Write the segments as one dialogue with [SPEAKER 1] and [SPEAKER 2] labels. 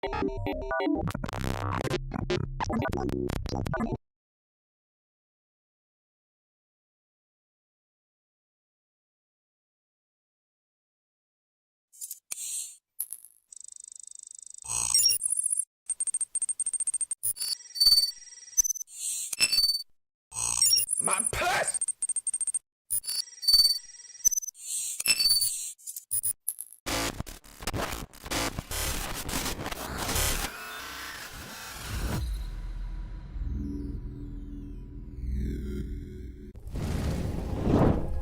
[SPEAKER 1] My purse!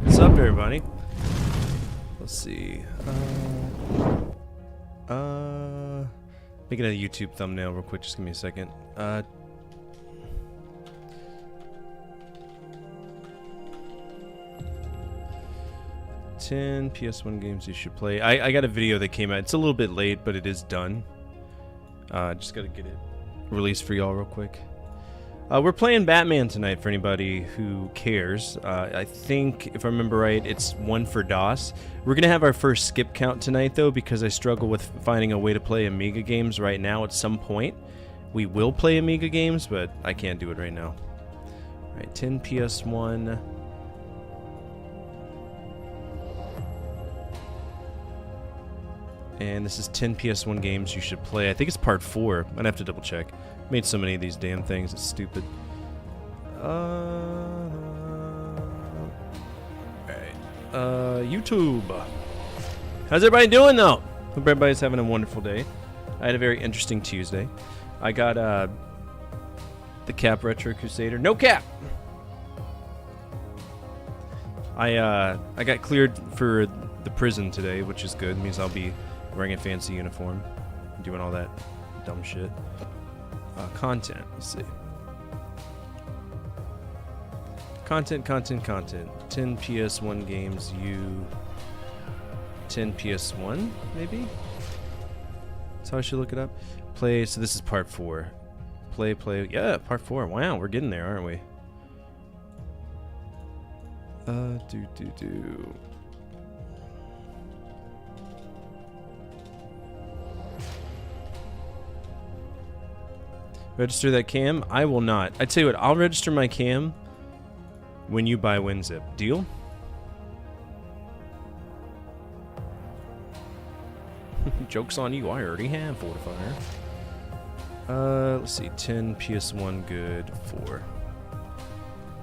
[SPEAKER 2] What's up, everybody? Let's see. Making a YouTube thumbnail real quick. Just give me a second. 10 PS1 games you should play. I got a video that came out. It's a little bit late, but it is done. Just gotta get it released for y'all real quick. We're playing Batman tonight for anybody who cares. I think, if I remember right, it's 1 for DOS. We're gonna have our first skip count tonight, though, because I struggle with finding a way to play Amiga games right now at some point. We will play Amiga games, but I can't do it right now. Alright, 10 PS1. And this is 10 PS1 games you should play. I think it's part 4. I'd have to double check. Made so many of these damn things, it's stupid. Alright. YouTube. How's everybody doing, though? Hope everybody's having a wonderful day. I had a very interesting Tuesday. I got, the Cap Retro Crusader. No cap! I got cleared for the prison today, which is good. It means I'll be wearing a fancy uniform, doing all that dumb shit. Content, let's see. Content. 10 PS1 games you... 10 PS1, maybe? That's how I should look it up. Play, so this is part 4. Play, yeah, part 4. Wow, we're getting there, aren't we? Register that cam? I will not. I tell you what, I'll register my cam when you buy WinZip. Deal? Joke's on you, I already have Fortifier. Let's see, 10 PS1 good, 4.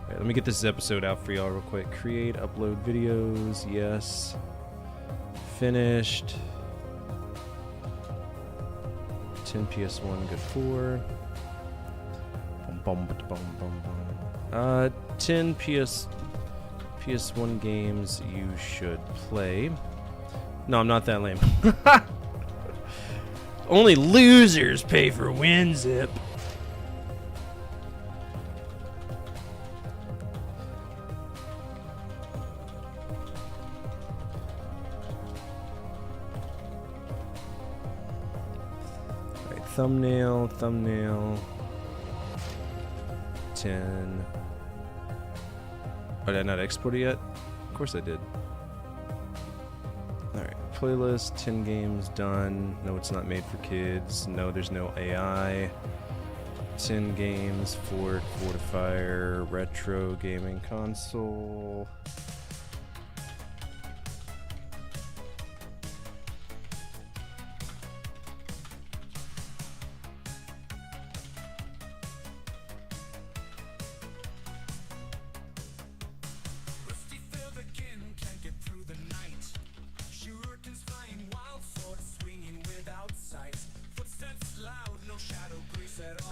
[SPEAKER 2] Alright, let me get this episode out for y'all real quick. Create, upload videos, yes. Finished. 10 PS1 good, 4. 10 PS1 games you should play. No, I'm not that lame. Only losers pay for WinZip. Alright, thumbnail. 10. Oh, did I not export it yet? Of course I did. Alright, playlist, 10 games done. No, it's not made for kids. No, there's no AI. 10 games, Fortifier, retro gaming console.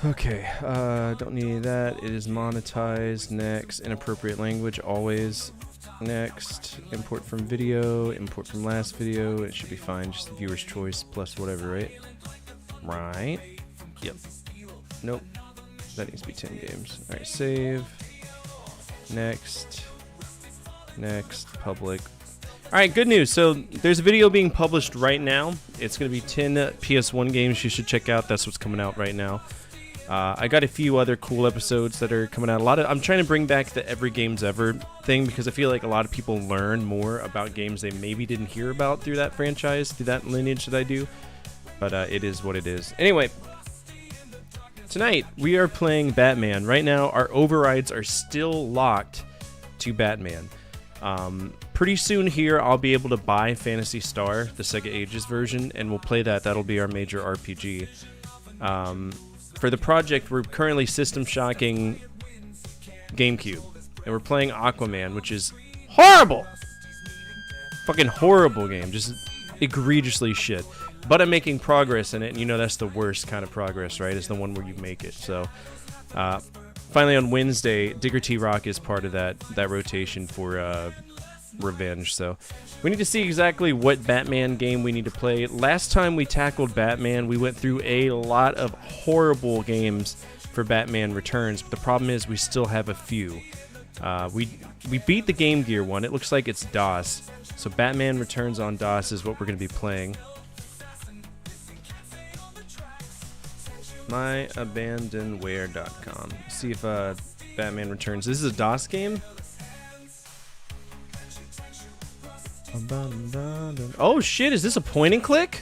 [SPEAKER 2] Okay, don't need that. It is monetized. Next, inappropriate language, always. Next, import from video, import from last video. It should be fine, just the viewer's choice plus whatever, right? Right. Yep. Nope. That needs to be 10 games. Alright, save. Next. Next, public. Alright, good news. So, there's a video being published right now. It's going to be 10 PS1 games you should check out. That's what's coming out right now. I got a few other cool episodes that are coming out. I'm trying to bring back the Every Games Ever thing because I feel like a lot of people learn more about games they maybe didn't hear about through that franchise, through that lineage that I do. but it is what it is. Anyway, tonight we are playing Batman. Right now, our overrides are still locked to Batman. Pretty soon here, I'll be able to buy Phantasy Star, the Sega Ages version, and we'll play that. That'll be our major RPG. For the project, we're currently system shocking GameCube, and we're playing Aquaman, which is horrible! Fucking horrible game, just egregiously shit. But I'm making progress in it, and you know that's the worst kind of progress, right? Is the one where you make it. So, finally on Wednesday, Digger T Rock is part of that rotation for Revenge. So, we need to see exactly what Batman game we need to play. Last time we tackled Batman, we went through a lot of horrible games for Batman Returns, but the problem is we still have a few. We beat the Game Gear one. It looks like it's DOS. So Batman Returns on DOS is what we're going to be playing. myabandonware.com. See if Batman Returns. This is a DOS game? Oh shit, is this a point and click?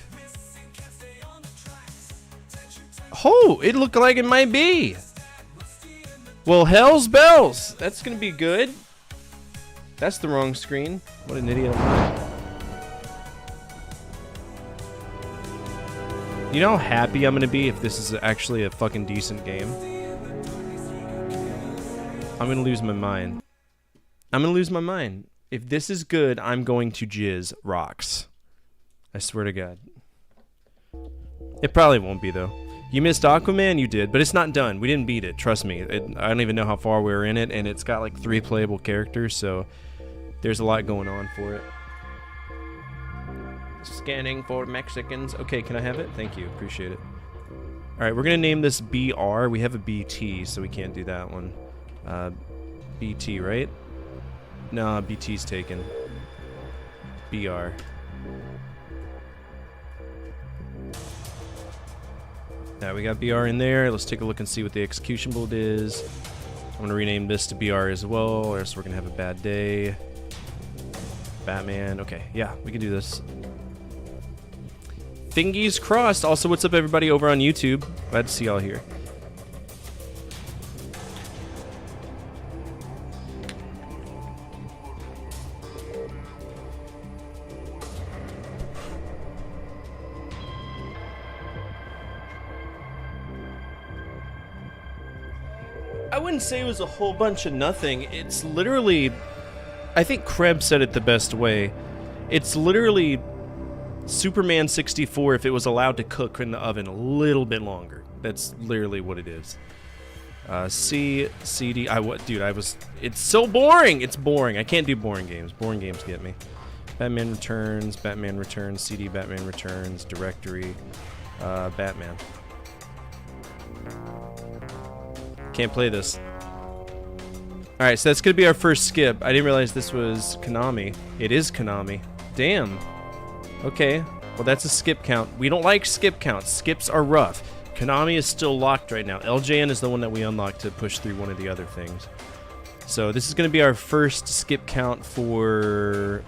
[SPEAKER 2] Oh, it looked like it might be. Well, hell's bells. That's gonna be good. That's the wrong screen. What an idiot. You know how happy I'm gonna be if this is actually a fucking decent game? I'm gonna lose my mind. I'm gonna lose my mind. If this is good, I'm going to jizz rocks. I swear to God. It probably won't be, though. You missed Aquaman? You did, but it's not done. We didn't beat it, trust me. I don't even know how far we were in it, and it's got like 3 playable characters, so there's a lot going on for it. Scanning for Mexicans. Okay, can I have it? Thank you, appreciate it. Alright, we're gonna name this BR. We have a BT, so we can't do that one. BT, right? No, BT's taken. BR. Now we got BR in there. Let's take a look and see what the execution build is. I'm gonna rename this to BR as well, or else we're gonna have a bad day. Batman. Okay, yeah, we can do this. Fingies crossed. Also, what's up, everybody over on YouTube? Glad to see y'all here. I wouldn't say it was a whole bunch of nothing. It's literally... I think Krebs said it the best way. It's literally Superman 64 if it was allowed to cook in the oven a little bit longer. That's literally what it is. C, CD... It's so boring! It's boring. I can't do boring games. Boring games get me. Batman Returns, CD, Batman Returns, Directory, Batman. Can't play this. Alright, so that's gonna be our first skip. I didn't realize this was Konami. It is Konami. Damn. Okay. Well, that's a skip count. We don't like skip counts. Skips are rough. Konami is still locked right now. LJN is the one that we unlocked to push through one of the other things. So this is gonna be our first skip count for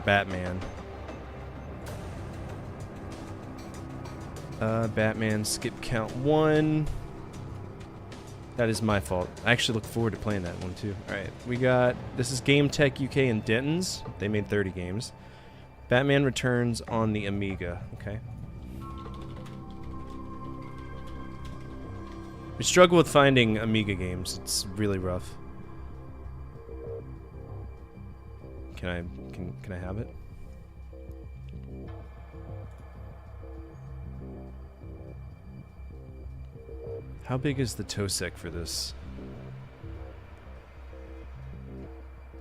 [SPEAKER 2] Batman. Batman skip count 1. That is my fault. I actually look forward to playing that one too. Alright, we got... This is Game Tech UK and Denton's. They made 30 games. Batman Returns on the Amiga. Okay. We struggle with finding Amiga games. It's really rough. Can I have it? How big is the TOSEC for this?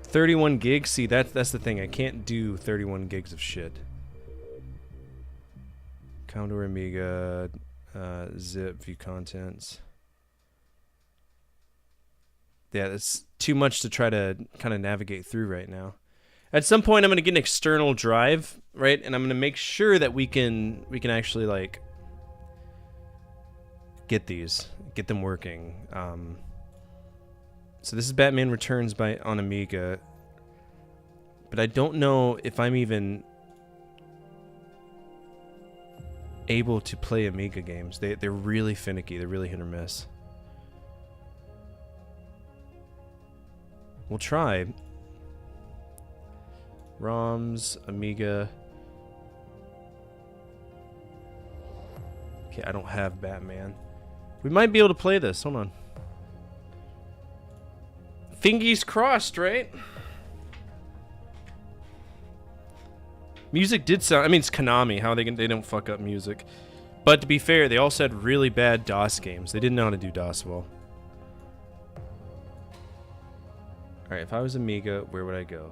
[SPEAKER 2] 31 gigs? See, that's the thing. I can't do 31 gigs of shit. Commodore Amiga, zip, view contents. Yeah, that's too much to try to kind of navigate through right now. At some point, I'm going to get an external drive, right? And I'm going to make sure that we can actually, like... get them working. So this is Batman Returns on Amiga, but I don't know if I'm even able to play Amiga games. They're really finicky. They're really hit or miss. We'll try. ROMs, Amiga. Okay, I don't have Batman. We might be able to play this. Hold on. Fingies crossed, right? Music did sound... I mean, it's Konami. How they don't fuck up music. But to be fair, they also had really bad DOS games. They didn't know how to do DOS well. Alright, if I was Amiga, where would I go?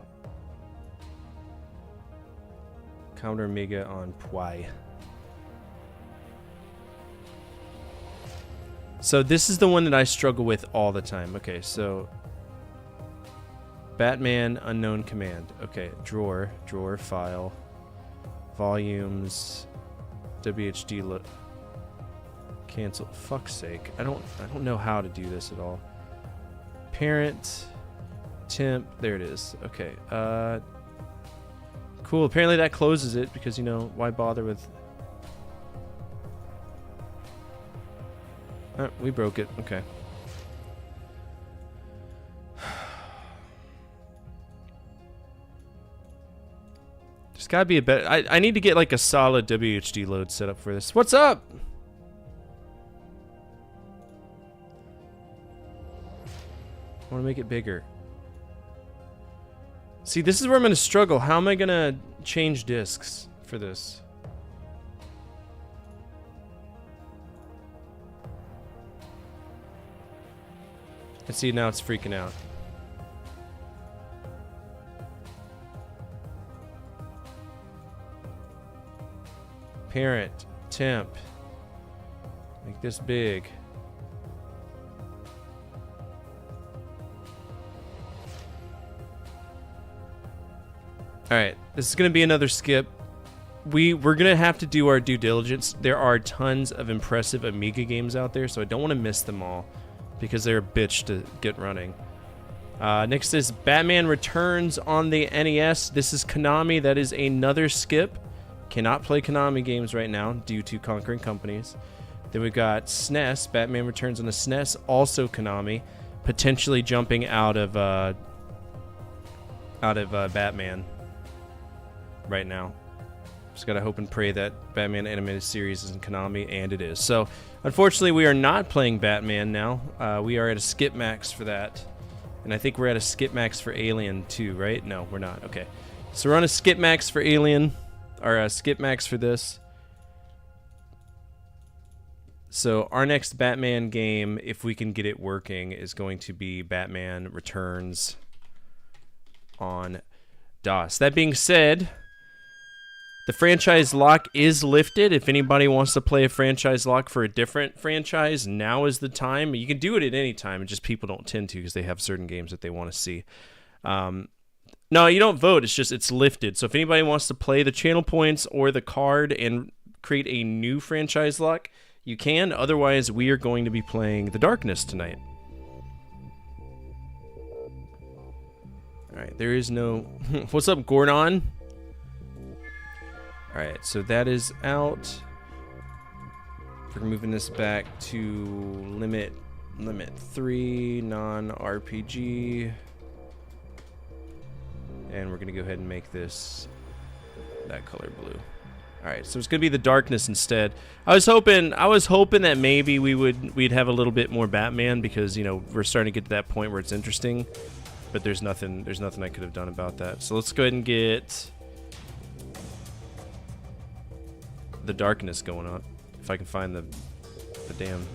[SPEAKER 2] Commodore Amiga on Pwai. So this is the one that I struggle with all the time. Okay, so... Batman Unknown Command. Okay, drawer, file, volumes, WHD cancel. Fuck's sake. I don't know how to do this at all. Parent, temp, there it is. Okay. Cool. Apparently that closes it because, you know, why bother with... we broke it. Okay. There's gotta be a better... I need to get like a solid WHD load set up for this. What's up? I want to make it bigger. See, this is where I'm gonna struggle. How am I gonna change discs for this? And see, now it's freaking out. Parent, temp. Make this big. Alright, this is going to be another skip. We're going to have to do our due diligence. There are tons of impressive Amiga games out there, so I don't want to miss them all because they're a bitch to get running. Next is Batman Returns on the NES. This is Konami. That is another skip. Cannot play Konami games right now due to Conquering Companies. Then we've got SNES. Batman Returns on the SNES. Also Konami. Potentially jumping out of Batman right now. Just gotta hope and pray that Batman Animated Series is in Konami, and it is. So, unfortunately, we are not playing Batman now. We are at a skip max for that. And I think we're at a skip max for Alien too, right? No, we're not. Okay. So we're on a skip max for Alien. Or a skip max for this. So our next Batman game, if we can get it working, is going to be Batman Returns on DOS. That being said, the franchise lock is lifted. If anybody wants to play a franchise lock for a different franchise, now is the time. You can do it at any time, and just people don't tend to because they have certain games that they want to see. No, you don't vote. It's just, it's lifted. So if anybody wants to play the channel points or the card and create a new franchise lock, you can. Otherwise, we are going to be playing The Darkness tonight. Alright, there is no... What's up, Gordon? Alright, so that is out. We're moving this back to limit 3, non-RPG. And we're gonna go ahead and make this that color blue. Alright, so it's gonna be The Darkness instead. I was hoping that maybe we'd have a little bit more Batman because, you know, we're starting to get to that point where it's interesting. But there's nothing I could have done about that. So let's go ahead and get The Darkness going on. If I can find the damn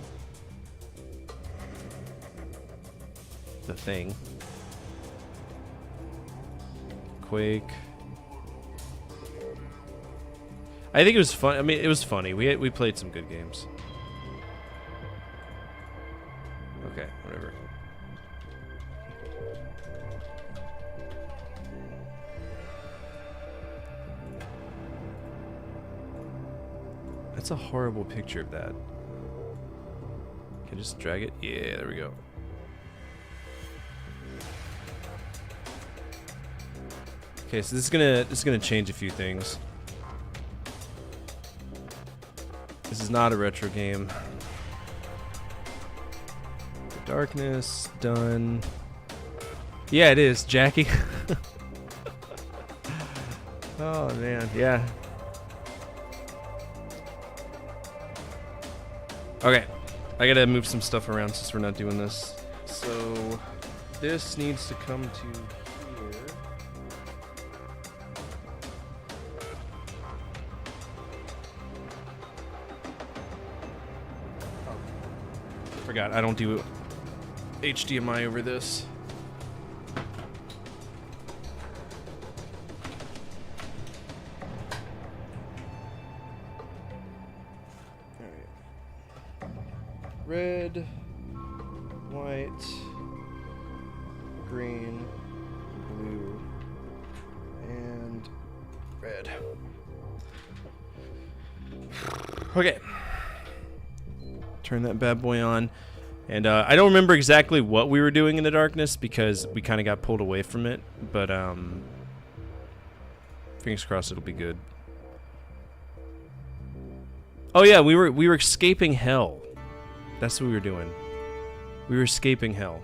[SPEAKER 2] thing. Quake. I think it was fun. I mean, it was funny. We played some good games. Okay, whatever. That's a horrible picture of that. Can I just drag it? Yeah, there we go. Okay, so this is gonna change a few things. This is not a retro game. The Darkness, done. Yeah, it is, Jackie. Oh man, yeah. Okay, I gotta move some stuff around since we're not doing this. So this needs to come to here. Oh, forgot, I don't do HDMI over this. Red, white, green, blue, and red. Okay. Turn that bad boy on. And I don't remember exactly what we were doing in the darkness because we kind of got pulled away from it. But fingers crossed it'll be good. Oh yeah, we were escaping hell. That's what we were doing. We were escaping hell.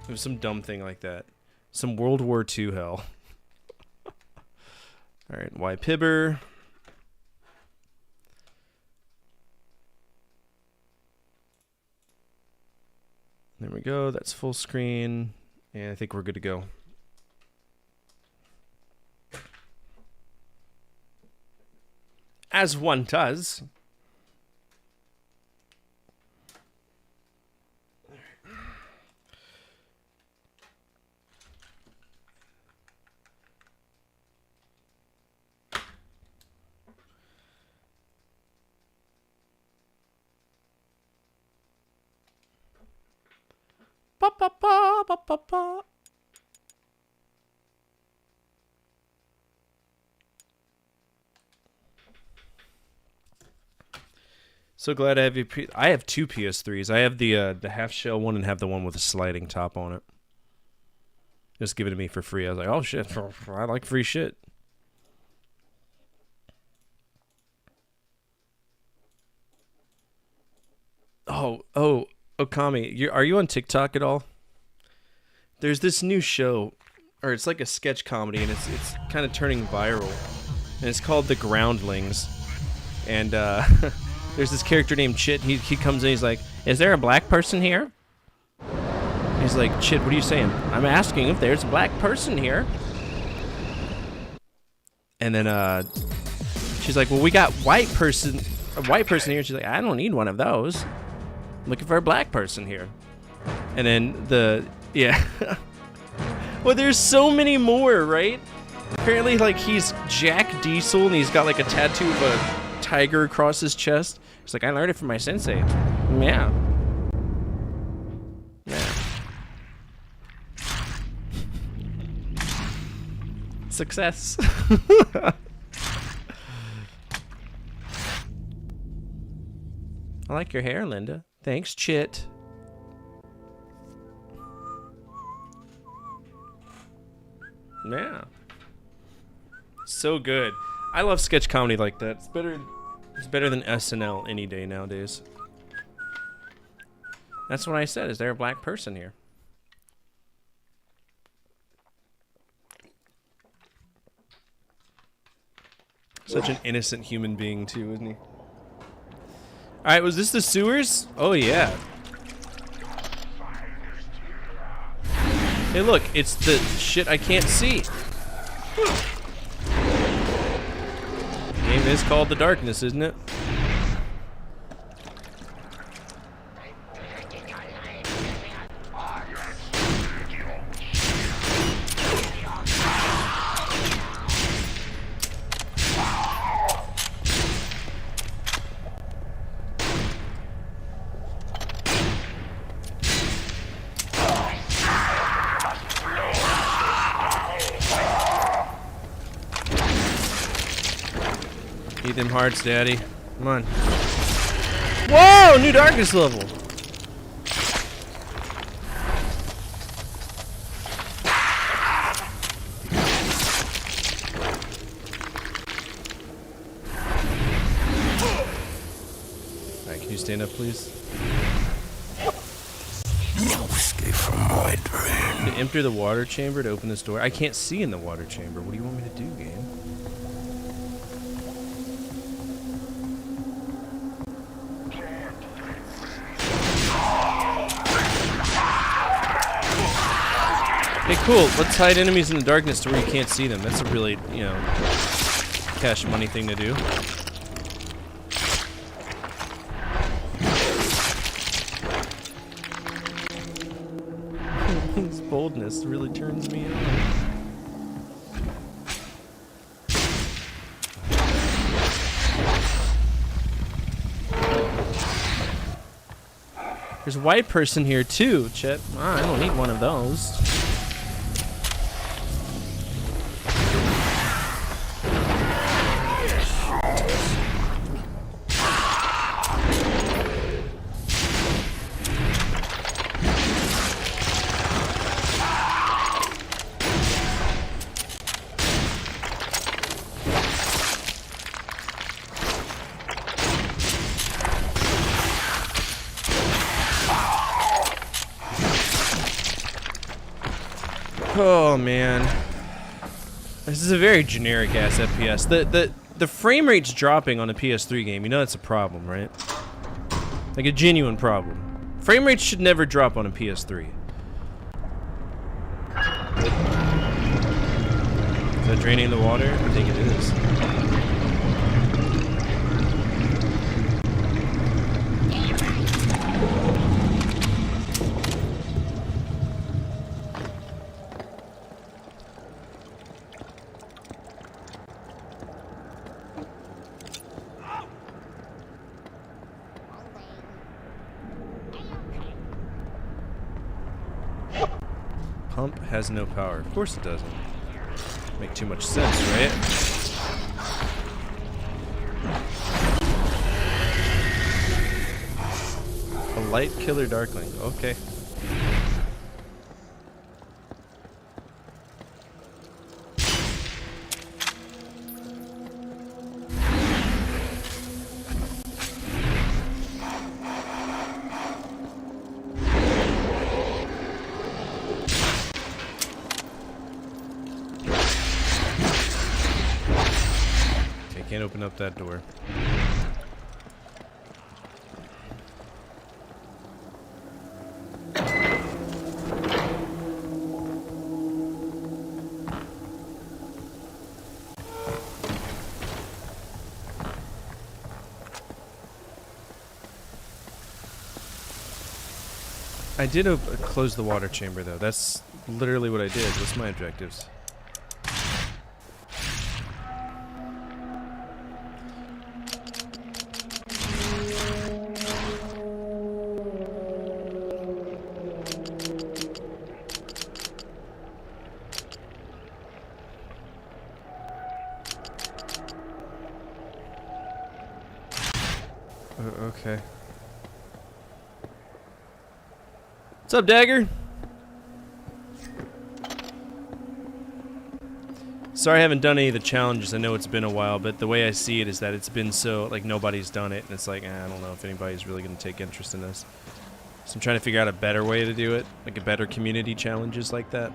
[SPEAKER 2] It was some dumb thing like that. Some World War II hell. Alright, Y Pibber. There we go, that's full screen. And I think we're good to go. As one does. Ba, ba, ba, ba, ba, ba. So glad I have you. I have two PS3s. I have the half shell one and have the one with a sliding top on it. Just give it to me for free. I was like, oh shit, I like free shit. Oh, Okami, are you on TikTok at all? There's this new show, or it's like a sketch comedy, and it's kind of turning viral, and it's called The Groundlings. And there's this character named Chit. He comes in, he's like, "Is there a black person here?" He's like, "Chit, what are you saying?" "I'm asking if there's a black person here." And then she's like, "Well, we got a white person here." She's like, "I don't need one of those. I'm looking for a black person here." And then yeah. Well, there's so many more, right? Apparently, like, he's Jack Diesel, and he's got, like, a tattoo of a tiger across his chest. He's like, "I learned it from my sensei." Yeah. Yeah. Success. I like your hair, Linda. Thanks, Chit. Yeah. So good. I love sketch comedy like that. It's better than SNL any day nowadays. That's what I said. Is there a black person here? Such an innocent human being too, isn't he? Alright, was this the sewers? Oh yeah. Hey look, it's the shit I can't see. The game is called The Darkness, isn't it? Eat them hearts, Daddy. Come on. Whoa! New darkness level. you stand up, please?
[SPEAKER 1] No escape from my dream.
[SPEAKER 2] To enter the water chamber to open this door. I can't see in the water chamber. What do you want me to do, game? Okay, cool. Let's hide enemies in the darkness to where you can't see them. That's a really, you know, cash money thing to do. His boldness really turns me on. There's a white person here too, Chet. I don't need one of those. Oh man, this is a very generic ass FPS. The frame rate's dropping on a PS3 game. You know that's a problem, right? Like a genuine problem. Frame rates should never drop on a PS3. Is that draining the water? I think it is. Pump has no power. Of course it doesn't. Make too much sense, right? A light killer darkling. Okay. Can't open up that door. I did close the water chamber though. That's literally what I did. What's my objectives? Okay. What's up, Dagger? Sorry I haven't done any of the challenges. I know it's been a while, but the way I see it is that it's been so, like, nobody's done it, and it's like, I don't know if anybody's really going to take interest in this. So I'm trying to figure out a better way to do it, like a better community challenges like that.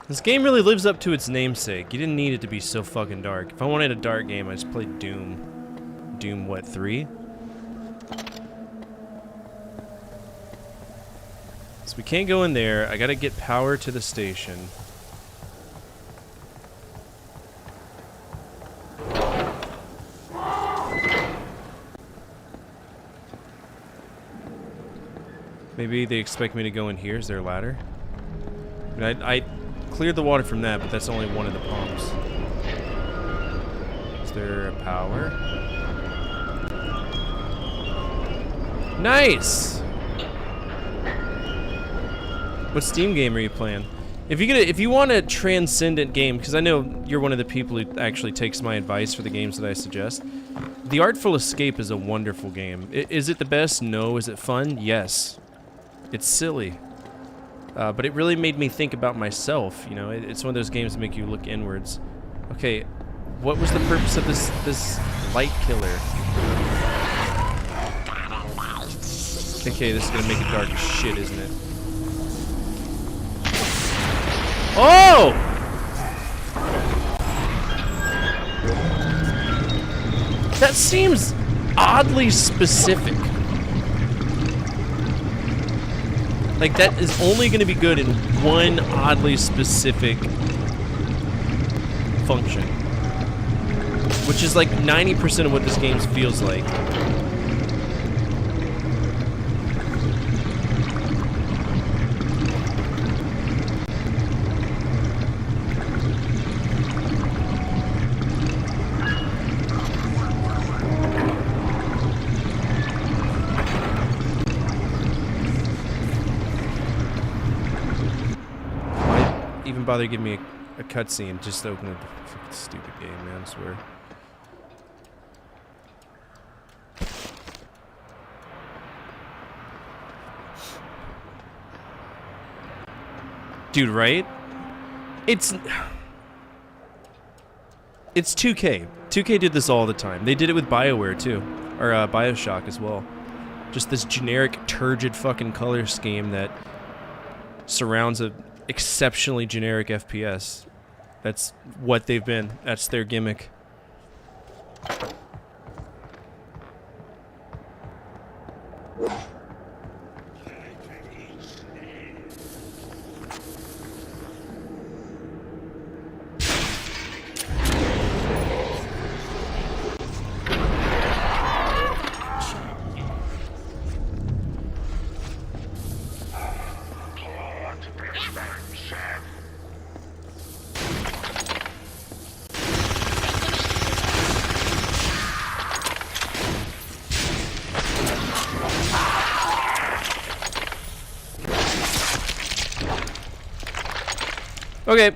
[SPEAKER 2] This game really lives up to its namesake. You didn't need it to be so fucking dark. If I wanted a dark game, I just played Doom. Doom, what, 3? So we can't go in there. I gotta get power to the station. Maybe they expect me to go in here. Is there a ladder? I cleared the water from that, but that's only one of the pumps. Is there a power? Nice! What Steam game are you playing? If you want a transcendent game, because I know you're one of the people who actually takes my advice for the games that I suggest, The Artful Escape is a wonderful game. Is it the best? No. Is it fun? Yes. It's silly. But it really made me think about myself, you know. It's one of those games that make you look inwards. Okay, What was the purpose of this light killer? Okay, this is gonna make it dark as shit, isn't it? Oh! That seems oddly specific. Like, that is only going to be good in one oddly specific function. Which is like 90% of what this game feels like. Bother giving me a cutscene just to open a fucking stupid game, man, I swear. Dude, right? It's 2K. 2K did this all the time. They did it with BioWare too, or BioShock as well. Just this generic, turgid fucking color scheme that surrounds a exceptionally generic FPS. That's what they've been. That's their gimmick. Okay.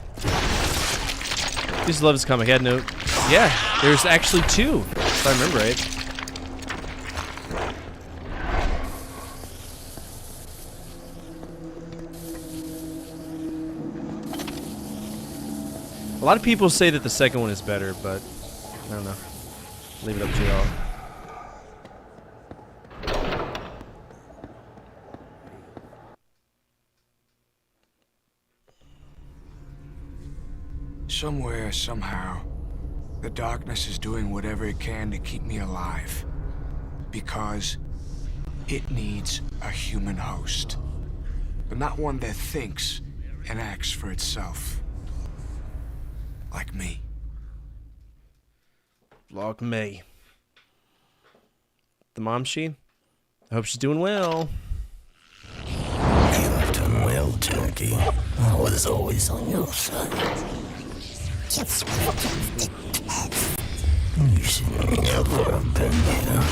[SPEAKER 2] Just love this comic. Head note. Yeah, there's actually 2, if I remember right. A lot of people say that the second one is better, but I don't know. Leave it up to y'all.
[SPEAKER 3] Somewhere, somehow, the darkness is doing whatever it can to keep me alive. Because it needs a human host. But not one that thinks and acts for itself. Like me.
[SPEAKER 2] Like me. The mom she? I hope she's doing well.
[SPEAKER 1] You have done well, Turkey. I was always on your side. You should never have been here.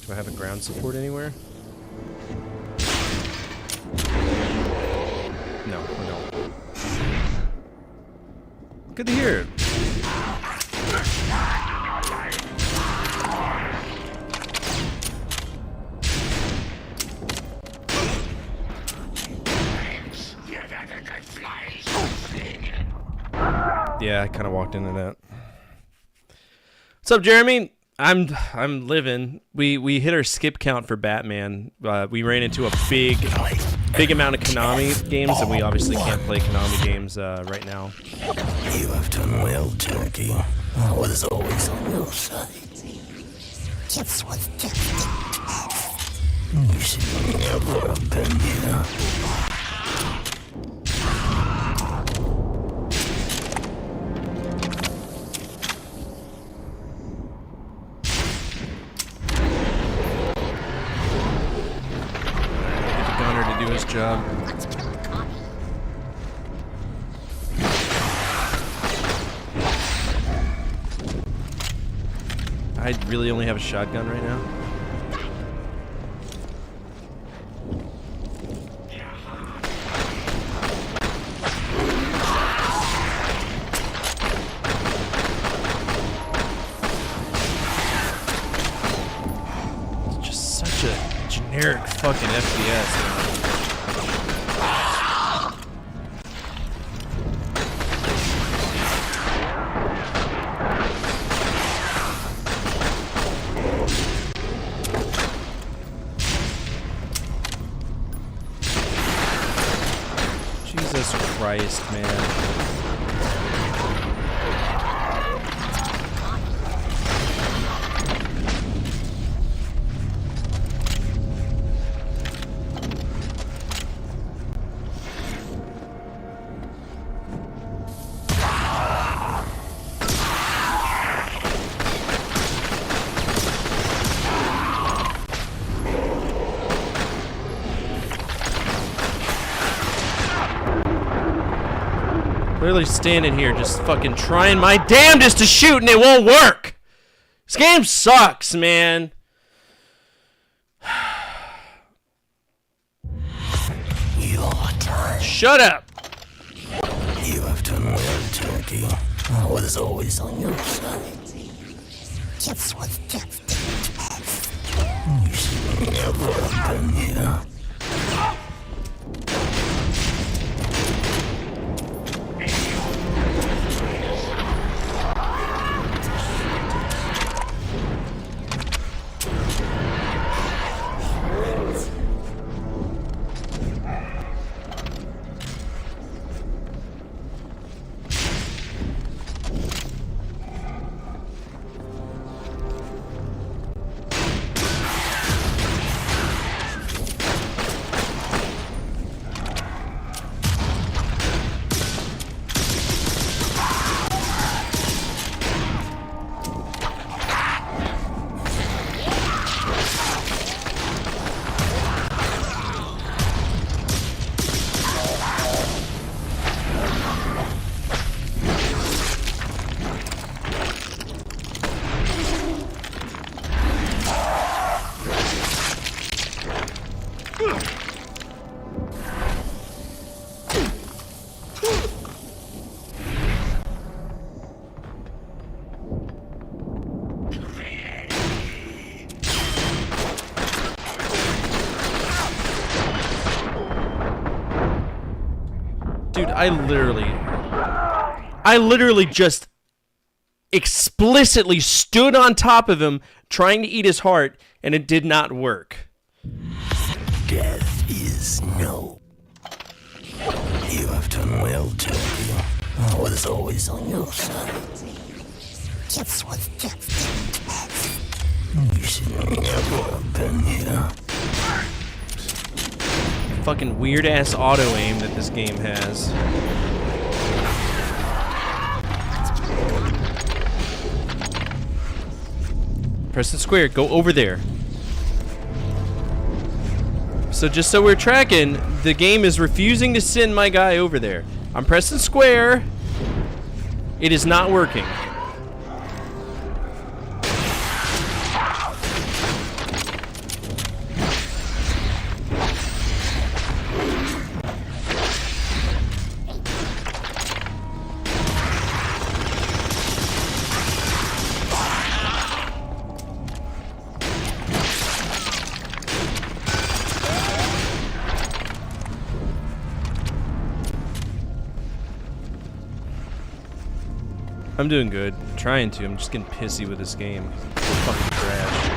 [SPEAKER 2] Do I have a ground support anywhere? No, I don't. Good to hear. Yeah, I kind of walked into that. What's up, Jeremy? I'm living. We hit our skip count for Batman. We ran into a big amount of Konami games, and we obviously can't play Konami games right now.
[SPEAKER 1] You have done well, Turkey. I was always on your side. You should never have been here.
[SPEAKER 2] Job. I really only have a shotgun right now. fucking FPS, man. Jesus Christ, man. Literally standing here just fucking trying my damnedest to shoot and it won't work! This game sucks, man.
[SPEAKER 1] Your turn.
[SPEAKER 2] Shut up!
[SPEAKER 1] You have done well, Turkey. I was always on your side. This was just a test. You should never have been here.
[SPEAKER 2] Dude, I literally just explicitly stood on top of him trying to eat his heart, and it did not work.
[SPEAKER 1] Death is no. You have done well, Turkey. I was always on your side. This was just a test. You should never have been here.
[SPEAKER 2] Fucking weird ass auto aim that this game has. Press the square, go over there. So just so we're tracking, the game is refusing to send my guy over there. I'm pressing square. It is not working. I'm doing good. I'm trying to. I'm just getting pissy with this game. It's fucking trash.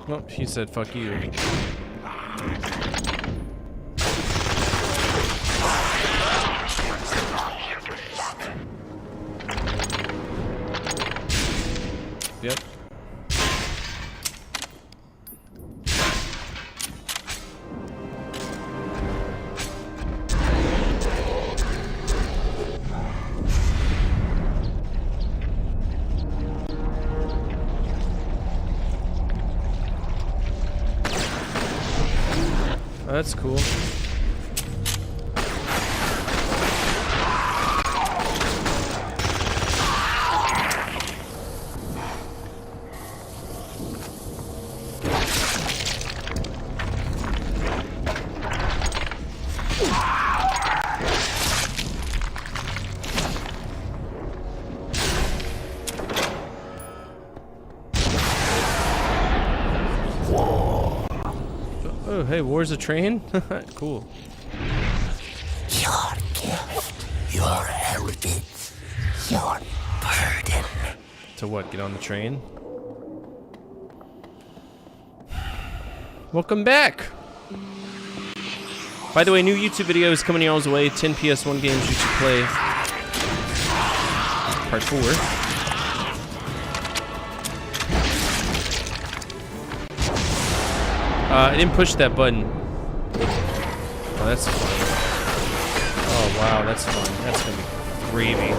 [SPEAKER 2] Well, he said fuck you. Yep. Oh, that's cool. Oh, hey, war's a train? Cool.
[SPEAKER 1] Your gift, your heritage, your burden.
[SPEAKER 2] To what, get on the train? Welcome back! By the way, new YouTube video is coming y'all's way. 10 PS1 games you should play. Part 4. I didn't push that button. Oh, that's fun. Oh, wow, that's fun. That's gonna be gravy.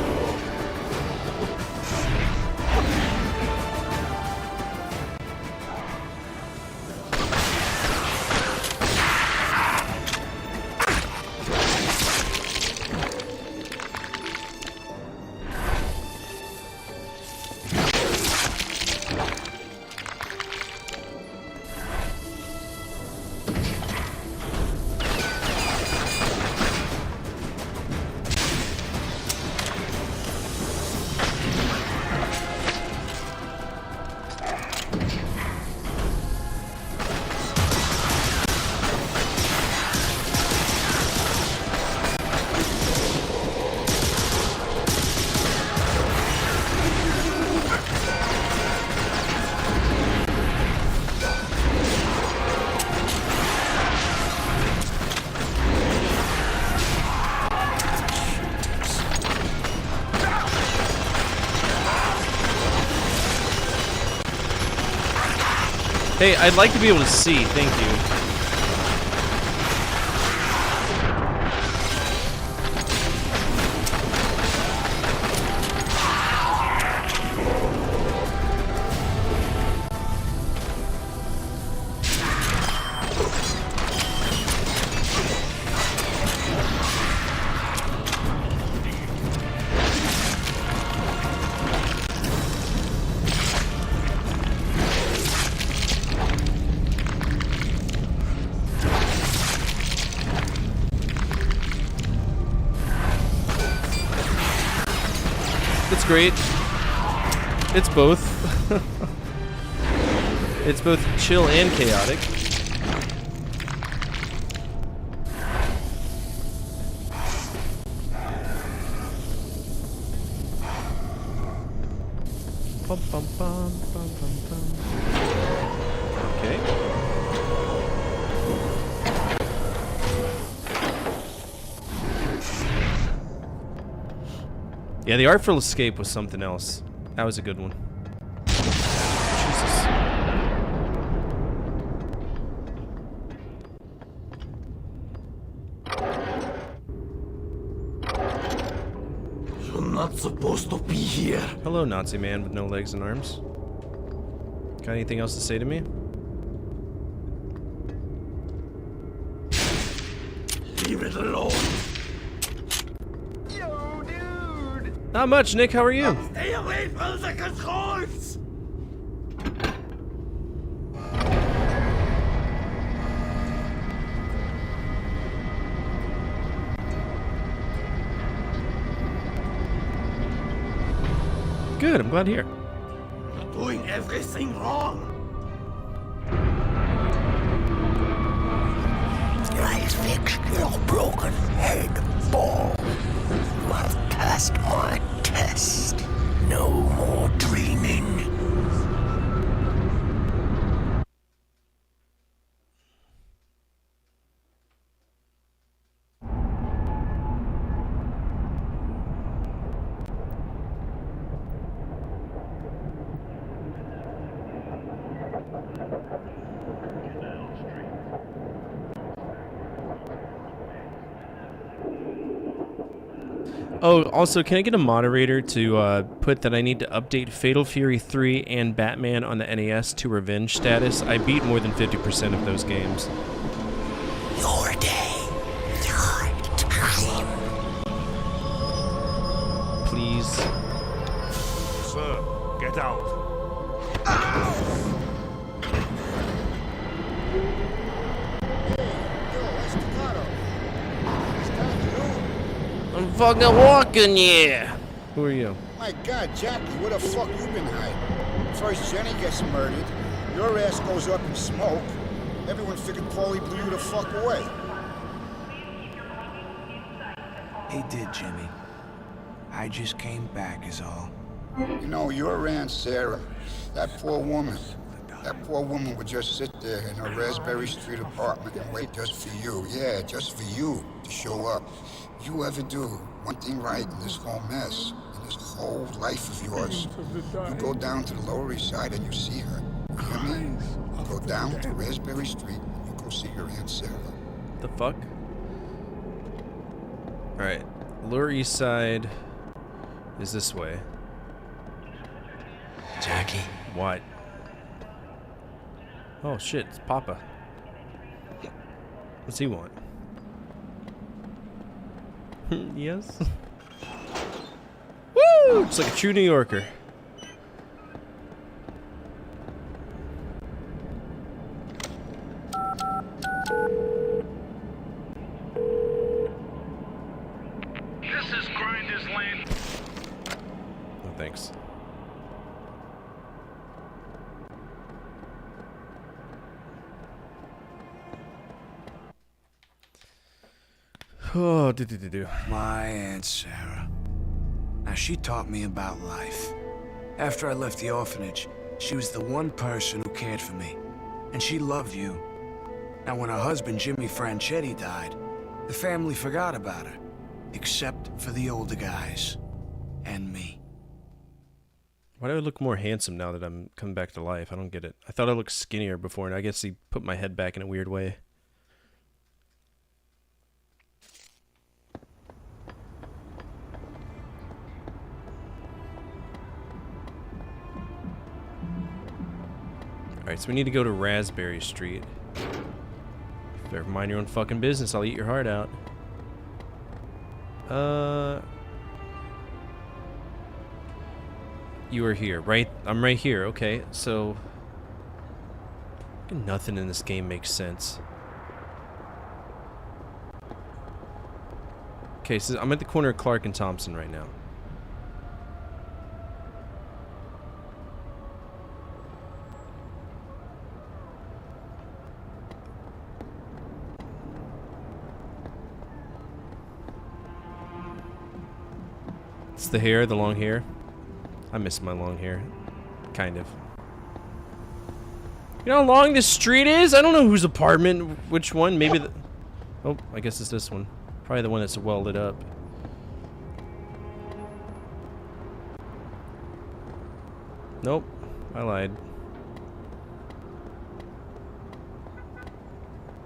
[SPEAKER 2] Hey, I'd like to be able to see, thank you. It's great. It's both. It's both chill and chaotic. Bum, bum, bum, bum, bum, bum. Okay. Yeah, the Artful Escape was something else. That was a good one. Jesus.
[SPEAKER 1] You're not supposed to be here.
[SPEAKER 2] Hello, Nazi man with no legs and arms. Got anything else to say to me?
[SPEAKER 1] Leave it alone.
[SPEAKER 2] Not much, Nick. How are you?
[SPEAKER 1] Stay away from the controls.
[SPEAKER 2] Good. I'm glad to hear.
[SPEAKER 1] You're doing everything wrong. I fixed your broken head, ball. You have passed my test. No more dreaming.
[SPEAKER 2] Oh, also, can I get a moderator to put that I need to update Fatal Fury 3 and Batman on the NES to Revenge status? I beat more than 50% of those games.
[SPEAKER 1] Your day. Your time.
[SPEAKER 2] Please.
[SPEAKER 4] Sir, get out.
[SPEAKER 2] I'm fucking walking, yeah. Who are you?
[SPEAKER 5] My God, Jackie, where the fuck you been hiding? First Jenny gets murdered, your ass goes up in smoke. Everyone figured Paulie blew you the fuck away.
[SPEAKER 3] He did, Jimmy. I just came back is all.
[SPEAKER 5] You know, your Aunt Sarah, that poor woman would just sit there in her Raspberry Street apartment and wait just for you. Yeah, just for you to show up. You ever do one thing right in this whole mess, in this whole life of yours, you go down to the Lower East Side and you see her. You hear me? You go down to Raspberry Street and you go see your Aunt Sarah.
[SPEAKER 2] The fuck? Alright. Lower East Side is this way.
[SPEAKER 1] Jackie.
[SPEAKER 2] What? Oh shit, it's Papa. What's he want? Yes. Woo! It's like a true New Yorker.
[SPEAKER 4] This is Grinders Lane.
[SPEAKER 2] No thanks. Oh, do.
[SPEAKER 3] My Aunt Sarah. Now, she taught me about life. After I left the orphanage, she was the one person who cared for me. And she loved you. Now, when her husband, Jimmy Franchetti, died, the family forgot about her. Except for the older guys. And me.
[SPEAKER 2] Why do I look more handsome now that I'm coming back to life? I don't get it. I thought I looked skinnier before, and I guess he put my head back in a weird way. Alright, so we need to go to Raspberry Street. Better mind your own fucking business, I'll eat your heart out. You are here, right? I'm right here, okay, so... Nothing in this game makes sense. Okay, so I'm at the corner of Clark and Thompson right now. It's the hair, the long hair. I miss my long hair. Kind of. You know how long this street is? I don't know whose apartment, which one. Maybe the... Oh, I guess it's this one. Probably the one that's well lit up. Nope. I lied.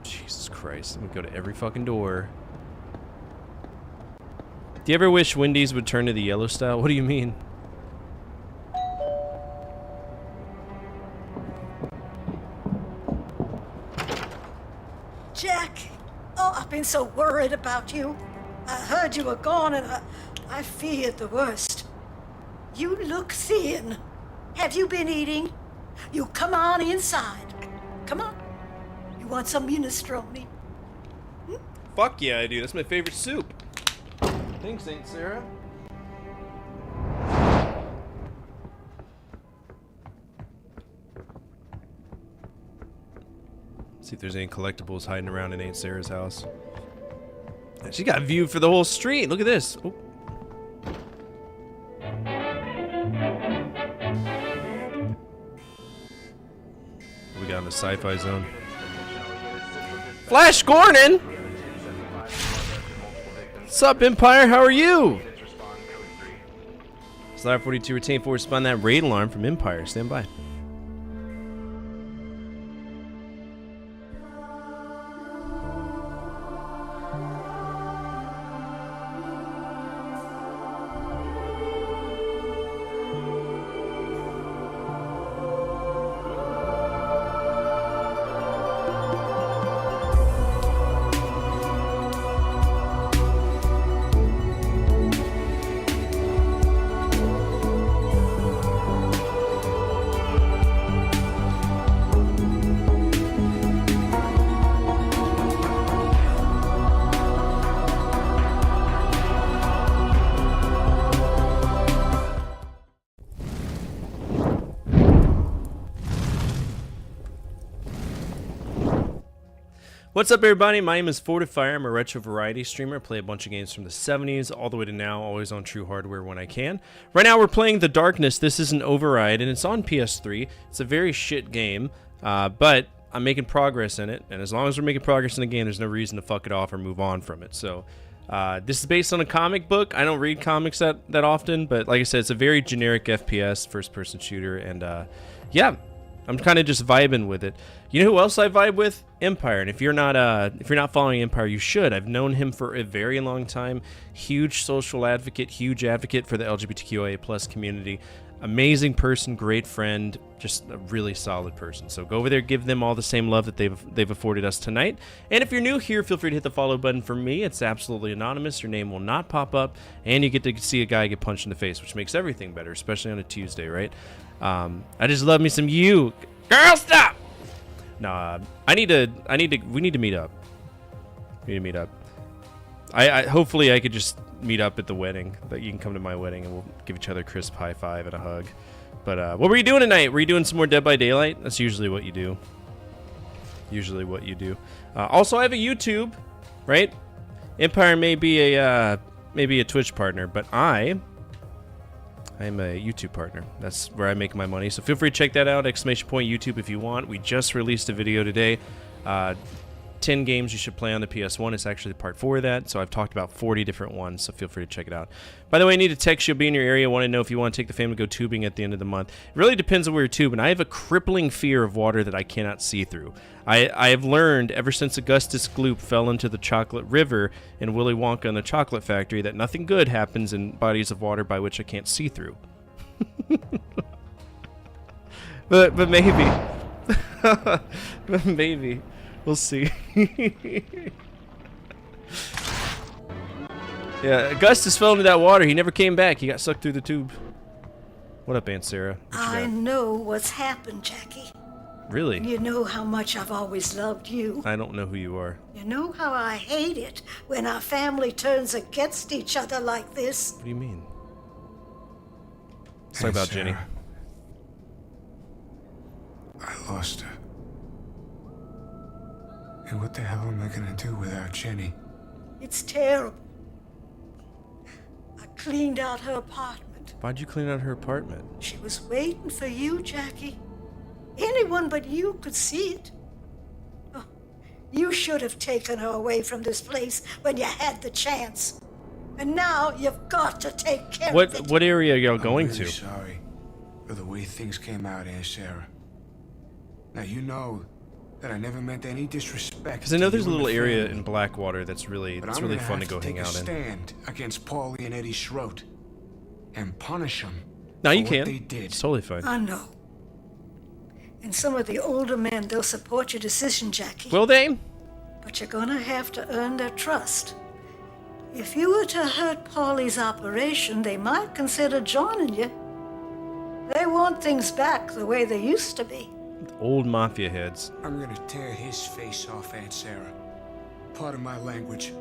[SPEAKER 2] Jesus Christ. I'm gonna go to every fucking door. Do you ever wish Wendy's would turn to the yellow style? What do you mean?
[SPEAKER 6] Jack, oh, I've been so worried about you. I heard you were gone and I feared the worst. You look thin. Have you been eating? You come on inside. Come on. You want some minestrone?
[SPEAKER 2] Fuck yeah, I do. That's my favorite soup. Thanks, Aunt Sarah. See if there's any collectibles hiding around in Aunt Sarah's house. She got a view for the whole street. Look at this. Oh. We got in the sci-fi zone. Flash Gordon! What's up, Empire? How are you? Slayer 42 retain force spawn that raid alarm from Empire. Stand by. What's up, everybody? My name is Fortifier. I'm a retro variety streamer. I play a bunch of games from the 70s all the way to now, always on True Hardware when I can. Right now, we're playing The Darkness. This is an Override, and it's on PS3. It's a very shit game, but I'm making progress in it, and as long as we're making progress in the game, there's no reason to fuck it off or move on from it. So, this is based on a comic book. I don't read comics that often, but like I said, it's a very generic FPS, first-person shooter, and yeah, I'm kind of just vibing with it. You know who else I vibe with? Empire. And if you're not following Empire, you should. I've known him for a very long time. Huge social advocate, huge advocate for the LGBTQIA+ community. Amazing person, great friend, just a really solid person. So go over there, give them all the same love that they've afforded us tonight. And if you're new here, feel free to hit the follow button for me. It's absolutely anonymous. Your name will not pop up, and you get to see a guy get punched in the face, which makes everything better, especially on a Tuesday, right? I just love me some you. Girl, stop! Nah, we need to meet up. We need to meet up. I hopefully I could just meet up at the wedding. That you can come to my wedding and we'll give each other a crisp high five and a hug. But what were you doing tonight? Were you doing some more Dead by Daylight? That's usually what you do. Also, I have a YouTube, right? Empire may be a Twitch partner, but I'm a YouTube partner. That's where I make my money. So feel free to check that out. ! YouTube if you want. We just released a video today. 10 games you should play on the PS1. It's actually part 4 of that. So I've talked about 40 different ones. So feel free to check it out. By the way, I need to text you. Be in your area. Want to know if you want to take the family to go tubing at the end of the month. It really depends on where you're tubing. I have a crippling fear of water that I cannot see through. I have learned ever since Augustus Gloop fell into the chocolate river in Willy Wonka and the Chocolate Factory that nothing good happens in bodies of water by which I can't see through. but maybe. But maybe. We'll see. Yeah, Augustus fell into that water. He never came back. He got sucked through the tube. What up, Aunt Sarah?
[SPEAKER 6] I know what's happened, Jackie.
[SPEAKER 2] Really?
[SPEAKER 6] You know how much I've always loved you.
[SPEAKER 2] I don't know who you are.
[SPEAKER 6] You know how I hate it when our family turns against each other like this.
[SPEAKER 2] What do you mean? Let's talk about Jenny.
[SPEAKER 3] I lost her. And what the hell am I gonna do without Jenny?
[SPEAKER 6] It's terrible. I cleaned out her apartment.
[SPEAKER 2] Why'd you clean out her apartment?
[SPEAKER 6] She was waiting for you, Jackie. Anyone but you could see it. Oh, you should have taken her away from this place when you had the chance. And now you've got to take care of it.
[SPEAKER 2] What area are y'all going
[SPEAKER 3] I'm really
[SPEAKER 2] to?
[SPEAKER 3] sorry for the way things came out, Aunt Sarah. Now you know that I never meant any disrespect.
[SPEAKER 2] Because I know
[SPEAKER 3] to
[SPEAKER 2] there's a
[SPEAKER 3] you and
[SPEAKER 2] little
[SPEAKER 3] the
[SPEAKER 2] area
[SPEAKER 3] family,
[SPEAKER 2] in Blackwater that's really
[SPEAKER 3] but
[SPEAKER 2] fun
[SPEAKER 3] I'm
[SPEAKER 2] to
[SPEAKER 3] gonna
[SPEAKER 2] go
[SPEAKER 3] have
[SPEAKER 2] hang out in.
[SPEAKER 3] Take a stand against Paulie and Eddie Schroet and punish them.
[SPEAKER 2] No, you
[SPEAKER 3] for what
[SPEAKER 2] can.
[SPEAKER 3] they did.
[SPEAKER 2] It's totally fine.
[SPEAKER 6] I know. And some of the older men, they'll support your decision, Jackie.
[SPEAKER 2] Will they?
[SPEAKER 6] But you're gonna have to earn their trust. If you were to hurt Paulie's operation, they might consider joining you. They want things back the way they used to be.
[SPEAKER 2] Old mafia heads.
[SPEAKER 3] I'm gonna tear his face off, Aunt Sarah. Pardon my language,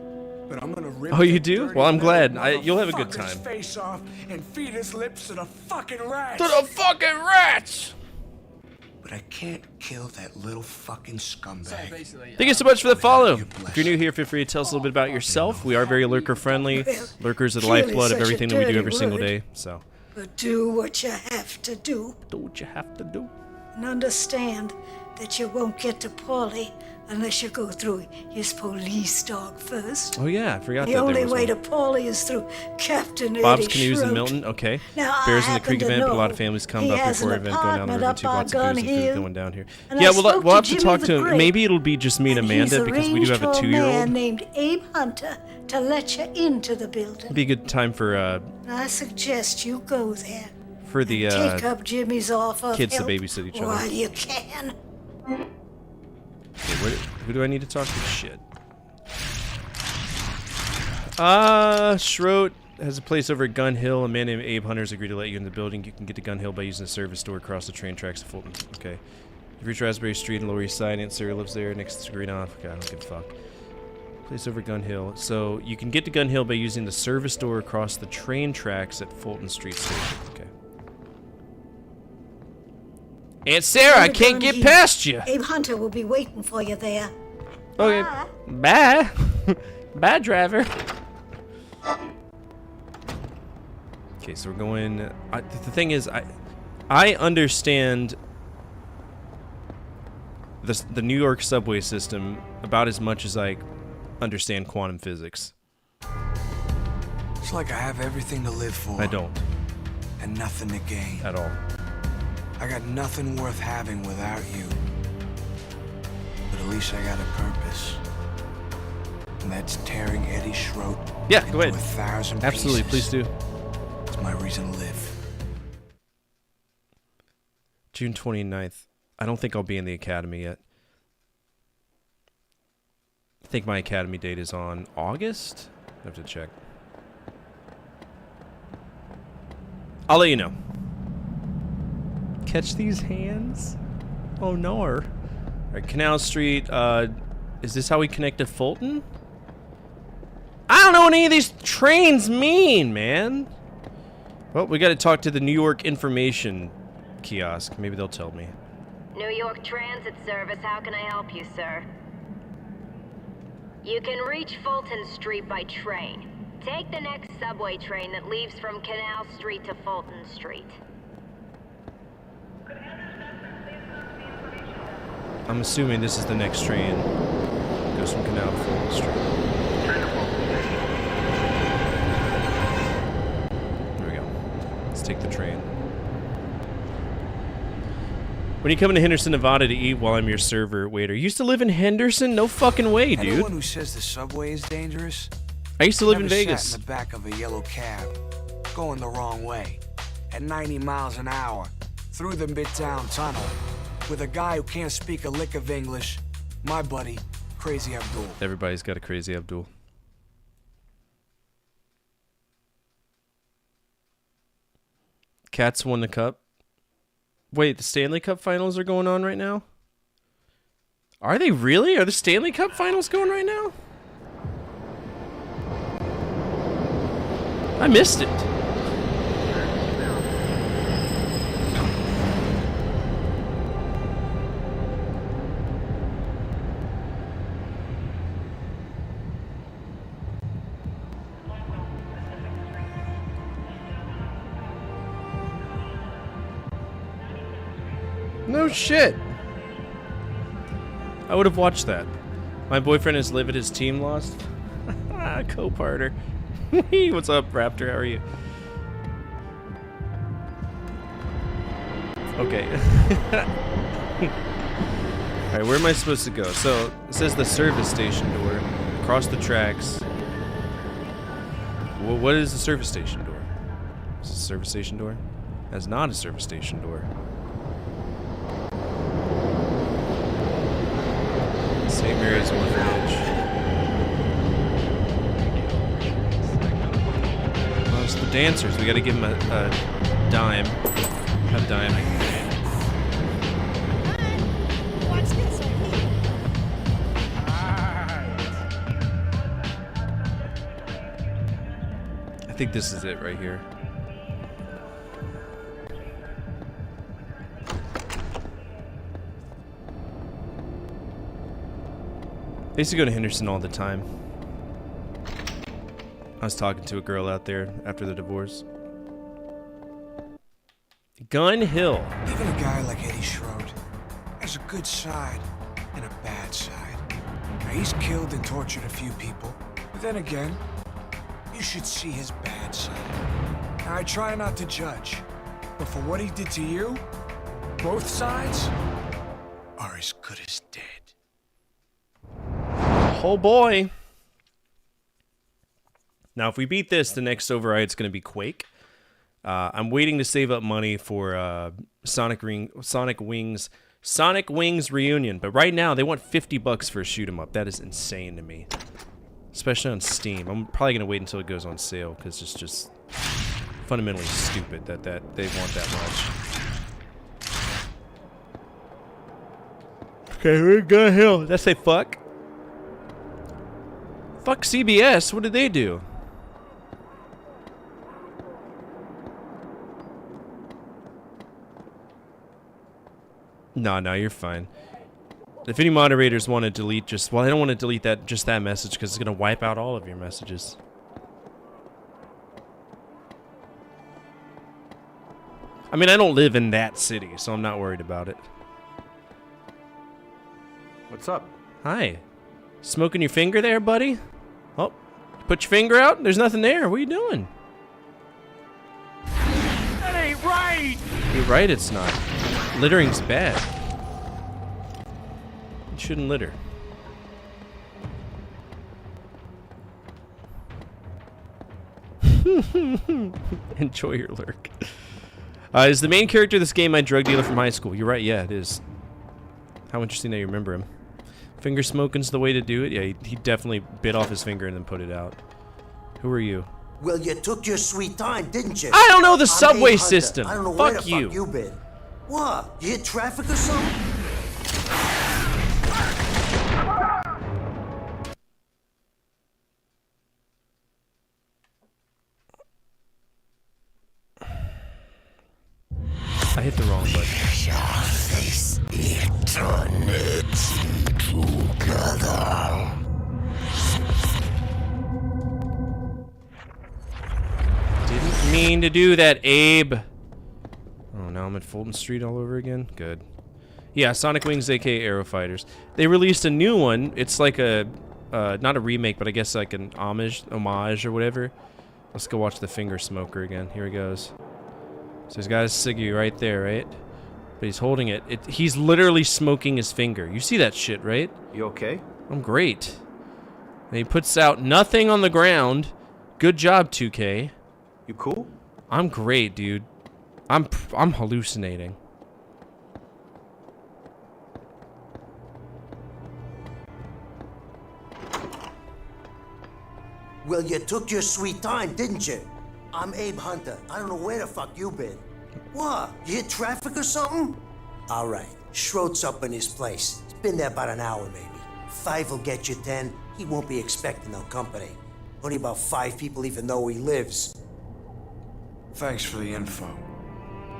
[SPEAKER 3] but I'm gonna rip.
[SPEAKER 2] Oh, you
[SPEAKER 3] that
[SPEAKER 2] do?
[SPEAKER 3] dirty
[SPEAKER 2] Well, I'm glad.
[SPEAKER 3] little
[SPEAKER 2] You'll have a good
[SPEAKER 3] motherfucker's
[SPEAKER 2] time.
[SPEAKER 3] Face off and feed his lips to the fucking rats.
[SPEAKER 2] To the fucking rats!
[SPEAKER 3] But I can't kill that little fucking scumbag.
[SPEAKER 2] Thank you so much for the follow. If you're new here, feel free to tell us a little bit about yourself. We are very lurker friendly. Lurkers are the
[SPEAKER 6] Really
[SPEAKER 2] lifeblood of
[SPEAKER 6] such a
[SPEAKER 2] everything that we do
[SPEAKER 6] dirty
[SPEAKER 2] every single
[SPEAKER 6] word.
[SPEAKER 2] day. So,
[SPEAKER 6] But do what you have to do.
[SPEAKER 2] do what you have to do.
[SPEAKER 6] And understand that you won't get to Paulie unless you go through his police dog first.
[SPEAKER 2] Oh yeah, I forgot
[SPEAKER 6] The
[SPEAKER 2] that there
[SPEAKER 6] only
[SPEAKER 2] was
[SPEAKER 6] way
[SPEAKER 2] one.
[SPEAKER 6] to Paulie is through Captain
[SPEAKER 2] Bob's
[SPEAKER 6] Eddie
[SPEAKER 2] Canoes in
[SPEAKER 6] Schroet.
[SPEAKER 2] Milton. Okay.
[SPEAKER 6] Now,
[SPEAKER 2] Bears in
[SPEAKER 6] I
[SPEAKER 2] the Creek
[SPEAKER 6] happen to
[SPEAKER 2] event. A lot
[SPEAKER 6] know
[SPEAKER 2] of families come
[SPEAKER 6] he
[SPEAKER 2] up here
[SPEAKER 6] has
[SPEAKER 2] for
[SPEAKER 6] an
[SPEAKER 2] an event going down the
[SPEAKER 6] apartment
[SPEAKER 2] river.
[SPEAKER 6] up
[SPEAKER 2] Two
[SPEAKER 6] on
[SPEAKER 2] lots of booze and
[SPEAKER 6] Gun
[SPEAKER 2] food
[SPEAKER 6] Hill.
[SPEAKER 2] going down here.
[SPEAKER 6] And
[SPEAKER 2] Yeah,
[SPEAKER 6] I
[SPEAKER 2] we'll
[SPEAKER 6] spoke
[SPEAKER 2] have
[SPEAKER 6] to
[SPEAKER 2] to
[SPEAKER 6] Jimmy
[SPEAKER 2] talk
[SPEAKER 6] the
[SPEAKER 2] to him.
[SPEAKER 6] Great,
[SPEAKER 2] Maybe it'll be just me and
[SPEAKER 6] and
[SPEAKER 2] Amanda
[SPEAKER 6] he's
[SPEAKER 2] because we do have a
[SPEAKER 6] arranged for man
[SPEAKER 2] 2-year-old.
[SPEAKER 6] named Abe Hunter to let you into the building.
[SPEAKER 2] It'd be a good time for
[SPEAKER 6] I suggest you go there.
[SPEAKER 2] the
[SPEAKER 6] Take up Jimmy's offer of
[SPEAKER 2] kids to
[SPEAKER 6] help
[SPEAKER 2] babysit each other.
[SPEAKER 6] while you can.
[SPEAKER 2] Okay, who do I need to talk to? Shit. Schroet has a place over at Gun Hill. A man named Abe Hunter has agreed to let you in the building. You can get to Gun Hill by using the service door across the train tracks to Fulton. Okay. If you reach Raspberry Street in Lower East Side, Aunt Sarah lives there next to Green Off. Okay, I don't give a fuck. Place over Gun Hill. So you can get to Gun Hill by using the service door across the train tracks at Fulton Street Station. Okay. Aunt Sarah, I can't get past you.
[SPEAKER 6] Abe Hunter will be waiting for you there.
[SPEAKER 2] Okay. Bye. Bye, driver. Okay, so we're going. The thing is, I understand the New York subway system about as much as I understand quantum physics.
[SPEAKER 3] It's like I have everything to live for.
[SPEAKER 2] I don't
[SPEAKER 3] And nothing to gain.
[SPEAKER 2] at all.
[SPEAKER 3] I got nothing worth having without you. But at least I got a purpose. And that's tearing Eddie Schroet
[SPEAKER 2] Yeah,
[SPEAKER 3] into
[SPEAKER 2] go ahead.
[SPEAKER 3] 1,000
[SPEAKER 2] Absolutely,
[SPEAKER 3] pieces.
[SPEAKER 2] please do.
[SPEAKER 3] It's my reason to live.
[SPEAKER 2] June 29th. I don't think I'll be in the academy yet. I think my academy date is on August. I have to check. I'll let you know. Catch these hands? Oh no. Alright, Canal Street. Is this how we connect to Fulton? I don't know what any of these trains mean, man. Well, we gotta talk to the New York Information Kiosk. Maybe they'll tell me.
[SPEAKER 7] New York Transit Service, how can I help you, sir? You can reach Fulton Street by train. Take the next subway train that leaves from Canal Street to Fulton Street.
[SPEAKER 2] I'm assuming this is the next train. Goes from Canal to Fulton Street. There we go. Let's take the train. When you come into Henderson, Nevada to eat while I'm your server waiter. You used to live in Henderson? No fucking way, dude.
[SPEAKER 3] Anyone who says the subway is dangerous
[SPEAKER 2] I used to live in
[SPEAKER 3] never
[SPEAKER 2] Vegas.
[SPEAKER 3] sat in the back of a yellow cab, going the wrong way, at 90 miles an hour, through the Midtown Tunnel, with a guy who can't speak a lick of English, my buddy, Crazy Abdul.
[SPEAKER 2] Everybody's got a Crazy Abdul. Cats won the cup. Wait, the Stanley Cup finals are going on right now? Are they really? Are the Stanley Cup finals going right now? I missed it. No shit. I would have watched that. My boyfriend is livid his team lost. Co-parter. What's up, Raptor? How are you? Okay. Alright, where am I supposed to go? So, it says the service station door. Across the tracks. What is the service station door? Is it a service station door? That's not a service station door. St. Mary's Orphanage. Well, it's the dancers. We gotta give them a dime. A dime.
[SPEAKER 6] Watch this over here.
[SPEAKER 2] I think this is it right here. I used to go to Henderson all the time. I was talking to a girl out there after the divorce. Gun Hill.
[SPEAKER 3] Even a guy like Eddie Schroet has a good side and a bad side. Now, he's killed and tortured a few people, but then again, you should see his bad side. Now, I try not to judge, but for what he did to you, both sides are as good as dead.
[SPEAKER 2] Oh boy. Now, if we beat this, the next override's going to be Quake. I'm waiting to save up money for Sonic Wings reunion. But right now, they want $50 for a shoot 'em up. That is insane to me, especially on Steam. I'm probably going to wait until it goes on sale because it's just fundamentally stupid that they want that much. Okay, we're Gun Hill. Did I say fuck? Fuck CBS. What did they do? No, you're fine. If any moderators want to delete just... Well, I don't want to delete that message because it's going to wipe out all of your messages. I mean, I don't live in that city, so I'm not worried about it.
[SPEAKER 8] What's up?
[SPEAKER 2] Hi. Smoking your finger there, buddy? Oh, put your finger out? There's nothing there. What are you doing?
[SPEAKER 4] That ain't right!
[SPEAKER 2] You're right, it's not. Littering's bad. You shouldn't litter. Enjoy your lurk. Is the main character of this game my drug dealer from high school? You're right, yeah, it is. How interesting that you remember him. Finger smoking's the way to do it? Yeah, he definitely bit off his finger and then put it out. Who are you?
[SPEAKER 1] Well, you took your sweet time, didn't you?
[SPEAKER 2] I don't know the
[SPEAKER 1] I'm
[SPEAKER 2] subway
[SPEAKER 1] Abe Hunter.
[SPEAKER 2] system.
[SPEAKER 1] I don't know where
[SPEAKER 2] Fuck
[SPEAKER 1] the
[SPEAKER 2] you.
[SPEAKER 1] fuck you been. What? You hit traffic or something?
[SPEAKER 2] I hit the wrong button. Didn't mean to do that, Abe. Oh, now I'm at Fulton Street all over again? Good. Yeah, Sonic Wings, aka Aero Fighters. They released a new one. It's like a, not a remake, but I guess like an homage or whatever. Let's go watch the Finger Smoker again. Here he goes. So he's got his ciggy right there, right? But he's holding it. He's literally smoking his finger. You see that shit, right?
[SPEAKER 8] You okay?
[SPEAKER 2] I'm great. And he puts out nothing on the ground. Good job, 2K.
[SPEAKER 8] You cool?
[SPEAKER 2] I'm great, dude. I'm hallucinating.
[SPEAKER 1] Well, you took your sweet time, didn't you? I'm Abe Hunter. I don't know where the fuck you been. What? You hit traffic or something? All right. Schroed's up in his place. He's been there about an hour, maybe. 5 will get you 10. He won't be expecting no company. Only about 5 people even know he lives.
[SPEAKER 3] Thanks for the info.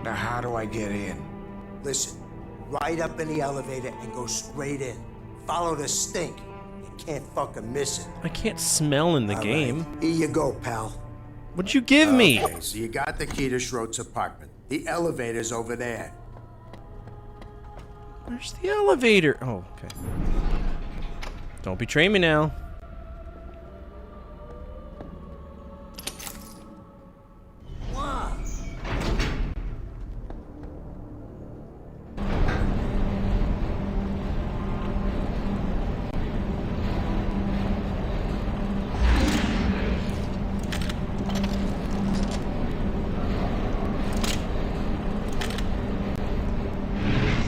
[SPEAKER 3] Now how do I get in?
[SPEAKER 1] Listen, ride up in the elevator and go straight in. Follow the stink. You can't fucking miss it.
[SPEAKER 2] I can't smell in the
[SPEAKER 1] All
[SPEAKER 2] game.
[SPEAKER 1] right. Here you go, pal.
[SPEAKER 2] What'd you give me?
[SPEAKER 9] Okay, so you got the key to Schroed's apartment. The elevator's over there.
[SPEAKER 2] Where's the elevator? Oh, okay. Don't betray me now.
[SPEAKER 1] What?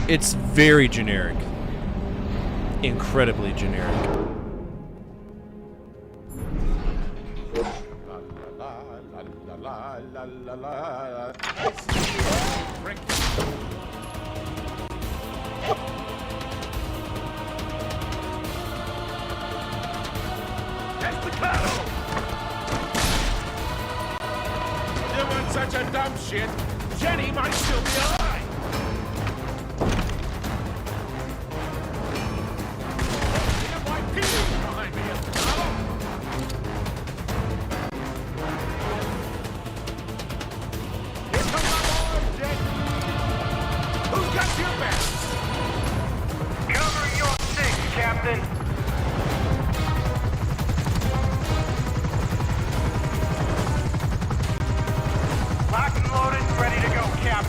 [SPEAKER 2] It's very generic. Incredibly generic.
[SPEAKER 4] Estacado! Doing such a dumb shit, Jenny might still be alive! Behind me, Estacado! Here comes my boy, Jet! Who's got your back? Cover your six, Captain! Locked and loaded, ready to go, Cap.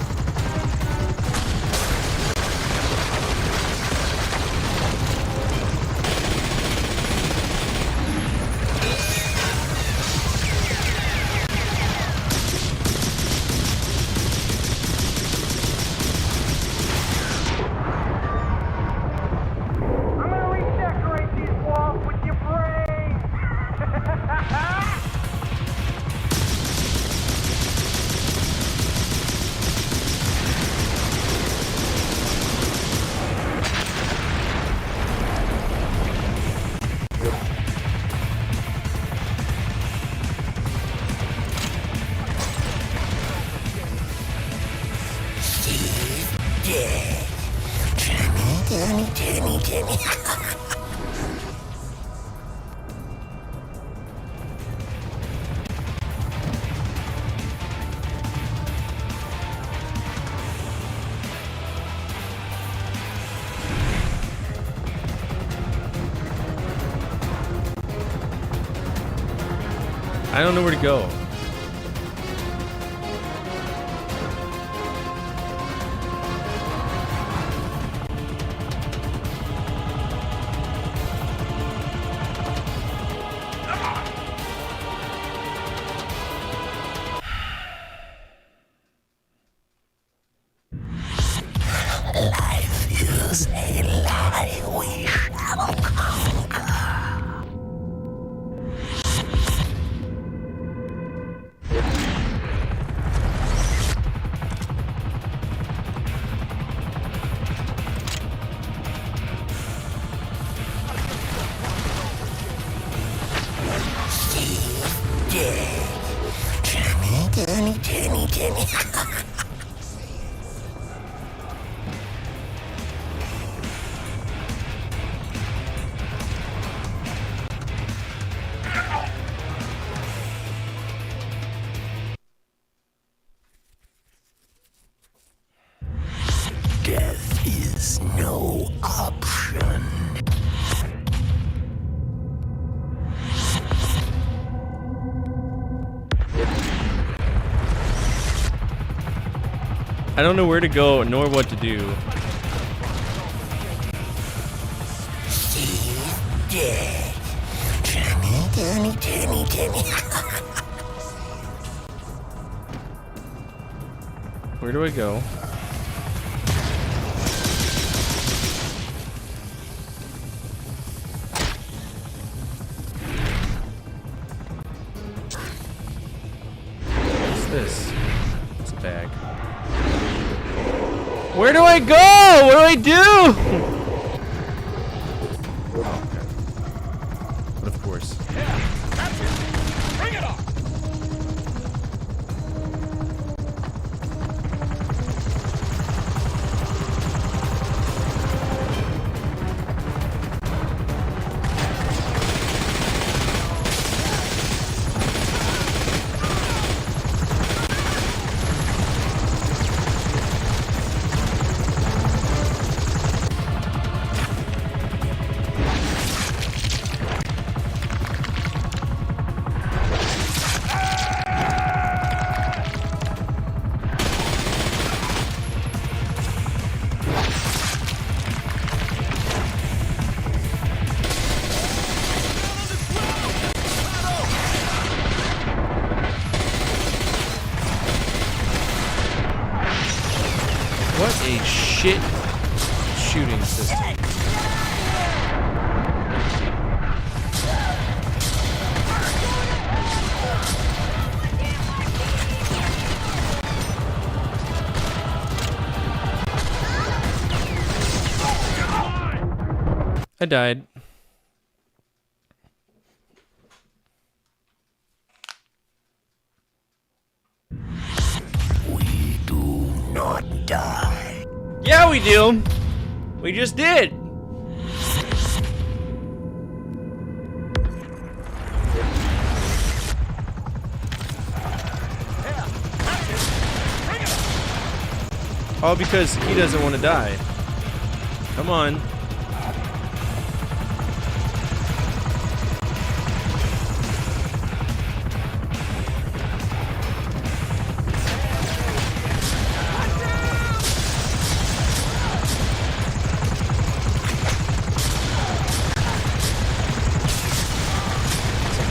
[SPEAKER 1] Danny.
[SPEAKER 2] I don't know where to go.
[SPEAKER 1] Life is a lie we shall conquer. Danny. Death is no option.
[SPEAKER 2] I don't know where to go nor what to do.
[SPEAKER 1] Dead. Danny.
[SPEAKER 2] Where do I go? What's this? It's a bag. Where do I go? What do I do? But of course.
[SPEAKER 4] That's it. Bring it on.
[SPEAKER 2] What a shit shooting system. I died.
[SPEAKER 1] We do not die.
[SPEAKER 2] Yeah, we do. We just did. All because he doesn't want to die. Come on.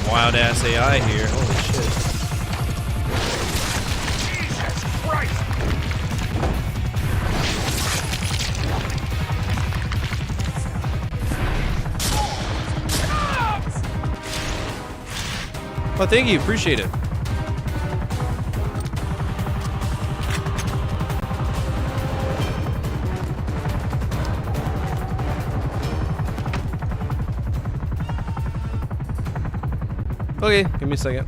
[SPEAKER 2] Wild ass AI here. Holy shit.
[SPEAKER 4] Jesus Christ!
[SPEAKER 2] Oh, thank you. Appreciate it. Okay, give me a second.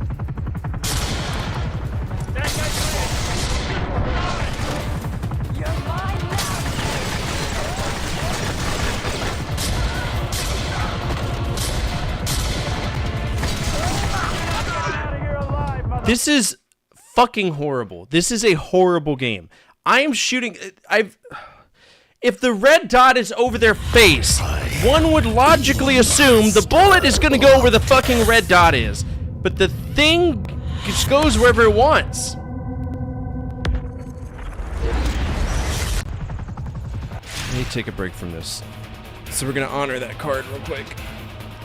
[SPEAKER 2] This is fucking horrible. This is a horrible game. I am shooting... If the red dot is over their face, one would logically assume the bullet is going to go where the fucking red dot is. But the thing just goes wherever it wants. Let me take a break from this. So we're going to honor that card real quick.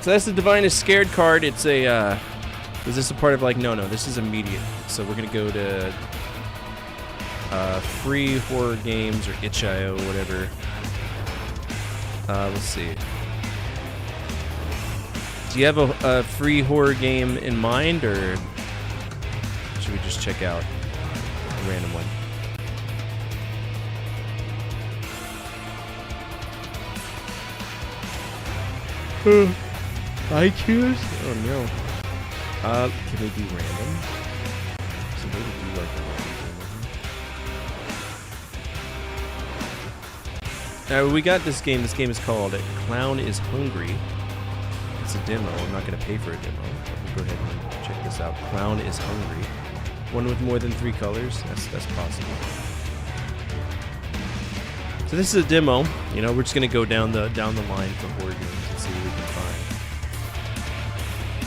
[SPEAKER 2] So that's the Divine is Scared card. It's a... is this a part of like... No, this is immediate. So we're going to go to... free horror games or itch.io, whatever. Let's see. Do you have a free horror game in mind, or should we just check out a random one? iTunes? Oh no. Can we do random? So maybe do like a random game. We got this game. This game is called Clown is Hungry. It's a demo. I'm not going to pay for a demo. We'll go ahead and check this out. Clown is Hungry. One with more than 3 colors. That's possible. So this is a demo. You know, we're just going to go down the line for horror games and see what we can find.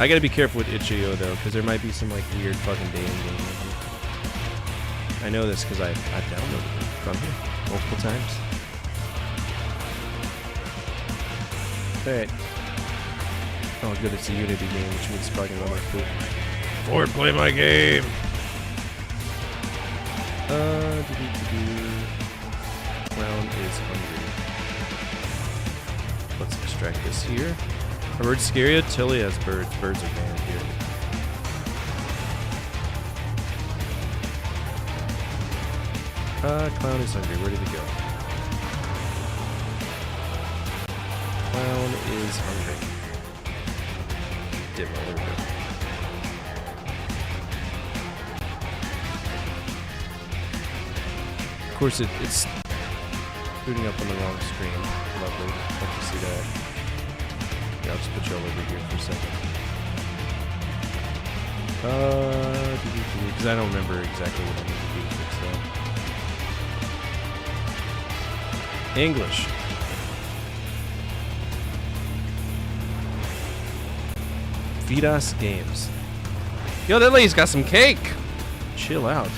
[SPEAKER 2] I got to be careful with itch.io though, because there might be some like weird fucking dating game. I know this because I've downloaded it from here multiple times. Alright. Oh good, it's a Unity game, which means it's probably gonna run like cool. Ford, play my game! Clown is hungry. Let's extract this here. Are birds scary? Tilly has birds. Birds are banned here. Clown is hungry. Where did it go? Clown is hungry. Demo, there we go. Of course, it's booting up on the wrong screen. Lovely. Love to see that. Yeah, I'll just put you all over here for a second. Because I don't remember exactly what I need to do to fix that. English. Vidas Games. Yo, that lady's got some cake. Chill out.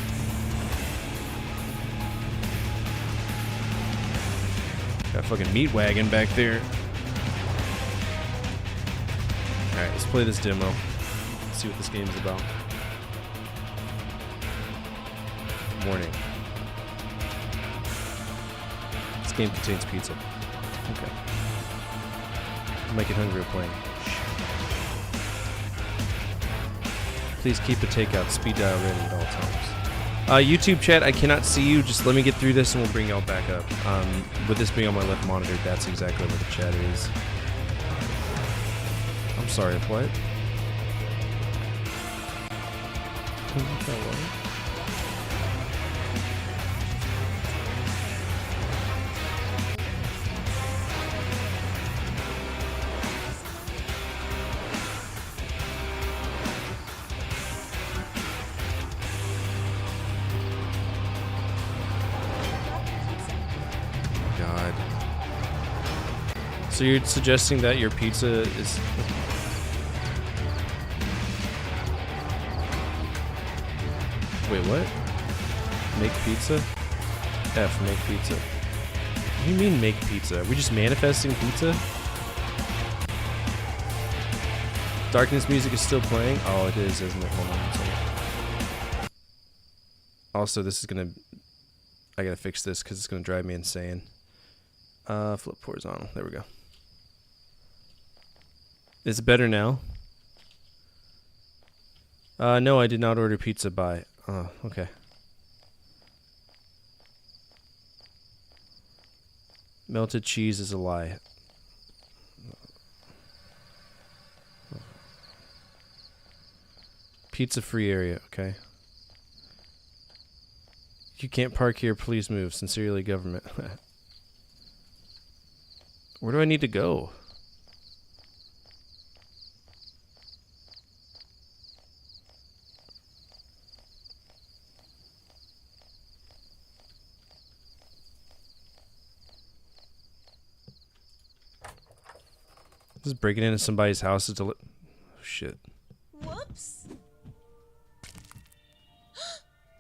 [SPEAKER 2] Got a fucking meat wagon back there. Alright, let's play this demo. See what this game's about. Warning. This game contains pizza. Okay. Might get hungry playing. Please keep a takeout speed dial ready at all times. YouTube chat, I cannot see you. Just let me get through this and we'll bring y'all back up. With this being on my left monitor, that's exactly where the chat is. I'm sorry, what? God. So you're suggesting that your pizza is... Wait, what? Make pizza? F, make pizza. What do you mean make pizza? Are we just manifesting pizza? Darkness music is still playing? Oh, it is, isn't it? Hold on a second. Also, this is gonna... I gotta fix this because it's gonna drive me insane. Flip horizontal. There we go. Is it better now? No, I did not order pizza by... Oh, okay. Melted cheese is a lie. Pizza free area, okay. You can't park here, please move. Sincerely, government. Where do I need to go? Just breaking into somebody's house is oh, shit.
[SPEAKER 8] Whoops.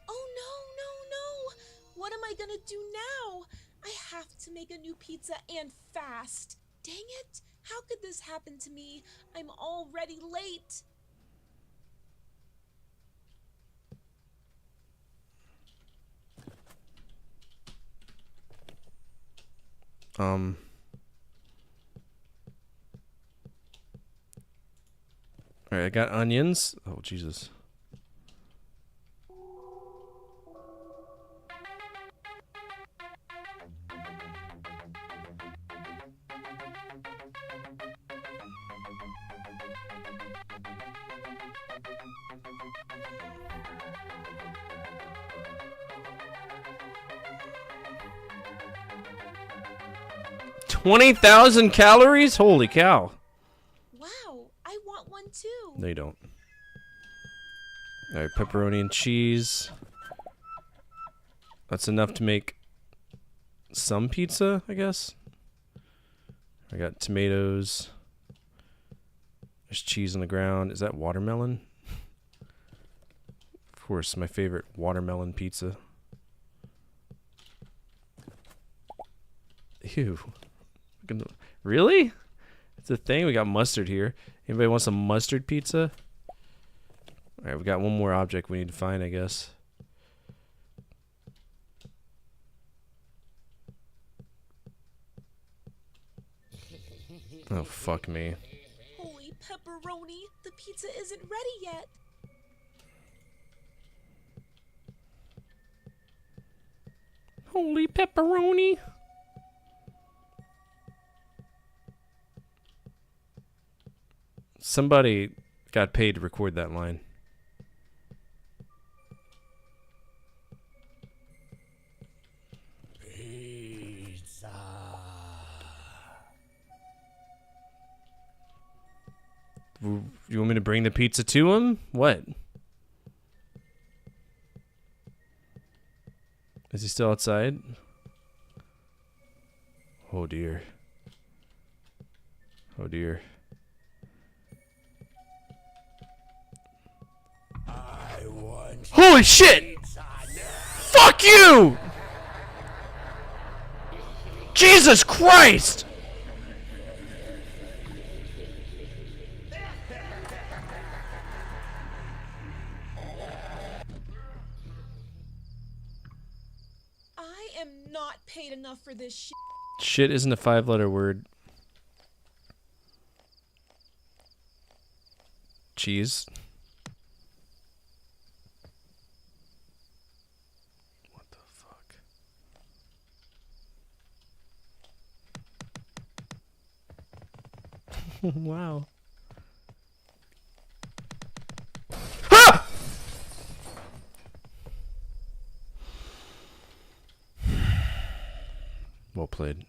[SPEAKER 8] Oh no. What am I gonna do now? I have to make a new pizza and fast. Dang it. How could this happen to me? I'm already late.
[SPEAKER 2] Alright, I got onions. Oh, Jesus. $20,000 calories? Holy cow.
[SPEAKER 8] Wow, I want one too.
[SPEAKER 2] No, you don't. Alright, pepperoni and cheese. That's enough to make some pizza, I guess. I got tomatoes. There's cheese on the ground. Is that watermelon? Of course, my favorite watermelon pizza. Ew. Really? It's a thing. We got mustard here. Anybody want some mustard pizza? Alright, we got one more object we need to find, I guess. Oh, fuck me.
[SPEAKER 8] Holy pepperoni, the pizza isn't ready yet.
[SPEAKER 2] Holy pepperoni. Somebody got paid to record that line.
[SPEAKER 1] Pizza.
[SPEAKER 2] You want me to bring the pizza to him? What? Is he still outside? Oh dear. Oh dear. Holy shit! Fuck you! Jesus Christ!
[SPEAKER 8] I am not paid enough for this shit.
[SPEAKER 2] Shit isn't a 5-letter word. Cheese. What the fuck? Wow. Ah! Well played.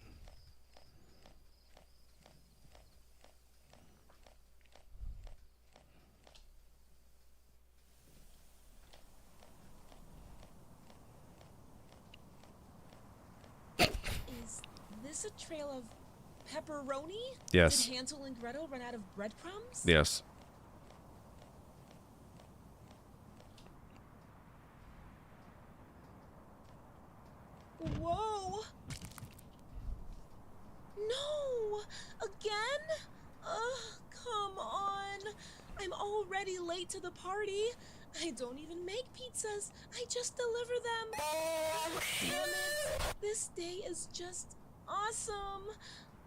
[SPEAKER 8] Is this a trail of pepperoni?
[SPEAKER 2] Yes.
[SPEAKER 8] Did Hansel and Gretel run out of breadcrumbs?
[SPEAKER 2] Yes.
[SPEAKER 8] Whoa! No! Again? Ugh, come on. I'm already late to the party. I don't even make pizzas. I just deliver them. Damn it. This day is just awesome.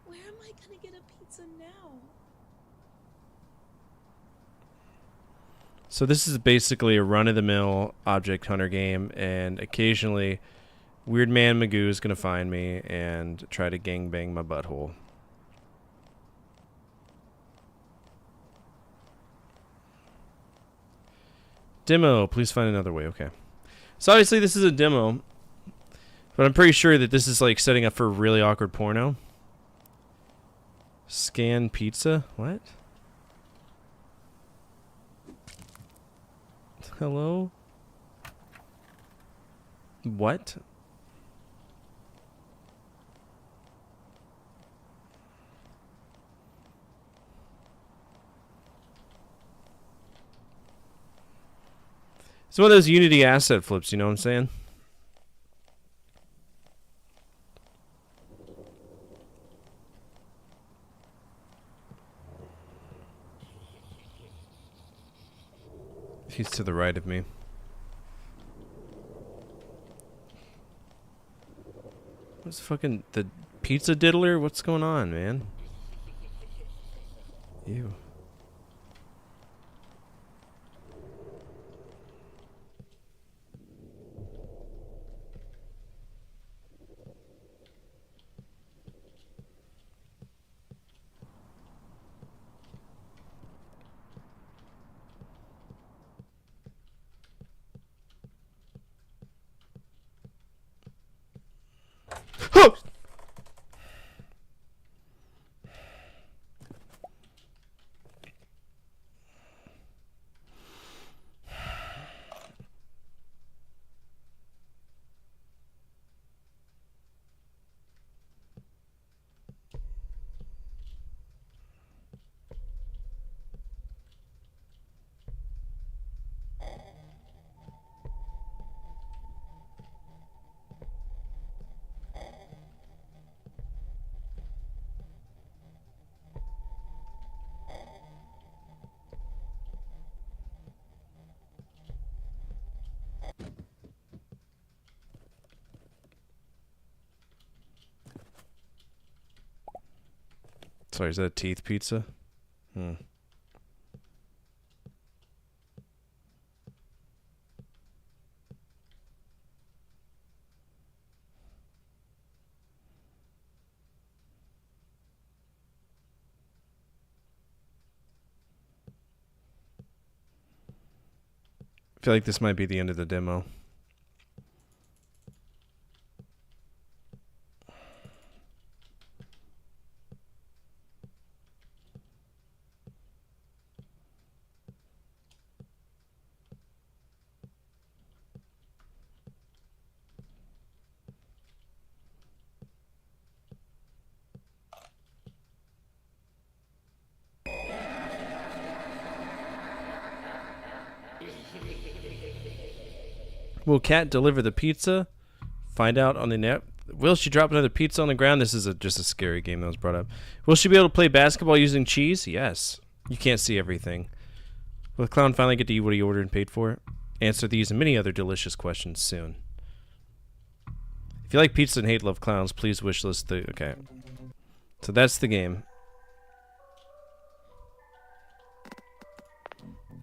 [SPEAKER 8] Where am I gonna get a pizza now?
[SPEAKER 2] So this is basically a run-of-the-mill object hunter game, and occasionally Weird Man Magoo is going to find me and try to gangbang my butthole. Demo, please find another way. Okay. So obviously this is a demo, but I'm pretty sure that this is like setting up for a really awkward porno. Scan pizza? What? Hello? What? It's one of those Unity asset flips, you know what I'm saying? He's to the right of me. What's fucking the pizza diddler? What's going on, man? Ew. Oh! Sorry, is that a teeth pizza? Hmm. I feel like this might be the end of the demo. Will Cat deliver the pizza? Find out on the net. Will she drop another pizza on the ground? This is just a scary game that was brought up. Will she be able to play basketball using cheese? Yes. You can't see everything. Will the clown finally get to eat what he ordered and paid for? Answer these and many other delicious questions soon. If you like pizza and hate love clowns, please wishlist the... Okay. So that's the game.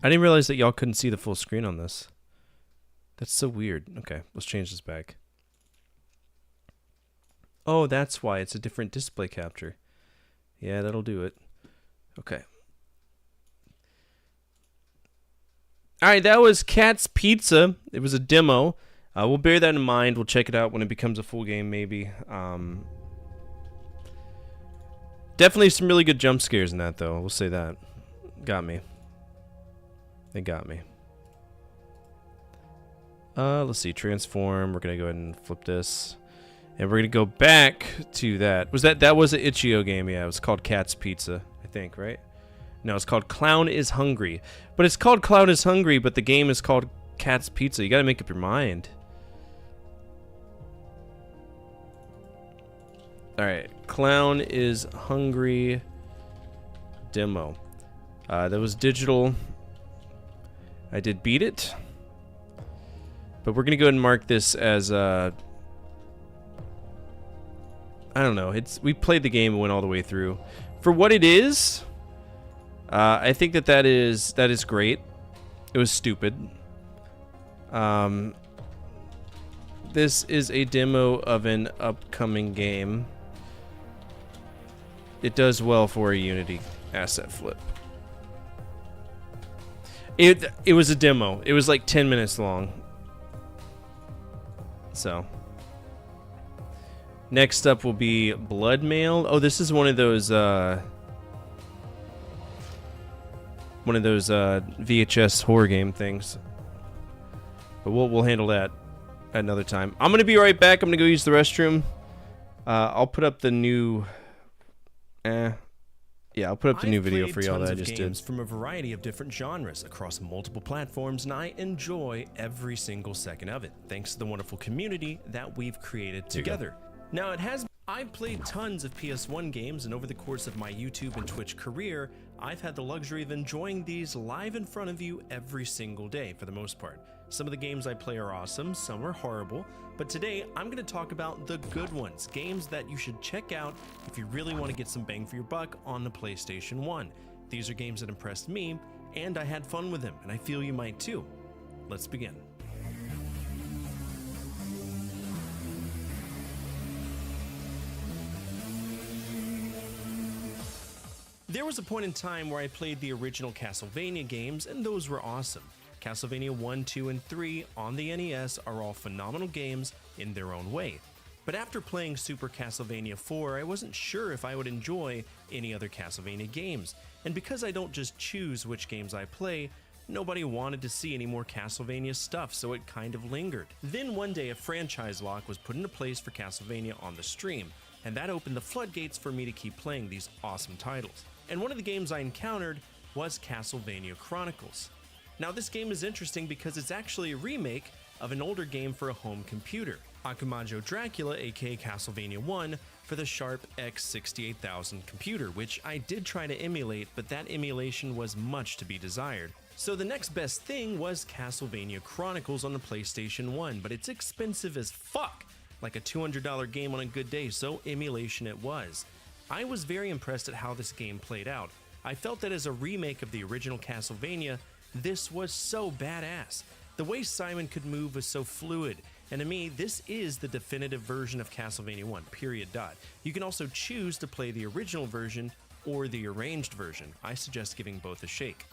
[SPEAKER 2] I didn't realize that y'all couldn't see the full screen on this. That's so weird. Okay, let's change this back. Oh, that's why. It's a different display capture. Yeah, that'll do it. Okay. Alright, that was Cat's Pizza. It was a demo. We'll bear that in mind. We'll check it out when it becomes a full game, maybe. Definitely some really good jump scares in that, though. We'll say that. Got me. They got me. Let's see. Transform. We're going to go ahead and flip this. And we're going to go back to that. That was an Itch.io game, yeah. It was called Cat's Pizza, I think, right? No, it's called Clown is Hungry. But it's called Clown is Hungry, but the game is called Cat's Pizza. You got to make up your mind. Alright. Clown is Hungry demo. That was digital. I did beat it. But we're going to go ahead and mark this as I don't know. We played the game and went all the way through. For what it is, I think that is great. It was stupid. This is a demo of an upcoming game. It does well for a Unity asset flip. It was a demo. It was like 10 minutes long. So, next up will be Blood Mail. Oh, this is one of those VHS horror game things. But we'll handle that at another time. I'm gonna be right back. I'm gonna go use the restroom. I'll put up the new. Yeah, I'll put up the new video
[SPEAKER 10] played
[SPEAKER 2] for y'all that I
[SPEAKER 10] tons of
[SPEAKER 2] just
[SPEAKER 10] games
[SPEAKER 2] did.
[SPEAKER 10] from a variety of different genres across multiple platforms, and I enjoy every single second of it, thanks to the wonderful community that we've created together. Now, I've played tons of PS1 games, and over the course of my YouTube and Twitch career, I've had the luxury of enjoying these live in front of you every single day for the most part. Some of the games I play are awesome, some are horrible, but today I'm going to talk about the good ones, games that you should check out if you really want to get some bang for your buck on the PlayStation 1. These are games that impressed me, and I had fun with them, and I feel you might too. Let's begin. There was a point in time where I played the original Castlevania games, and those were awesome. Castlevania 1, 2, and 3 on the NES are all phenomenal games in their own way. But after playing Super Castlevania 4, I wasn't sure if I would enjoy any other Castlevania games. And because I don't just choose which games I play, nobody wanted to see any more Castlevania stuff, so it kind of lingered. Then one day a franchise lock was put into place for Castlevania on the stream, and that opened the floodgates for me to keep playing these awesome titles. And one of the games I encountered was Castlevania Chronicles. Now this game is interesting because it's actually a remake of an older game for a home computer, Akumajo Dracula aka Castlevania 1 for the Sharp X68000 computer, which I did try to emulate, but that emulation was much to be desired. So the next best thing was Castlevania Chronicles on the PlayStation 1, but it's expensive as fuck, like a $200 game on a good day, so emulation it was. I was very impressed at how this game played out. I felt that as a remake of the original Castlevania, this was so badass. The way Simon could move was so fluid, and to me, this is the definitive version of Castlevania 1, period. You can also choose to play the original version or the arranged version. I suggest giving both a shake.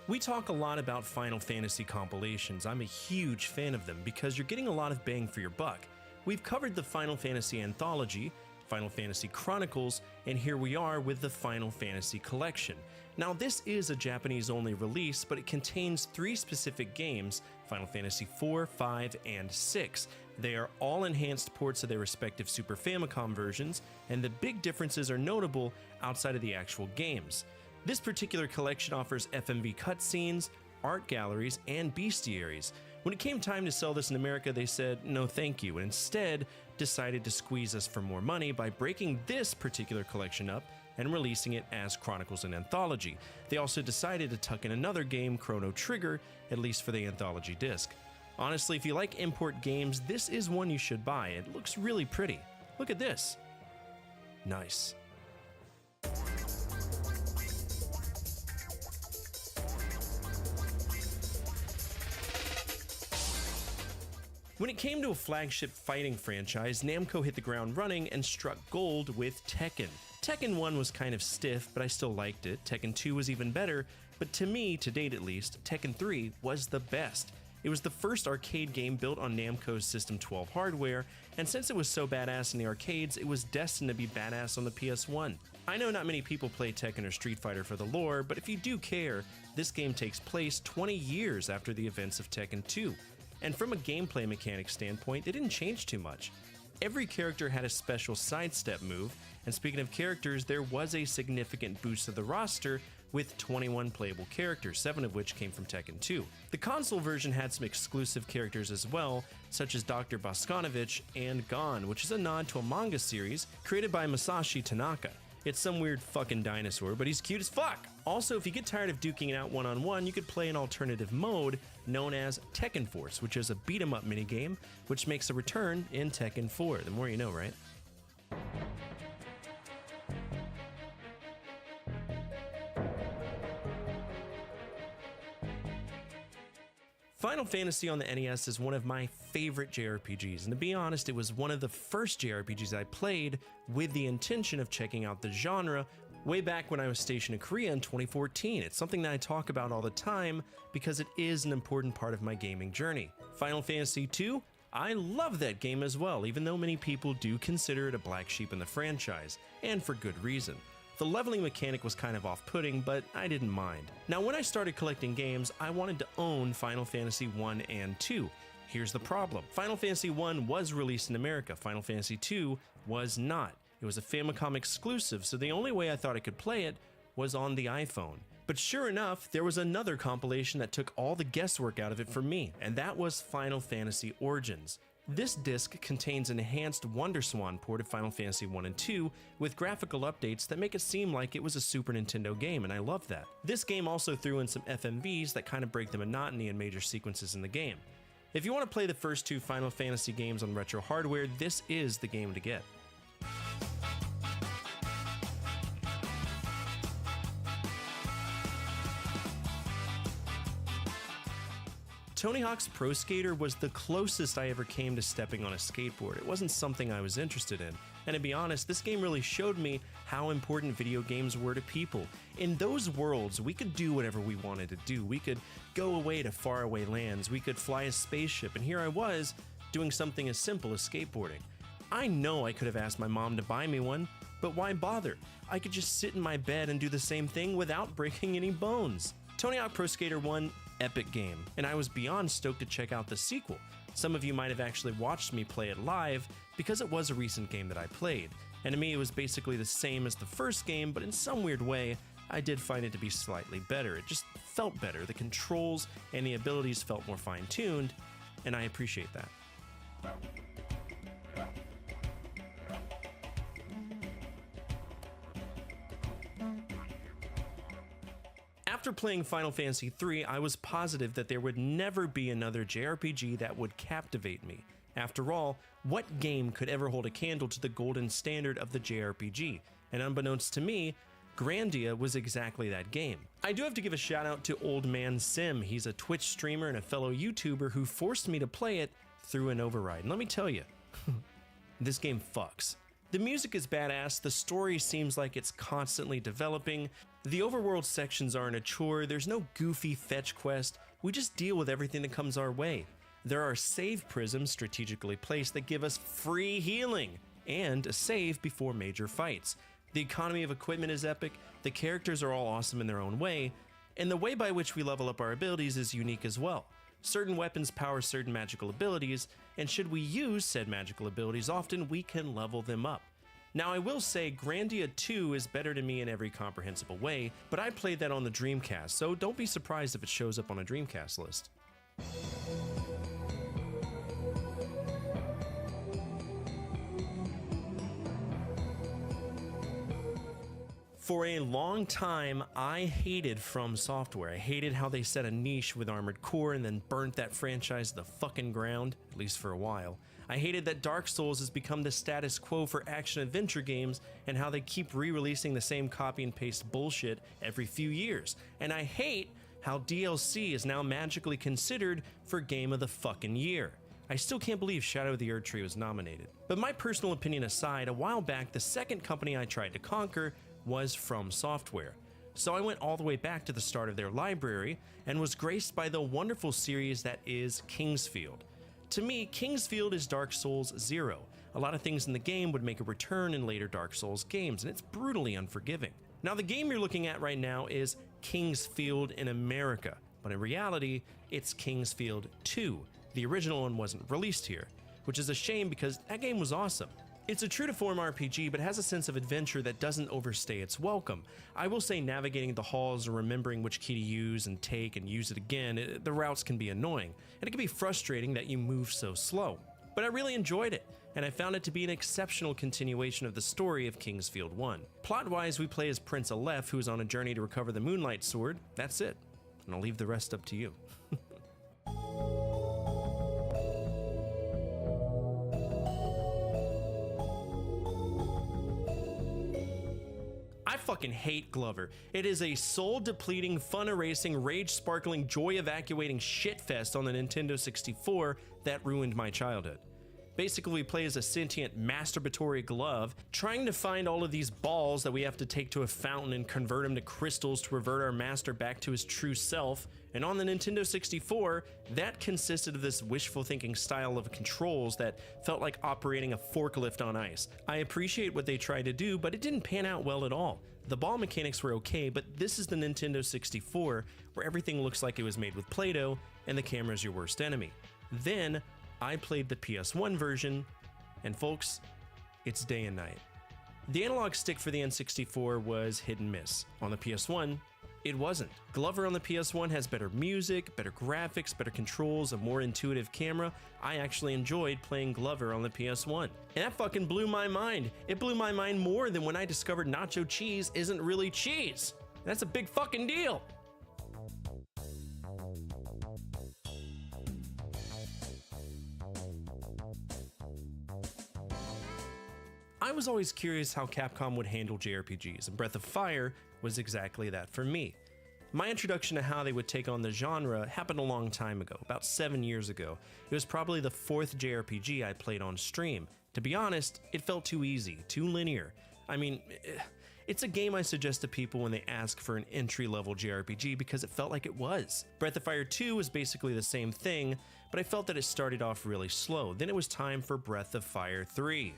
[SPEAKER 10] We talk a lot about Final Fantasy compilations. I'm a huge fan of them because you're getting a lot of bang for your buck. We've covered the Final Fantasy Anthology, Final Fantasy Chronicles, and here we are with the Final Fantasy Collection. Now this is a Japanese-only release, but it contains 3 specific games, Final Fantasy 4, 5, and 6. They are all enhanced ports of their respective Super Famicom versions, and the big differences are notable outside of the actual games. This particular collection offers FMV cutscenes, art galleries, and bestiaries. When it came time to sell this in America, they said no thank you, and instead decided to squeeze us for more money by breaking this particular collection up and releasing it as Chronicles and Anthology. They also decided to tuck in another game, Chrono Trigger, at least for the Anthology disc. Honestly, if you like import games, this is one you should buy. It looks really pretty. Look at this. Nice. When it came to a flagship fighting franchise, Namco hit the ground running and struck gold with Tekken. Tekken 1 was kind of stiff, but I still liked it. Tekken 2 was even better, but to me, to date at least, Tekken 3 was the best. It was the first arcade game built on Namco's System 12 hardware, and since it was so badass in the arcades, it was destined to be badass on the PS1. I know not many people play Tekken or Street Fighter for the lore, but if you do care, this game takes place 20 years after the events of Tekken 2. And from a gameplay mechanic standpoint, they didn't change too much. Every character had a special sidestep move, and speaking of characters, there was a significant boost to the roster with 21 playable characters, 7 of which came from Tekken 2. The console version had some exclusive characters as well, such as Dr. Bosconovich and Gon, which is a nod to a manga series created by Masashi Tanaka. It's some weird fucking dinosaur, but he's cute as fuck! Also, if you get tired of duking it out one-on-one, you could play an alternative mode known as Tekken Force, which is a beat-em-up minigame, which makes a return in Tekken 4. The more you know, right? Final Fantasy on the NES is one of my favorite JRPGs, and to be honest, it was one of the first JRPGs I played with the intention of checking out the genre way back when I was stationed in Korea in 2014. It's something that I talk about all the time because it is an important part of my gaming journey. Final Fantasy II, I love that game as well, even though many people do consider it a black sheep in the franchise, and for good reason. The leveling mechanic was kind of off-putting, but I didn't mind. Now, when I started collecting games, I wanted to own Final Fantasy 1 and 2. Here's the problem. Final Fantasy 1 was released in America. Final Fantasy 2 was not. It was a Famicom exclusive, so the only way I thought I could play it was on the iPhone. But sure enough, there was another compilation that took all the guesswork out of it for me, and that was Final Fantasy Origins. This disc contains an enhanced WonderSwan port of Final Fantasy 1 and 2 with graphical updates that make it seem like it was a Super Nintendo game, and I love that. This game also threw in some FMVs that kind of break the monotony in major sequences in the game. If you want to play the first 2 Final Fantasy games on retro hardware, this is the game to get. Tony Hawk's Pro Skater was the closest I ever came to stepping on a skateboard. It wasn't something I was interested in. And to be honest, this game really showed me how important video games were to people. In those worlds, we could do whatever we wanted to do. We could go away to faraway lands. We could fly a spaceship. And here I was, doing something as simple as skateboarding. I know I could have asked my mom to buy me one, but why bother? I could just sit in my bed and do the same thing without breaking any bones. Tony Hawk Pro Skater 1, epic game, and I was beyond stoked to check out the sequel. Some of you might have actually watched me play it live because it was a recent game that I played, and to me it was basically the same as the first game, but in some weird way, I did find it to be slightly better. It just felt better. The controls and the abilities felt more fine-tuned, and I appreciate that. After playing Final Fantasy III, I was positive that there would never be another JRPG that would captivate me. After all, what game could ever hold a candle to the golden standard of the JRPG? And unbeknownst to me, Grandia was exactly that game. I do have to give a shout out to Old Man Sim. He's a Twitch streamer and a fellow YouTuber who forced me to play it through an override. And let me tell you, this game fucks. The music is badass, the story seems like it's constantly developing, the overworld sections aren't a chore, there's no goofy fetch quest, we just deal with everything that comes our way. There are save prisms strategically placed that give us free healing, and a save before major fights. The economy of equipment is epic, the characters are all awesome in their own way, and the way by which we level up our abilities is unique as well. Certain weapons power certain magical abilities, and should we use said magical abilities often, we can level them up. Now I will say Grandia 2 is better to me in every comprehensible way, but I played that on the Dreamcast, so don't be surprised if it shows up on a Dreamcast list. For a long time, I hated From Software. I hated how they set a niche with Armored Core and then burnt that franchise to the fucking ground, at least for a while. I hated that Dark Souls has become the status quo for action-adventure games and how they keep re-releasing the same copy and paste bullshit every few years. And I hate how DLC is now magically considered for Game of the fucking Year. I still can't believe Shadow of the Erdtree was nominated. But my personal opinion aside, a while back, the second company I tried to conquer was From Software. So I went all the way back to the start of their library and was graced by the wonderful series that is Kingsfield. To me, Kingsfield is Dark Souls 0. A lot of things in the game would make a return in later Dark Souls games, and it's brutally unforgiving. Now, the game you're looking at right now is Kingsfield in America, but in reality, it's Kingsfield 2. The original one wasn't released here, which is a shame because that game was awesome. It's a true-to-form RPG, but has a sense of adventure that doesn't overstay its welcome. I will say navigating the halls or remembering which key to use and take and use it again, the routes can be annoying, and it can be frustrating that you move so slow. But I really enjoyed it, and I found it to be an exceptional continuation of the story of Kingsfield 1. Plot-wise, we play as Prince Aleph, who is on a journey to recover the Moonlight Sword. That's it, and I'll leave the rest up to you. I fucking hate Glover. It is a soul-depleting, fun-erasing, rage-sparkling, joy-evacuating shitfest on the Nintendo 64 that ruined my childhood. Basically, we play as a sentient masturbatory glove, trying to find all of these balls that we have to take to a fountain and convert them to crystals to revert our master back to his true self. And on the Nintendo 64, that consisted of this wishful thinking style of controls that felt like operating a forklift on ice. I appreciate what they tried to do, but it didn't pan out well at all. The ball mechanics were okay, but this is the Nintendo 64, where everything looks like it was made with Play-Doh, and the camera's your worst enemy. Then, I played the PS1 version, and folks, it's day and night. The analog stick for the N64 was hit and miss. On the PS1, it wasn't. Glover on the PS1 has better music, better graphics, better controls, a more intuitive camera. I actually enjoyed playing Glover on the PS1. And that fucking blew my mind. It blew my mind more than when I discovered nacho cheese isn't really cheese. That's a big fucking deal. I was always curious how Capcom would handle JRPGs, and Breath of Fire was exactly that for me. My introduction to how they would take on the genre happened a long time ago, about 7 years ago. It was probably the 4th JRPG I played on stream. To be honest, it felt too easy, too linear. I mean, it's a game I suggest to people when they ask for an entry-level JRPG because it felt like it was. Breath of Fire 2 was basically the same thing, but I felt that it started off really slow. Then it was time for Breath of Fire 3.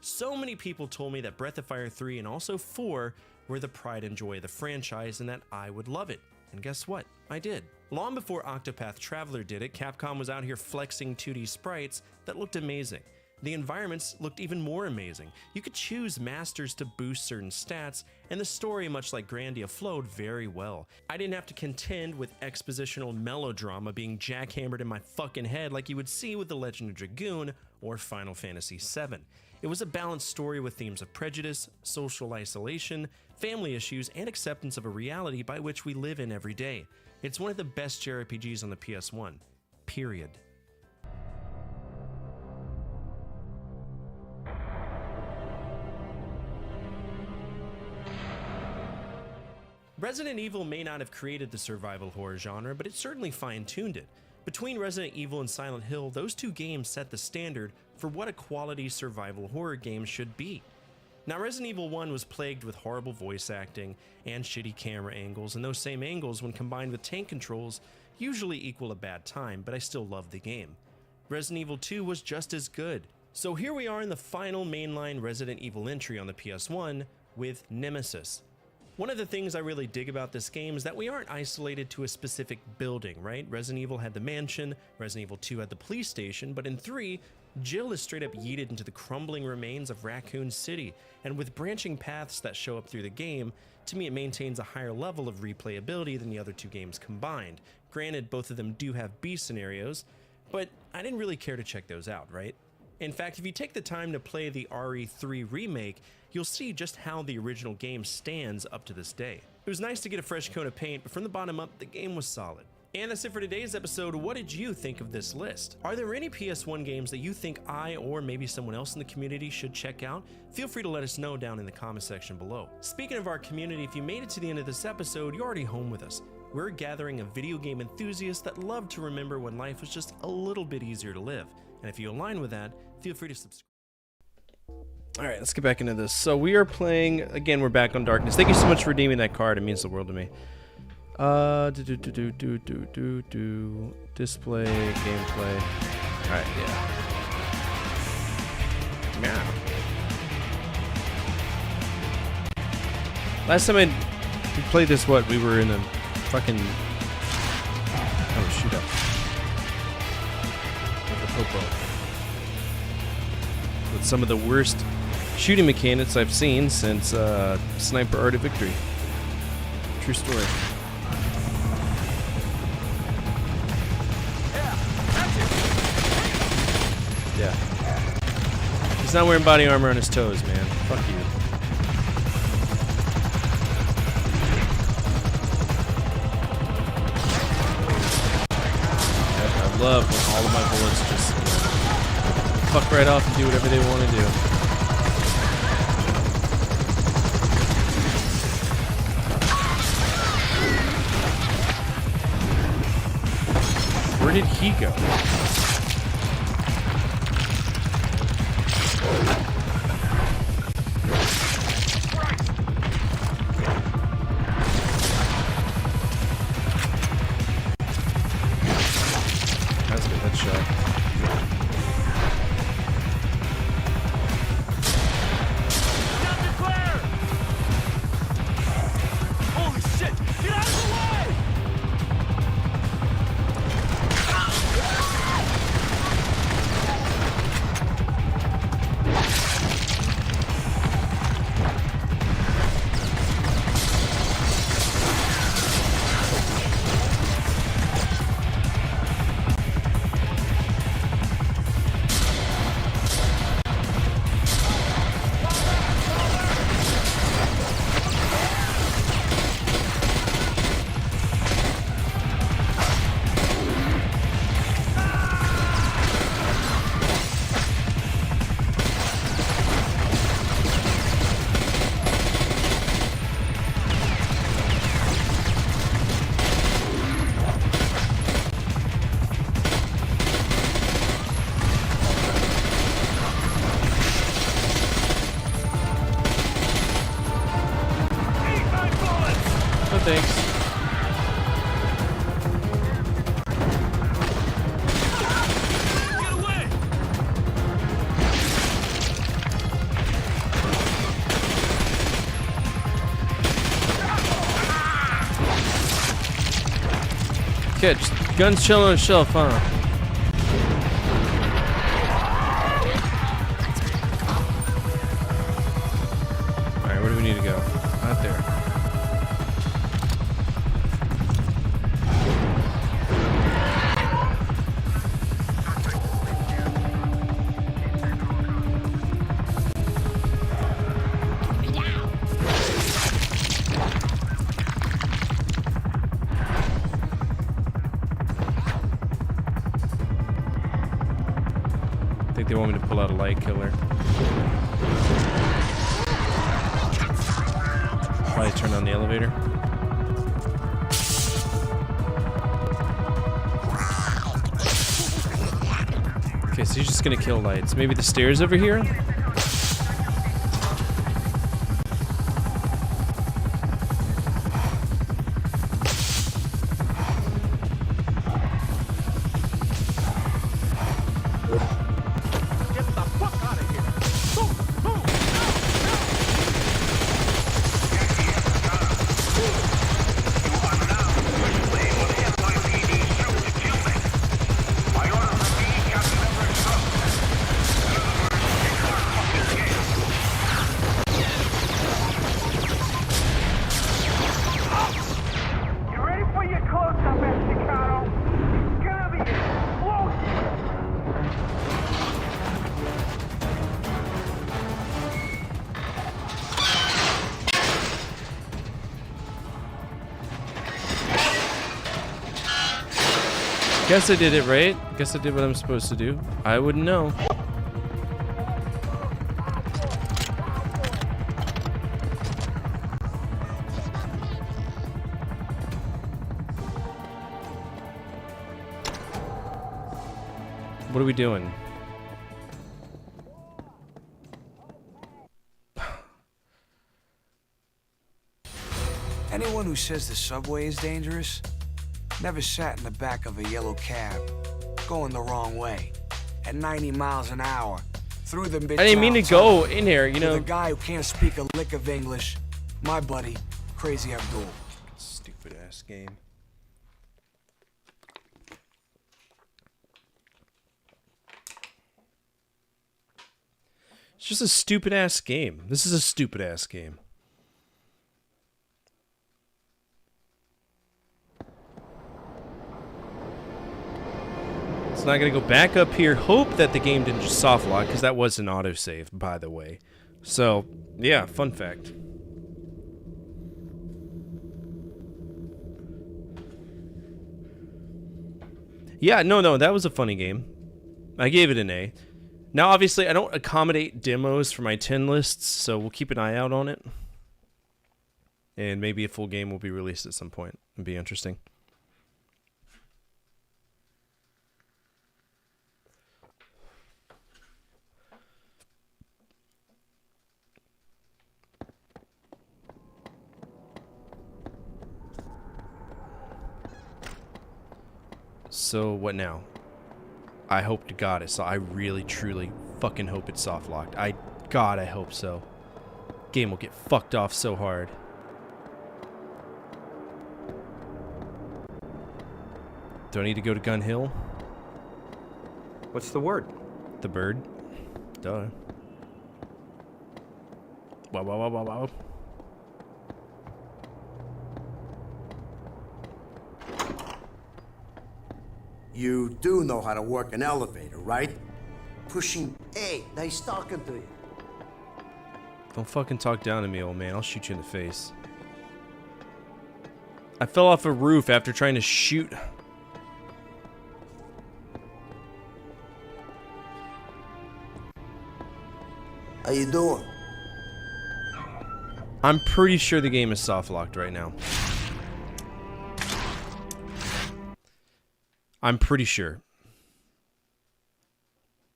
[SPEAKER 10] So many people told me that Breath of Fire 3 and also 4 were the pride and joy of the franchise and that I would love it. And guess what? I did. Long before Octopath Traveler did it, Capcom was out here flexing 2D sprites that looked amazing. The environments looked even more amazing. You could choose masters to boost certain stats, and the story, much like Grandia, flowed very well. I didn't have to contend with expositional melodrama being jackhammered in my fucking head like you would see with The Legend of Dragoon or Final Fantasy VII. It was a balanced story with themes of prejudice, social isolation, family issues, and acceptance of a reality by which we live in every day. It's one of the best JRPGs on the PS1. Period. Resident Evil may not have created the survival horror genre, but it certainly fine-tuned it. Between Resident Evil and Silent Hill, those two games set the standard for what a quality survival horror game should be. Now, Resident Evil 1 was plagued with horrible voice acting and shitty camera angles, and those same angles, when combined with tank controls, usually equal a bad time, but I still loved the game. Resident Evil 2 was just as good. So here we are in the final mainline Resident Evil entry on the PS1 with Nemesis. One of the things I really dig about this game is that we aren't isolated to a specific building, right? Resident Evil had the mansion, Resident Evil 2 had the police station, but in 3, Jill is straight up yeeted into the crumbling remains of Raccoon City, and with branching paths that show up through the game, to me it maintains a higher level of replayability than the other two games combined. Granted, both of them do have B scenarios, but I didn't really care to check those out, right? In fact, if you take the time to play the RE3 remake, you'll see just how the original game stands up to this day. It was nice to get a fresh coat of paint, but from the bottom up, the game was solid. And that's it for today's episode. What did you think of this list? Are there any PS1 games that you think I or maybe someone else in the community should check out? Feel free to let us know down in the comment section below. Speaking of our community, if you made it to the end of this episode, you're already home with us. We're a gathering of video game enthusiasts that love to remember when life was just a little bit easier to live. And if you align with that, feel free to subscribe. All right, let's get back into this. So we are playing, again, we're back on Darkness. Thank you so much for redeeming that card. It means the world to me. Display, gameplay. All right, yeah. Last time we played this, we were in a fucking... Oh, shoot up. With the Popo. With some of the worst shooting mechanics I've seen since Sniper Art of Victory. True story. Yeah. He's not wearing body armor on his toes, man. Fuck you. I love when all of my bullets just fuck right off and do whatever they want to do. Where did he go? That's a good headshot.
[SPEAKER 2] thanks. Okay, just guns chilling on a shelf, huh? Alright, where do we need to go? Out there. I think they want me to pull out a light killer. Probably turn on the elevator. Okay, so he's just gonna kill lights. Maybe the stairs over here?
[SPEAKER 4] Get the fuck out of here! Move! Move! You ready for your close-up, Mexicano? It's gonna be explosive!
[SPEAKER 2] Guess I did it right. Guess I did what I'm supposed to do. I wouldn't know. What are we doing?
[SPEAKER 3] Anyone who says the subway is dangerous never sat in the back of a yellow cab, going the wrong way, at 90 miles an hour, through the Midtown
[SPEAKER 2] I didn't mean to go in here, you know.
[SPEAKER 3] The guy who can't speak a lick of English, my buddy, Crazy Abdul.
[SPEAKER 2] Stupid ass game. It's just a stupid ass game. This is a stupid ass game. So now I gotta go back up here, hope that the game didn't just soft lock, because that was an autosave, by the way. So, yeah, fun fact. Yeah, no, that was a funny game. I gave it an A. Now, obviously, I don't accommodate demos for my 10 lists, so we'll keep an eye out on it. And maybe a full game will be released at some point. It'd be interesting. So, what now? I hope to God it's... I really, truly, fucking hope it's soft locked. God, I hope so. Game will get fucked off so hard. Do I need to go to Gun Hill?
[SPEAKER 11] What's the word?
[SPEAKER 2] The bird. Duh. Wow.
[SPEAKER 9] You do know how to work an elevator, right? Pushing...
[SPEAKER 1] Hey, nice talking to you.
[SPEAKER 2] Don't fucking talk down to me, old man. I'll shoot you in the face. I fell off a roof after trying to shoot...
[SPEAKER 1] How you doing?
[SPEAKER 2] I'm pretty sure the game is soft locked right now. I'm pretty sure.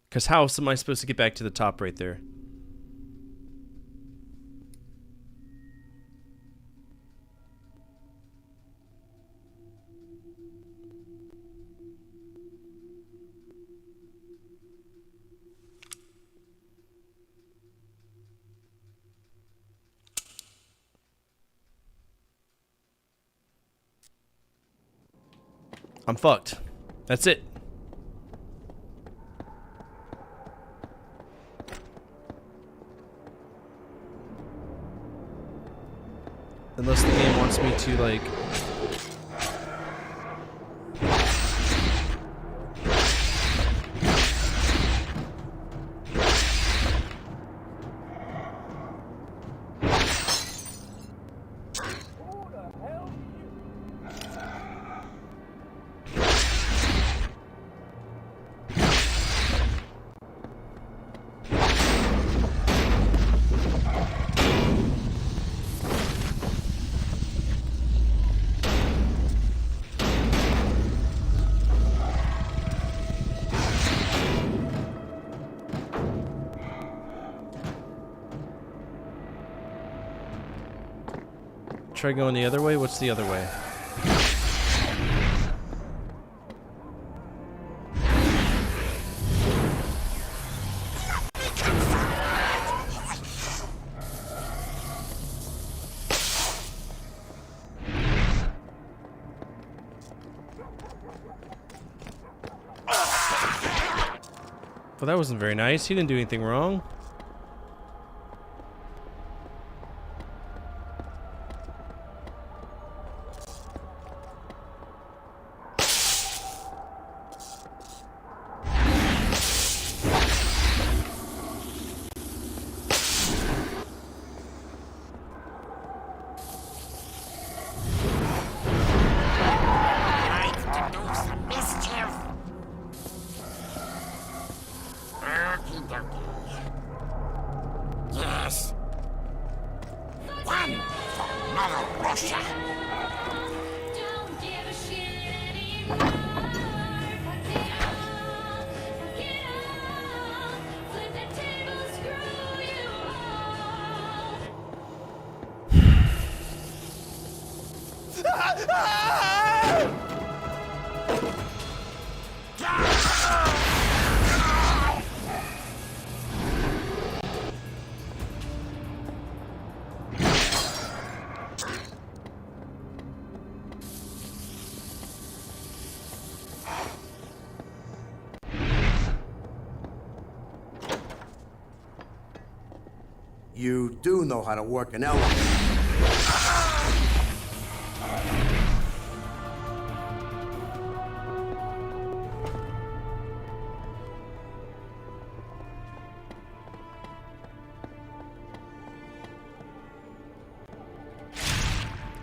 [SPEAKER 2] Because how else am I supposed to get back to the top right there? I'm fucked. That's it. Unless the game wants me to, like... Try going the other way? What's the other way? Well, that wasn't very nice. He didn't do anything wrong.
[SPEAKER 1] Yes. One for Mother Russia.
[SPEAKER 9] You do know how to work an elevator.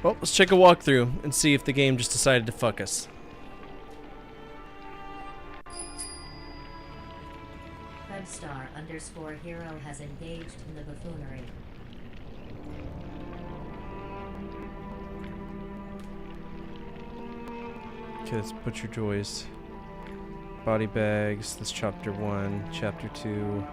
[SPEAKER 2] Well, let's check a walkthrough and see if the game just decided to fuck us.
[SPEAKER 12] Webstar_hero has engaged in the buffoonery.
[SPEAKER 2] Okay, let's Butcher Joys. Body bags, that's chapter 1, chapter 2.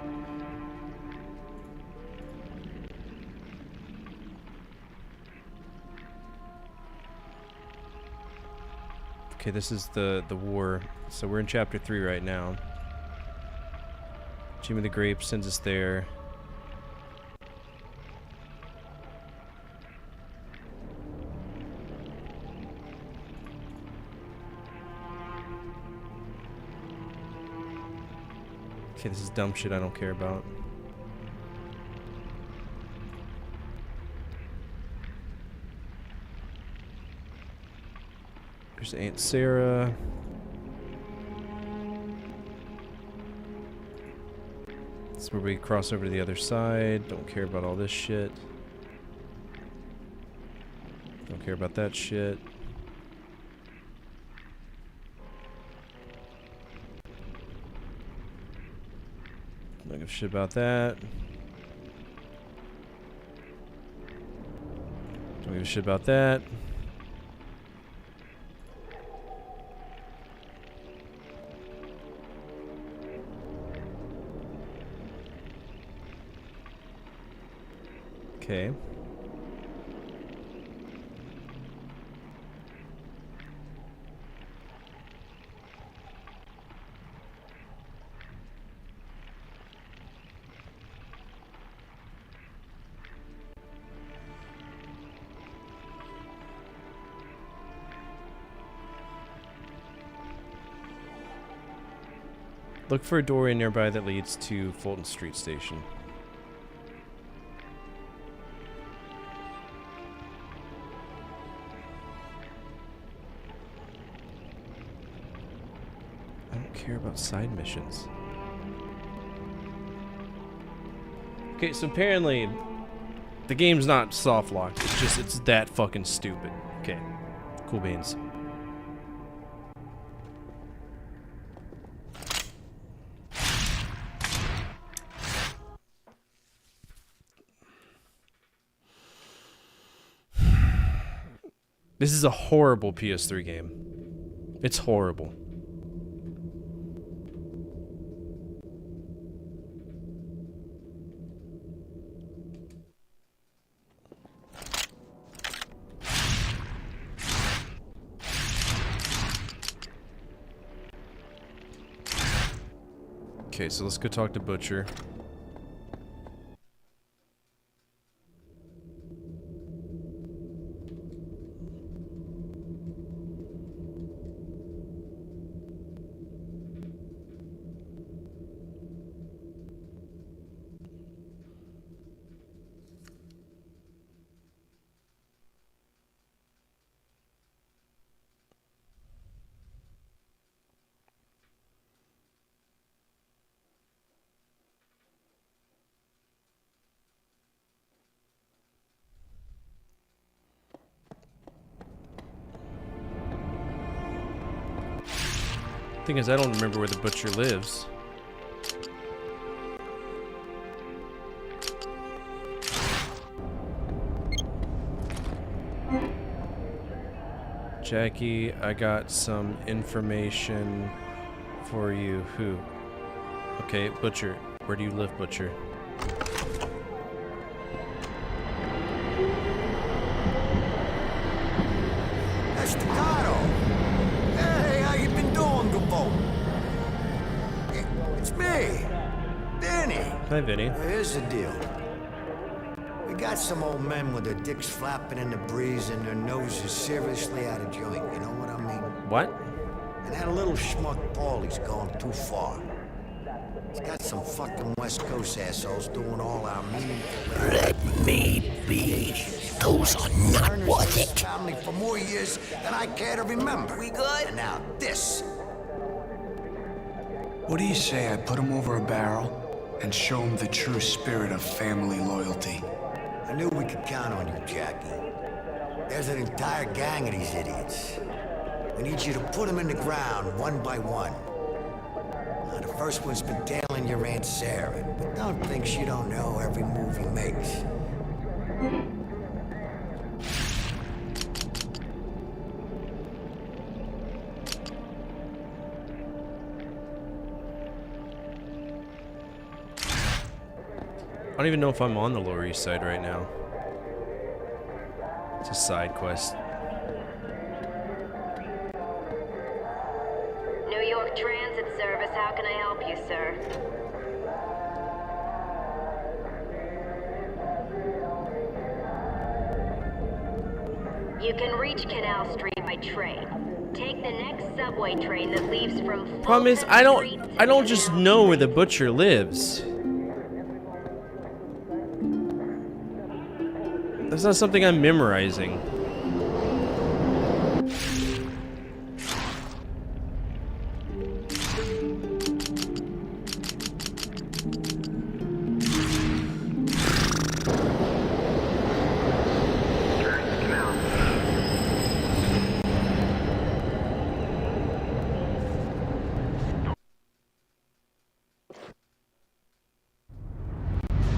[SPEAKER 2] Okay, this is the war. So we're in chapter 3 right now. Jimmy the Grape sends us there. Okay, this is dumb shit I don't care about. There's Aunt Sarah. This is where we cross over to the other side. Don't care about all this shit. Don't care about that shit. Don't give a shit about that. Don't give a shit about that. Okay. Look for a doorway nearby that leads to Fulton Street Station. I don't care about side missions. Okay, so apparently the game's not soft locked. It's just, it's that fucking stupid. Okay, cool beans. This is a horrible PS3 game. It's horrible. Okay, so let's go talk to Butcher. Thing is, I don't remember where the Butcher lives. Jackie, I got some information for you. Who? Okay, Butcher. Where do you live, Butcher?
[SPEAKER 9] Estacado! Hey, how you been doing, Gabo? It's me, Vinny.
[SPEAKER 2] Hi, Vinny.
[SPEAKER 9] Here's the deal. We got some old men with their dicks flapping in the breeze and their noses seriously out of joint, you know what I mean?
[SPEAKER 2] What?
[SPEAKER 9] And that little schmuck Paulie's gone too far. He's got some fucking West Coast assholes doing all our meaningful...
[SPEAKER 1] Let me be. Those are not worth it.
[SPEAKER 9] Family for more years than I care to remember. We good? And now this.
[SPEAKER 3] What do you say I put him over a barrel and show him the true spirit of family loyalty?
[SPEAKER 9] I knew we could count on you, Jackie. There's an entire gang of these idiots. We need you to put them in the ground, one by one. Now, the first one's been tailing your Aunt Sarah, but don't think she don't know every move he makes.
[SPEAKER 2] I don't even know if I'm on the Lower East Side right now. It's a side quest.
[SPEAKER 7] New York Transit Service, how can I help you, sir? You can reach Canal Street by train. Take the next subway train that leaves from...
[SPEAKER 2] Problem is, I don't just know where the Butcher lives. That's not something I'm memorizing.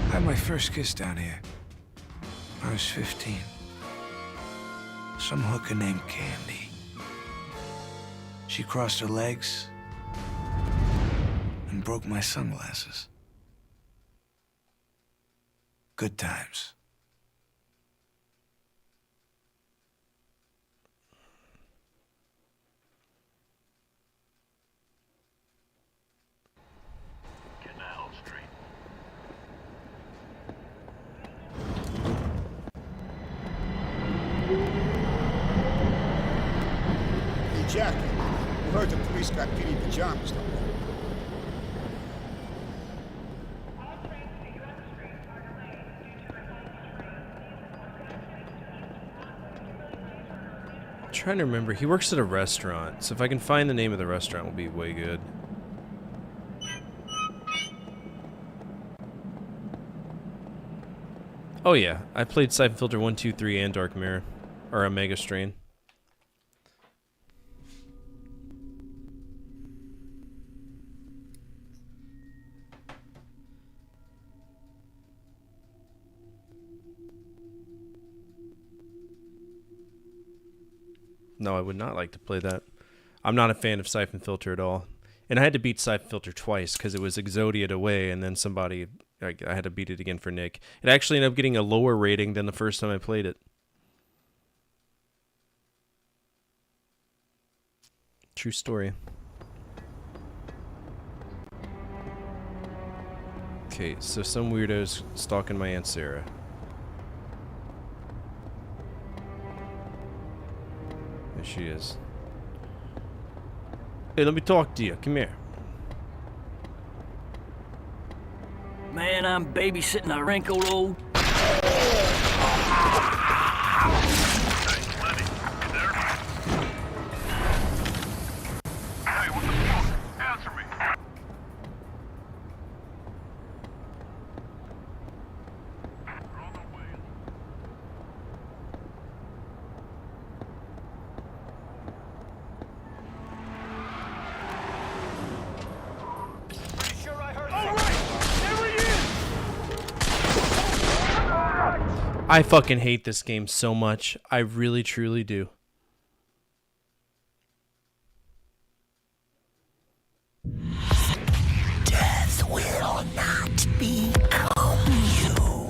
[SPEAKER 3] I had my first kiss down here. I was 15. Some hooker named Candy. She crossed her legs and broke my sunglasses. Good times.
[SPEAKER 4] Canal Street.
[SPEAKER 5] Hey, Jack, you heard the police got kitty pajamas, don't you?
[SPEAKER 2] trying to remember. He works at a restaurant, so if I can find the name of the restaurant, will be way good. Oh yeah, I played Siphon Filter 1, 2, 3, and Dark Mirror, or Omega Strain. No, I would not like to play that. I'm not a fan of Siphon Filter at all. And I had to beat Siphon Filter twice because it was Exodia'd away, and then somebody... I had to beat it again for Nick. It actually ended up getting a lower rating than the first time I played it. True story. Okay, so some weirdo's stalking my Aunt Sarah. There she is. Hey, let me talk to you. Come here.
[SPEAKER 13] Man, I'm babysitting a wrinkled old...
[SPEAKER 2] I fucking hate this game so much. I really, truly do.
[SPEAKER 1] Death will not become you.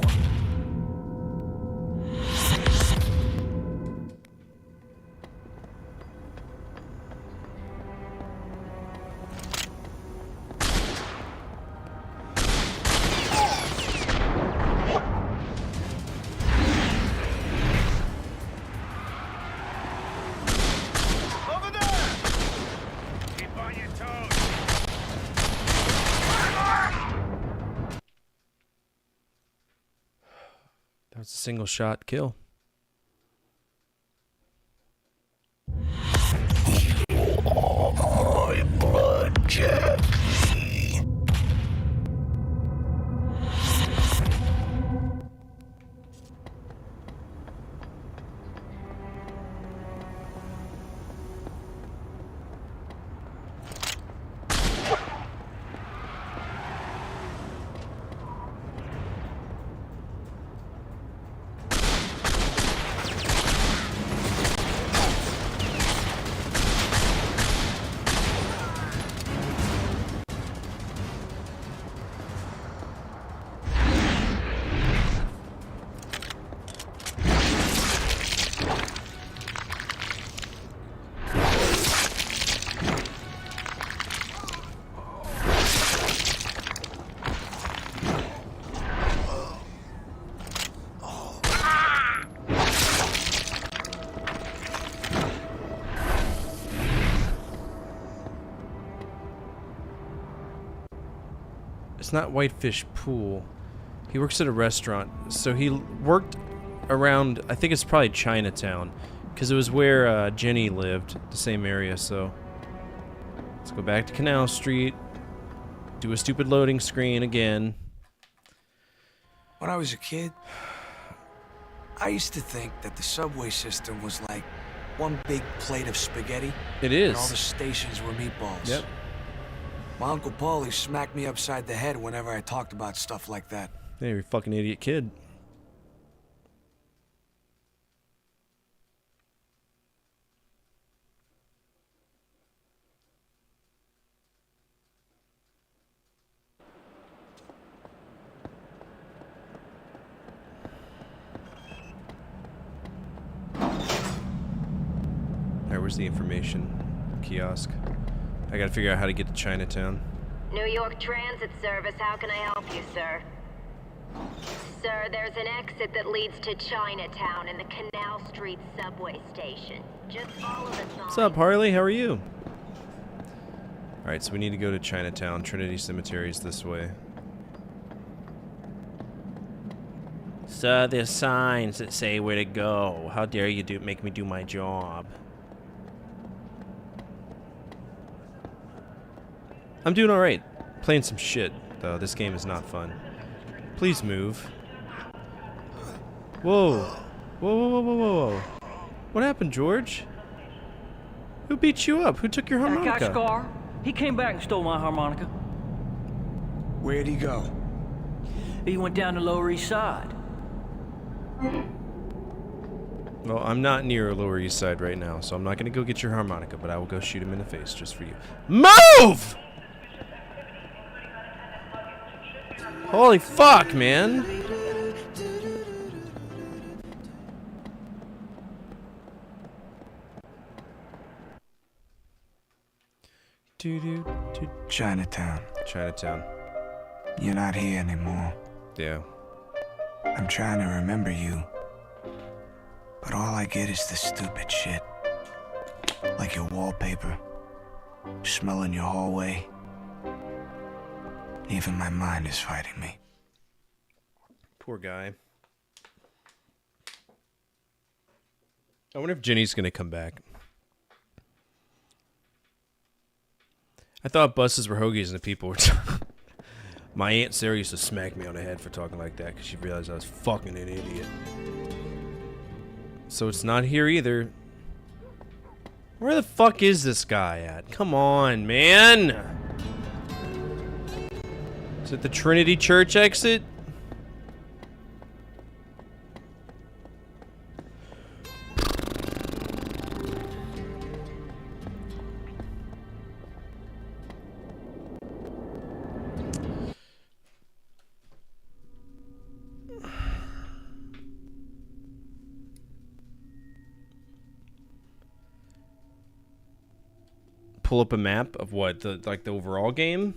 [SPEAKER 2] That was a single shot kill.
[SPEAKER 1] You are my blood, Jackie.
[SPEAKER 2] It's not Whitefish Pool. He works at a restaurant. So he worked around, I think it's probably Chinatown, because it was where Jenny lived, the same area. So let's go back to Canal Street, do a stupid loading screen again.
[SPEAKER 3] When I was a kid, I used to think that the subway system was like one big plate of spaghetti.
[SPEAKER 2] It is.
[SPEAKER 3] And all the stations were meatballs.
[SPEAKER 2] Yep.
[SPEAKER 3] My Uncle Paulie smacked me upside the head whenever I talked about stuff like that.
[SPEAKER 2] Hey, you're a fucking idiot kid. Alright, where's the information kiosk? I gotta figure out how to get to Chinatown.
[SPEAKER 7] New York Transit Service, how can I help you, sir? Sir, there's an exit that leads to Chinatown in the Canal Street subway station. Just follow the sign.
[SPEAKER 2] What's up, Harley? How are you? Alright, so we need to go to Chinatown. Trinity Cemetery is this way. Sir, there's signs that say where to go. How dare you make me do my job? I'm doing alright. Playing some shit, though. This game is not fun. Please move. Whoa. Whoa, whoa, whoa, whoa, whoa. What happened, George? Who beat you up? Who took your harmonica?
[SPEAKER 13] That guy Scar, he came back and stole my harmonica.
[SPEAKER 3] Where'd he go?
[SPEAKER 13] He went down the Lower East Side.
[SPEAKER 2] Well, I'm not near Lower East Side right now, so I'm not gonna go get your harmonica, but I will go shoot him in the face just for you. MOVE! Holy fuck, man!
[SPEAKER 3] Chinatown.
[SPEAKER 2] Chinatown.
[SPEAKER 3] You're not here anymore.
[SPEAKER 2] Yeah.
[SPEAKER 3] I'm trying to remember you. But all I get is this stupid shit. Like your wallpaper. Smell in your hallway. Even my mind is fighting me.
[SPEAKER 2] Poor guy. I wonder if Jenny's gonna come back. I thought buses were hoagies and the people were... My Aunt Sarah used to smack me on the head for talking like that because she realized I was fucking an idiot. So it's not here either. Where the fuck is this guy at? Come on, man! Is it the Trinity Church exit? Pull up a map of what, the overall game?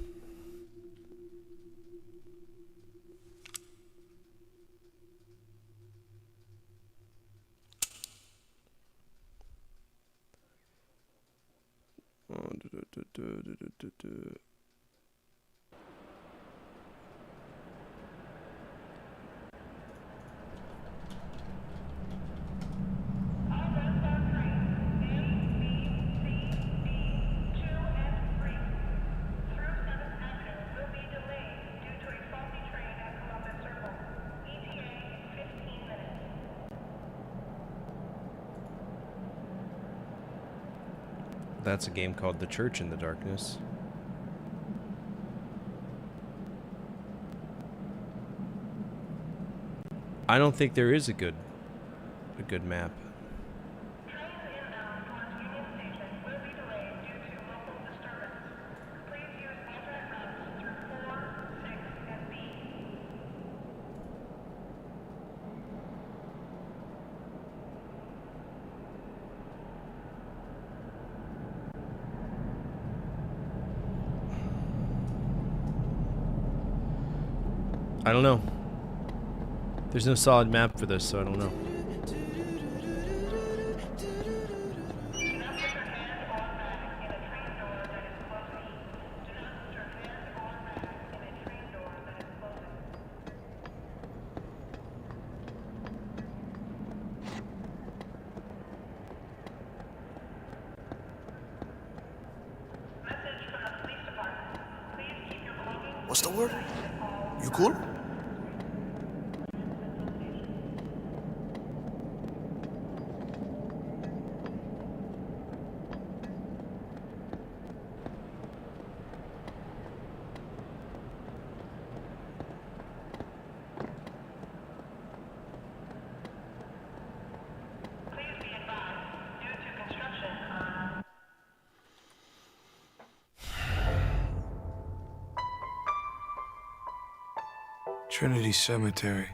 [SPEAKER 2] That's a game called The Church in the Darkness. I don't think there is a good map. I don't know. There's no solid map for this, so I don't know.
[SPEAKER 1] What's the word? You cool?
[SPEAKER 3] Trinity Cemetery.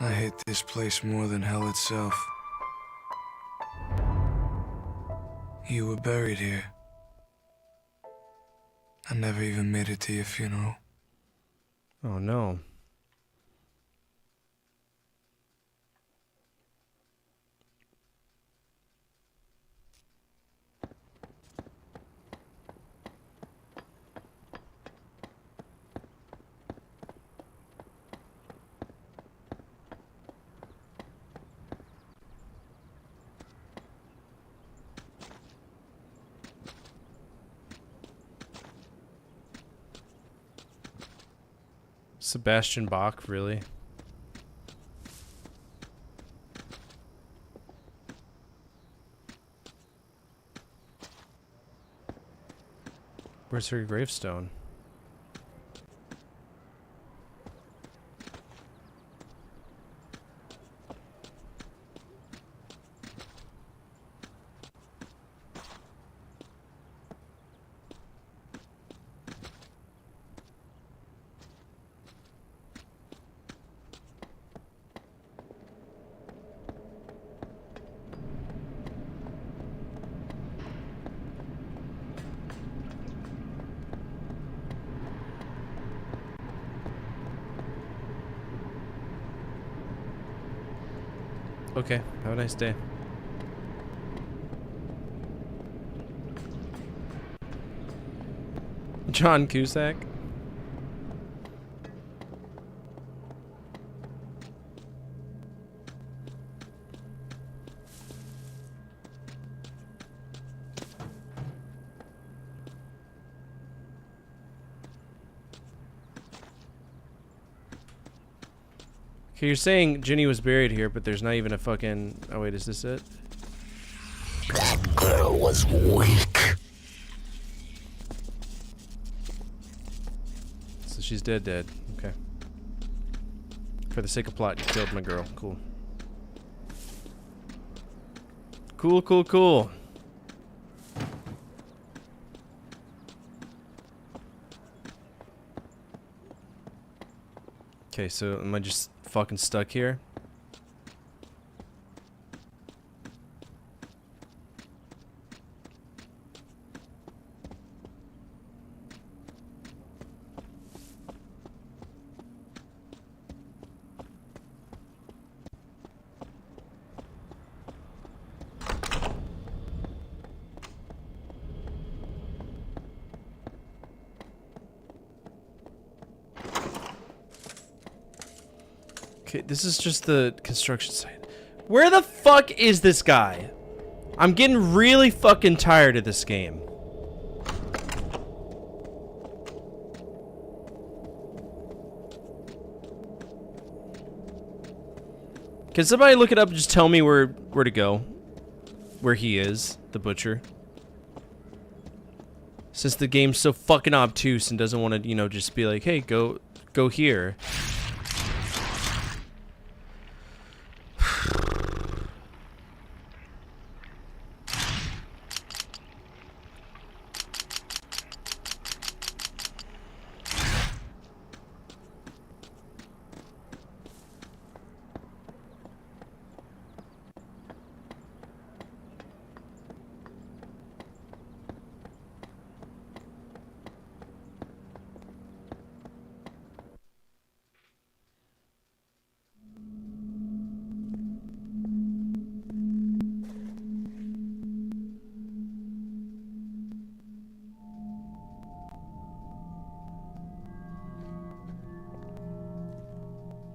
[SPEAKER 3] I hate this place more than hell itself. You were buried here. I never even made it to your funeral.
[SPEAKER 2] Oh no. Sebastian Bach, really? Where's her gravestone? Okay, have a nice day. John Cusack. Okay, you're saying Ginny was buried here, but there's not even a fucking... Oh, wait, is this it?
[SPEAKER 1] That girl was weak.
[SPEAKER 2] So she's dead. Okay. For the sake of plot, you killed my girl. Cool. Cool. Okay, so am I just fucking stuck here? Okay, this is just the construction site. Where the fuck is this guy? I'm getting really fucking tired of this game. Can somebody look it up and just tell me where to go? Where he is, the butcher. Since the game's so fucking obtuse and doesn't want to, you know, just be like, hey, go here.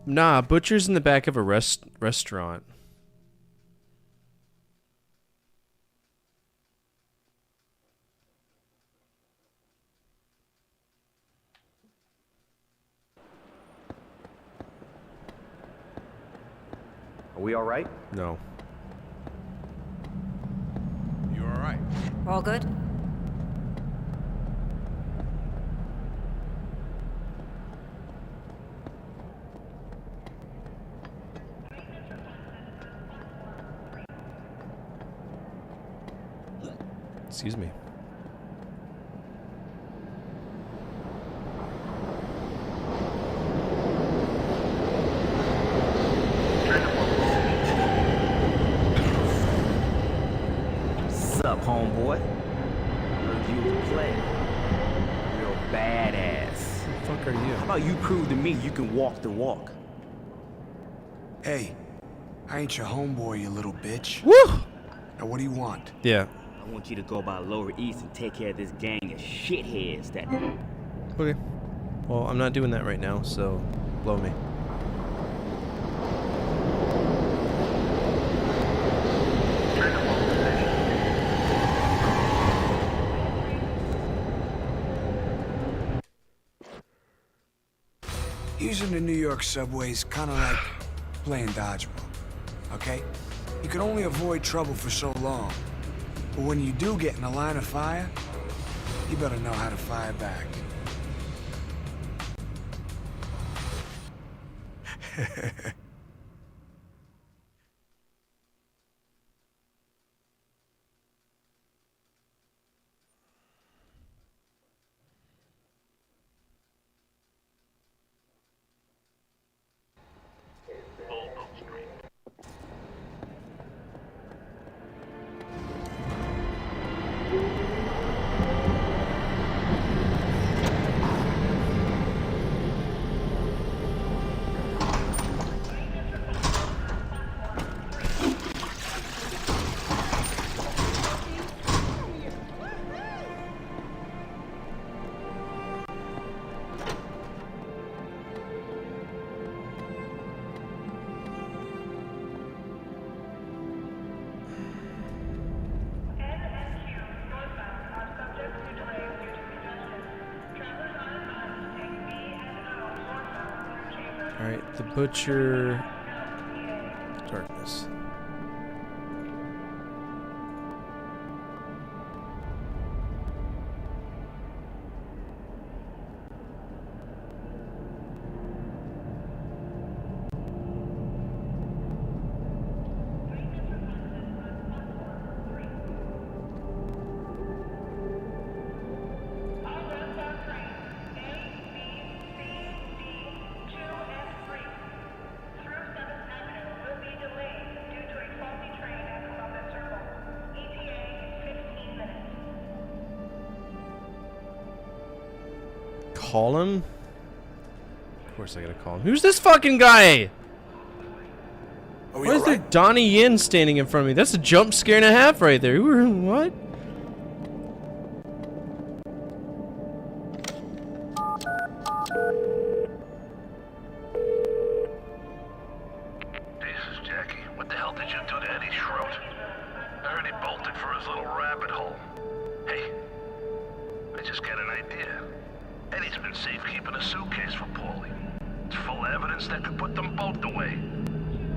[SPEAKER 2] Nah, butcher's in the back of a restaurant.
[SPEAKER 11] Are we all right?
[SPEAKER 2] No.
[SPEAKER 4] You all right?
[SPEAKER 14] All good?
[SPEAKER 2] Excuse me.
[SPEAKER 15] What's up, homeboy? Heard you was a player. Real badass.
[SPEAKER 2] Who the fuck are you?
[SPEAKER 15] How about you prove to me you can walk the walk?
[SPEAKER 3] Hey, I ain't your homeboy, you little bitch.
[SPEAKER 2] Woo!
[SPEAKER 3] Now what do you want?
[SPEAKER 2] Yeah.
[SPEAKER 15] I want you to go by Lower East and take care of this gang of shitheads that...
[SPEAKER 2] Okay. Well, I'm not doing that right now, so blow me.
[SPEAKER 3] You Using the New York subway is kind of like playing dodgeball, okay? You can only avoid trouble for so long. But when you do get in a line of fire, you better know how to fire back.
[SPEAKER 2] Alright, the butcher. Darkness. Call him? Of course I gotta call him. Who's this fucking guy? Why is there Donnie Yen standing in front of me? That's a jump scare and a half right there. What?
[SPEAKER 14] This is Jackie. What the hell did you do to Eddie Schroet? I heard he bolted for his little rabbit hole. Hey, I just got an idea. Eddie's been safekeeping a suitcase for Paulie. It's full of evidence that could put them both away.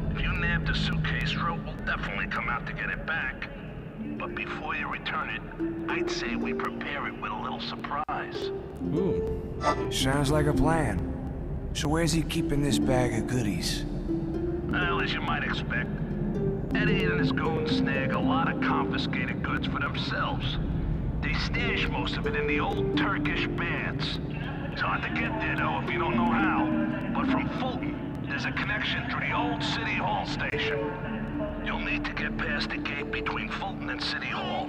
[SPEAKER 14] If you nab the suitcase, Schroet will definitely come out to get it back. But before you return it, I'd say we prepare it with a little surprise.
[SPEAKER 2] Ooh.
[SPEAKER 3] Sounds like a plan. So where's he keeping this bag of goodies?
[SPEAKER 14] Well, as you might expect, Eddie and his goons snag a lot of confiscated goods for themselves. They stash most of it in the old Turkish baths. It's hard to get there, though, if you don't know how. But from Fulton, there's a connection through the old City Hall station. You'll need to get past the gate between Fulton and City Hall.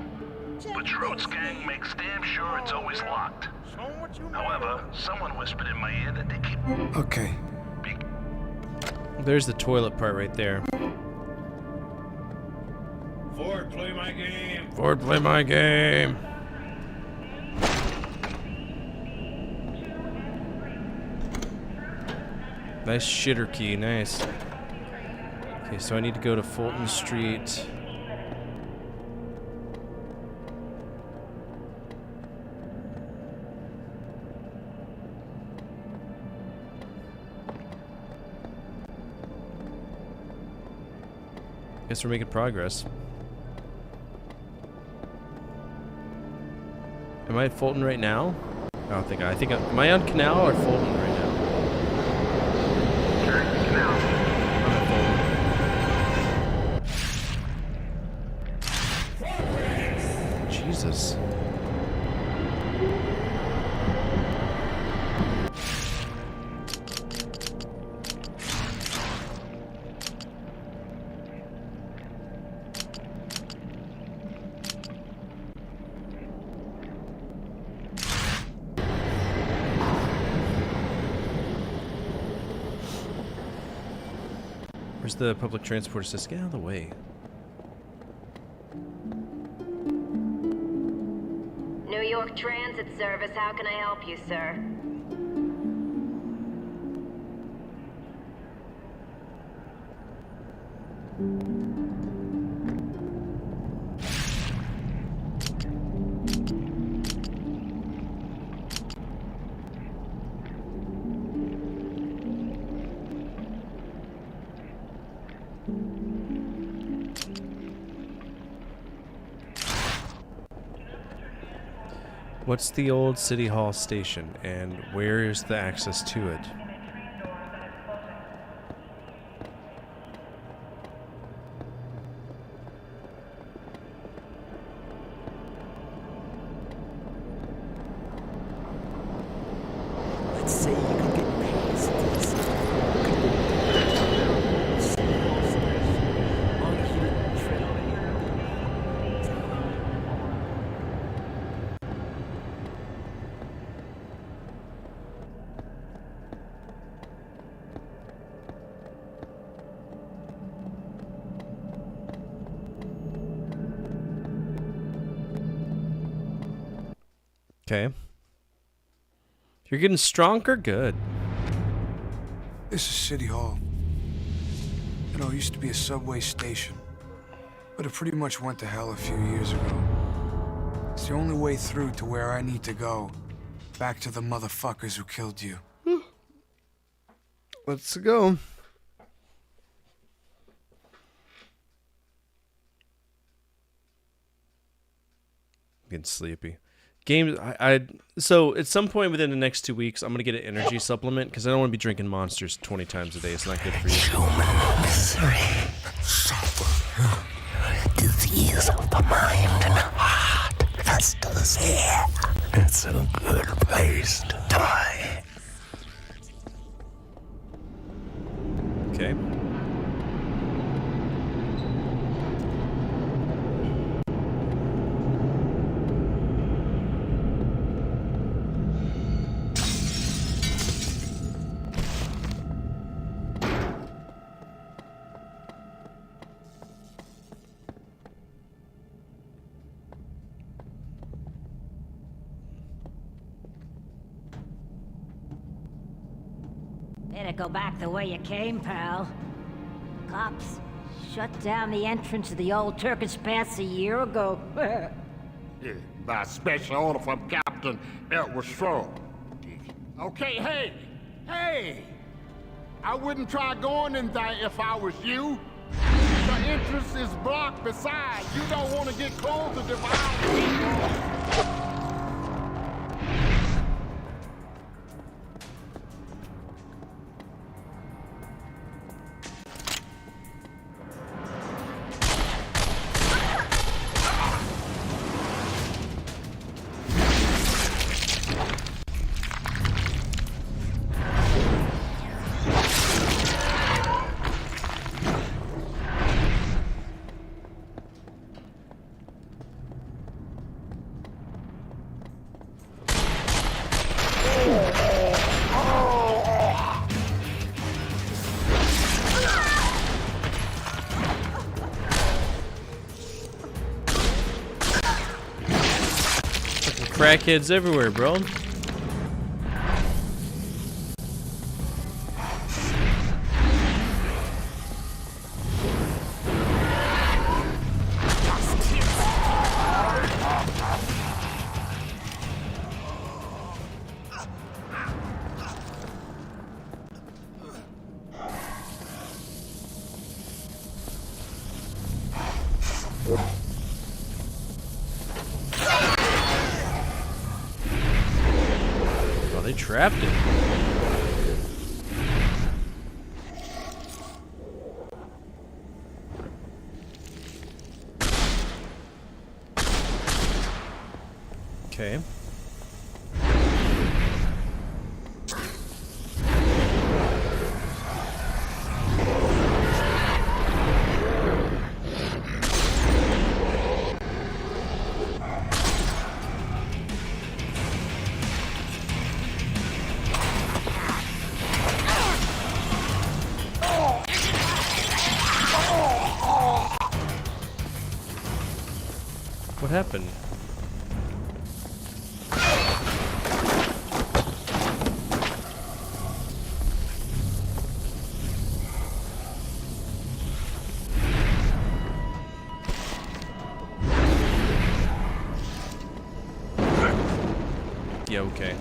[SPEAKER 14] But Schroet's gang makes damn sure it's always locked. However, someone whispered in my ear that they keep...
[SPEAKER 3] Okay.
[SPEAKER 2] There's the toilet part right there.
[SPEAKER 16] Ford, play my game.
[SPEAKER 2] Ford, play my game. Nice shitter key, nice. Okay, so I need to go to Fulton Street. Guess we're making progress. Am I at Fulton right now? I don't think I think am I on Canal or Fulton right now?
[SPEAKER 14] Sure, Canal.
[SPEAKER 2] I'm at Fulton. Jesus. Where's the public transport assist? Get out of the way.
[SPEAKER 7] New York Transit Service, how can I help you, sir?
[SPEAKER 2] What's the old City Hall station, and where is the access to it?
[SPEAKER 1] Let's say you can get past this. All you hear tread on it.
[SPEAKER 2] Okay. You're getting stronger? Good.
[SPEAKER 3] This is City Hall. You know, it used to be a subway station, but it pretty much went to hell a few years ago. It's the only way through to where I need to go. Back to the motherfuckers who killed you.
[SPEAKER 2] Let's go. Getting sleepy. Games. So at some point within the next 2 weeks, I'm gonna get an energy supplement because I don't want to be drinking Monsters 20 times a day. It's not good for you.
[SPEAKER 1] Human misery, suffering, disease of the mind and heart festers here. It's a good place to die.
[SPEAKER 2] Okay.
[SPEAKER 17] Better go back the way you came, pal. Cops shut down the entrance to the old Turkish baths a year ago.
[SPEAKER 18] Yeah, by special order from Captain Edward Strong. Okay, hey! I wouldn't try going in there if I was you. The entrance is blocked. Besides, you don't want to get close to divine people.
[SPEAKER 2] Crackheads everywhere, bro. They trapped it. Okay. What happened? Yeah, okay.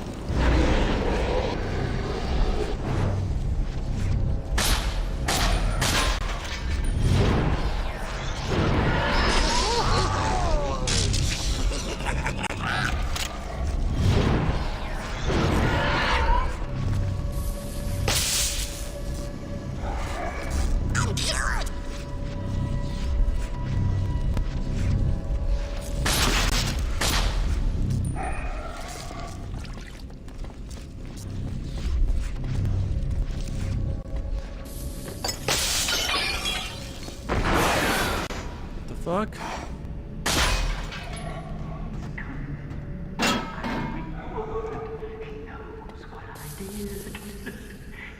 [SPEAKER 2] fuck?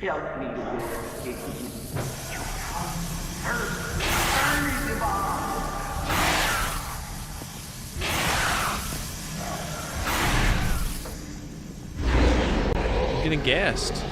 [SPEAKER 14] Help me with
[SPEAKER 2] I'm getting gassed.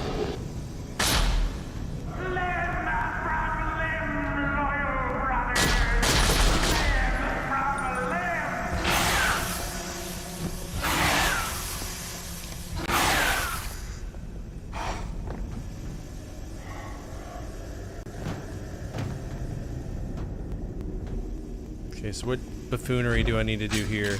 [SPEAKER 2] Okay, so what buffoonery do I need to do here?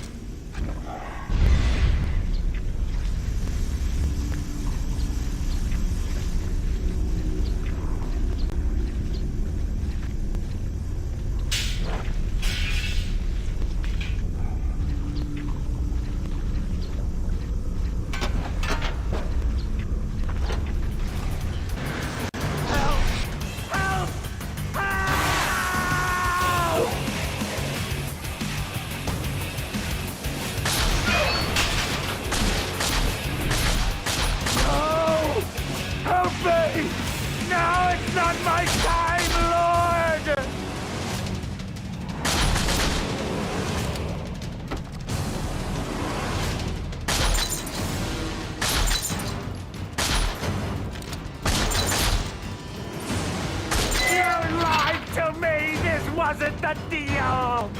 [SPEAKER 4] Wasn't the deal!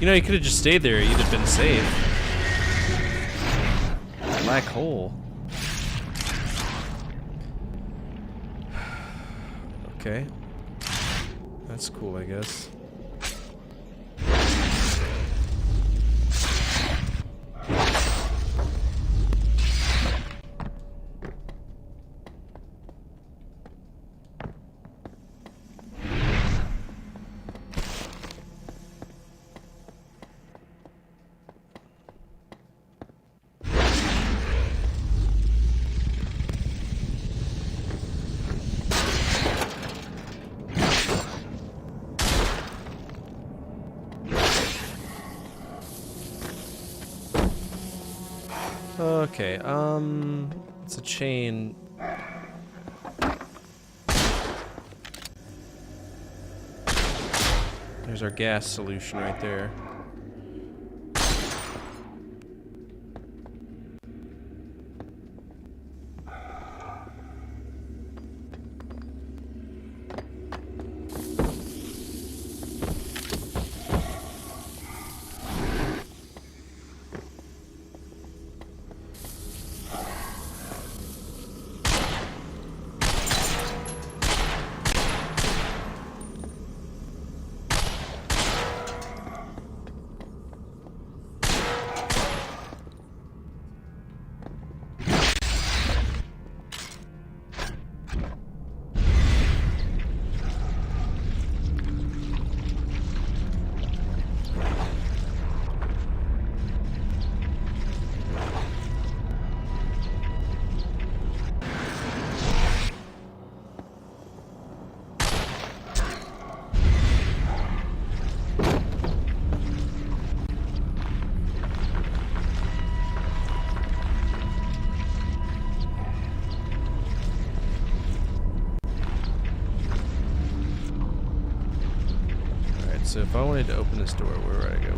[SPEAKER 2] You know, you could have just stayed there. You'd have been safe. Black hole. Okay. That's cool, I guess. Okay, it's a chain. There's our gas solution right there. So if I wanted to open this door, where would I go?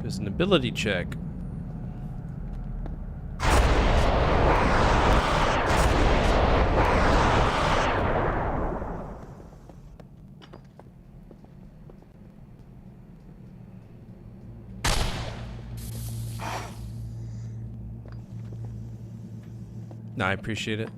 [SPEAKER 2] There's an ability check. No, I appreciate it.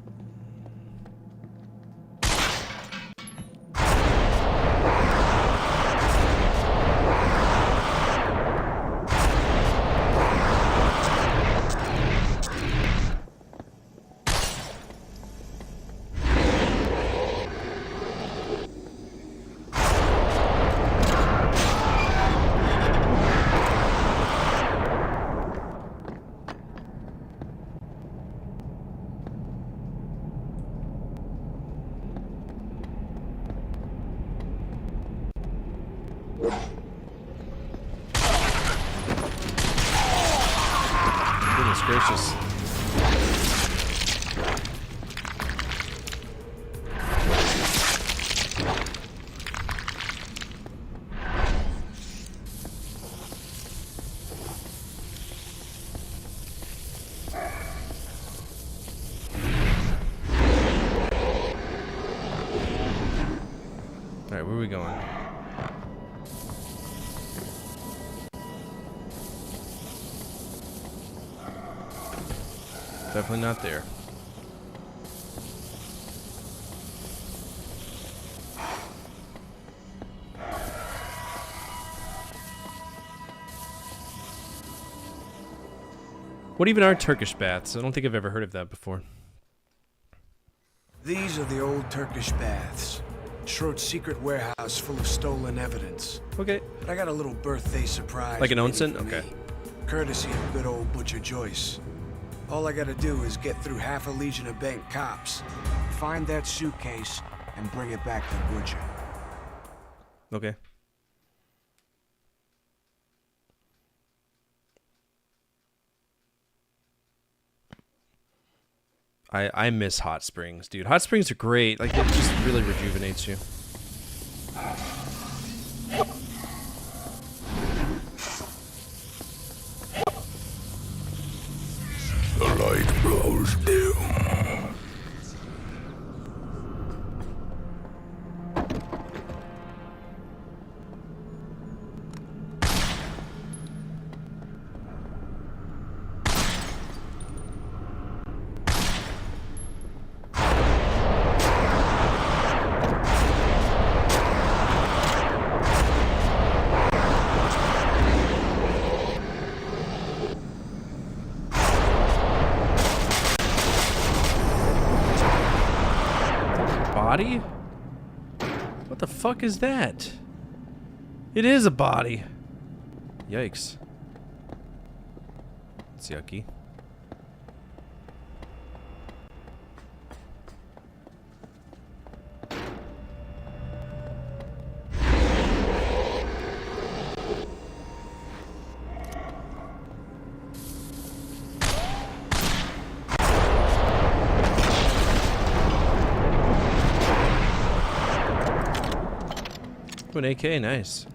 [SPEAKER 2] Goodness gracious. Alright, where are we going? Definitely not there. What even are Turkish baths? I don't think I've ever heard of that before.
[SPEAKER 3] These are the old Turkish baths. Schroed's secret warehouse full of stolen evidence.
[SPEAKER 2] Okay.
[SPEAKER 3] But I got a little birthday surprise.
[SPEAKER 2] Like an
[SPEAKER 3] waiting
[SPEAKER 2] onsen?
[SPEAKER 3] for me,
[SPEAKER 2] Okay.
[SPEAKER 3] Courtesy of good old Butcher Joyce. All I gotta do is get through half a legion of bank cops, find that suitcase, and bring it back to Butcher.
[SPEAKER 2] Okay. I miss hot springs, dude. Hot springs are great. Like, it just really rejuvenates you.
[SPEAKER 1] The light grows dim.
[SPEAKER 2] Body? What the fuck is that? It is a body. Yikes. It's yucky. An AK, nice.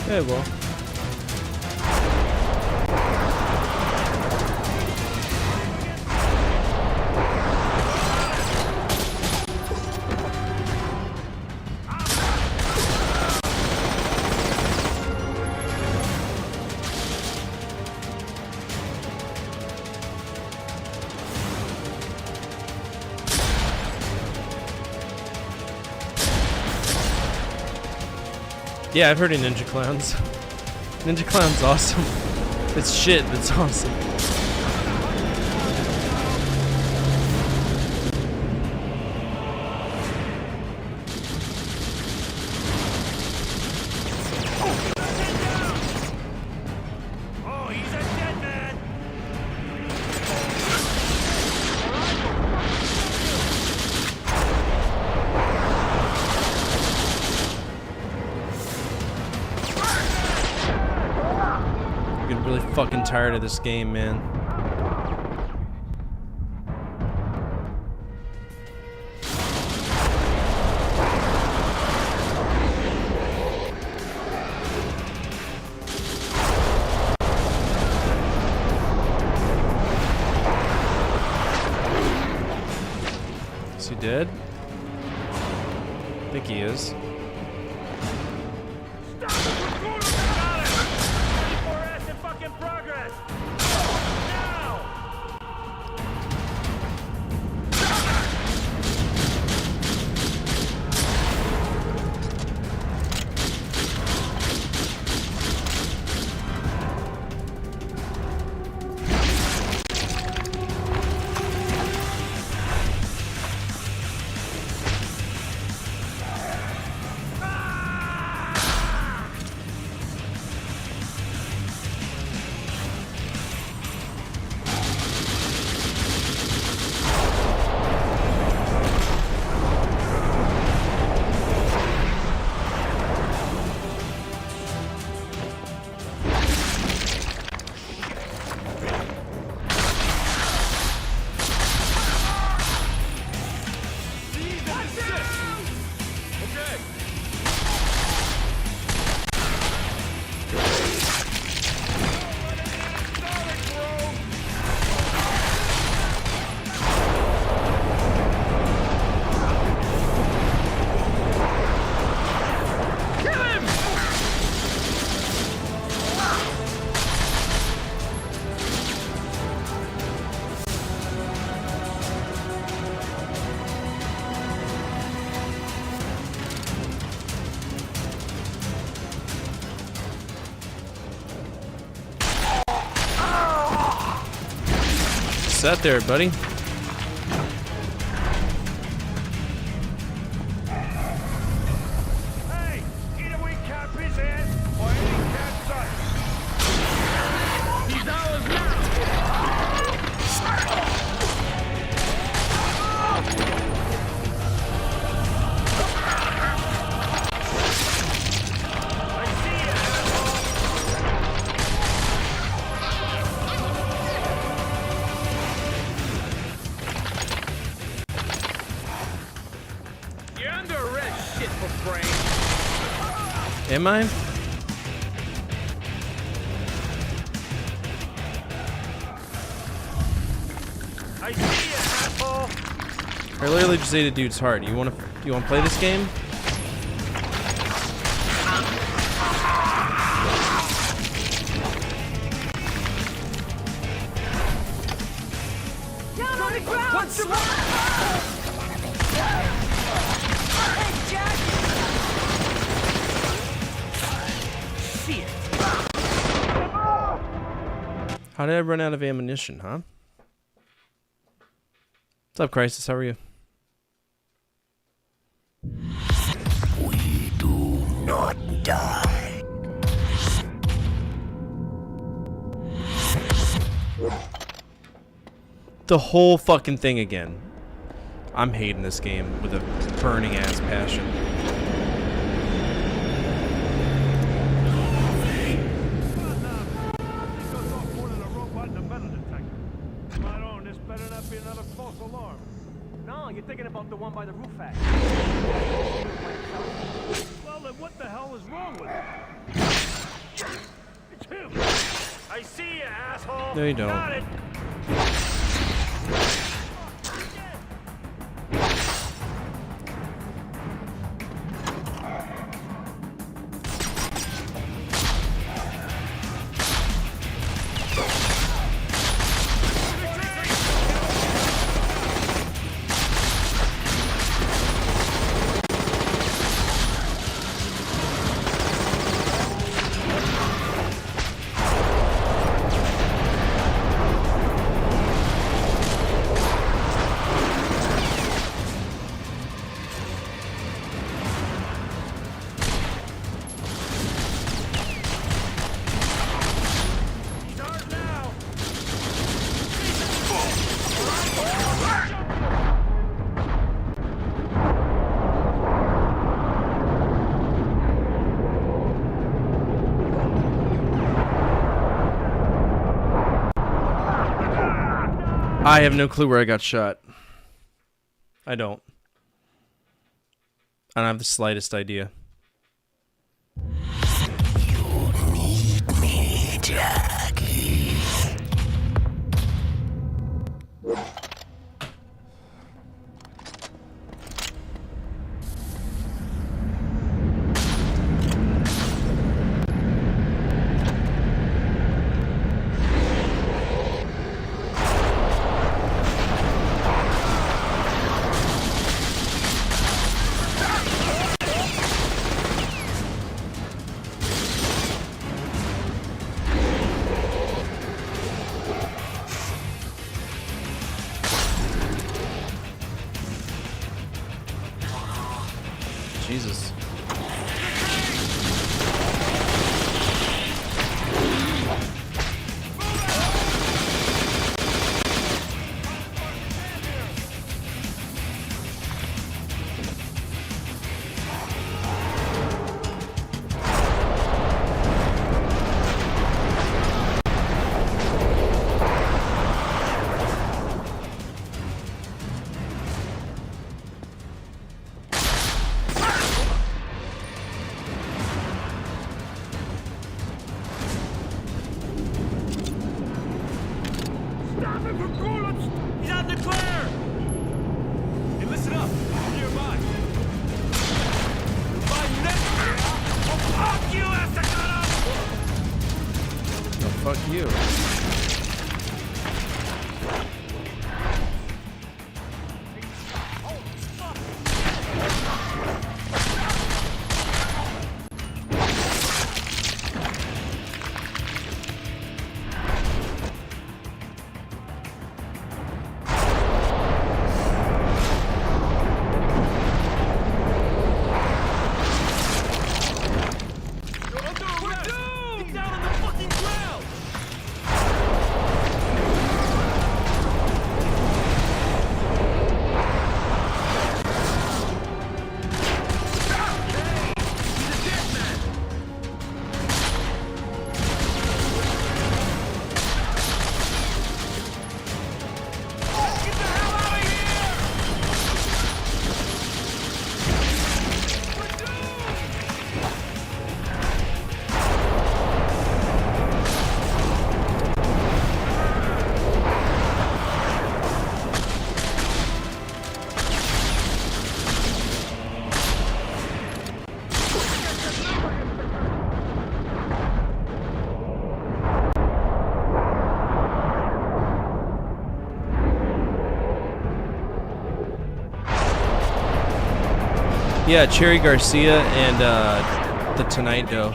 [SPEAKER 2] Yeah, well. Yeah, I've heard of Ninja Clowns. Ninja Clown's awesome. It's shit, but it's awesome. fucking tired of this game, man. Is he dead? I think he is. Set there, buddy.
[SPEAKER 4] Hey, either we cap his ass or any cat's us. He's ours now. I see you, asshole. You're under arrest, shit for brain.
[SPEAKER 2] Am I?
[SPEAKER 4] I see you, asshole.
[SPEAKER 2] I literally just ate a dude's heart. You wanna play this game?
[SPEAKER 6] Down on the ground! What's the
[SPEAKER 2] How did I run out of ammunition, huh? What's up, Crisis? How are you?
[SPEAKER 1] We do not die.
[SPEAKER 2] The whole fucking thing again. I'm hating this game with a burning ass passion.
[SPEAKER 4] Better not be another false alarm. No, you're thinking about the one by the roof hatch. Well, then what the hell is wrong with it? It's him. I see you, asshole.
[SPEAKER 2] No, you don't.
[SPEAKER 4] Got it.
[SPEAKER 2] I have no clue where I got shot. I don't have the slightest idea.
[SPEAKER 1] You need me, Jackie.
[SPEAKER 2] Jesus.
[SPEAKER 4] Stop him for coolants! He's out in the clear! Hey, listen up. I'm nearby. My neck! Oh, fuck you, Asakana!
[SPEAKER 2] Oh, fuck you. Yeah, Cherry Garcia and the Tonight Doe.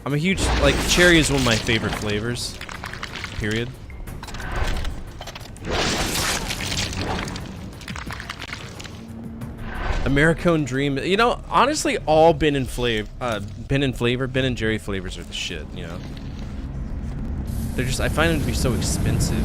[SPEAKER 2] I'm a huge, like, cherry is one of my favorite flavors, period. Americone Dream, you know, honestly, all Ben and Jerry flavors are the shit, you know. They're just, I find them to be so expensive.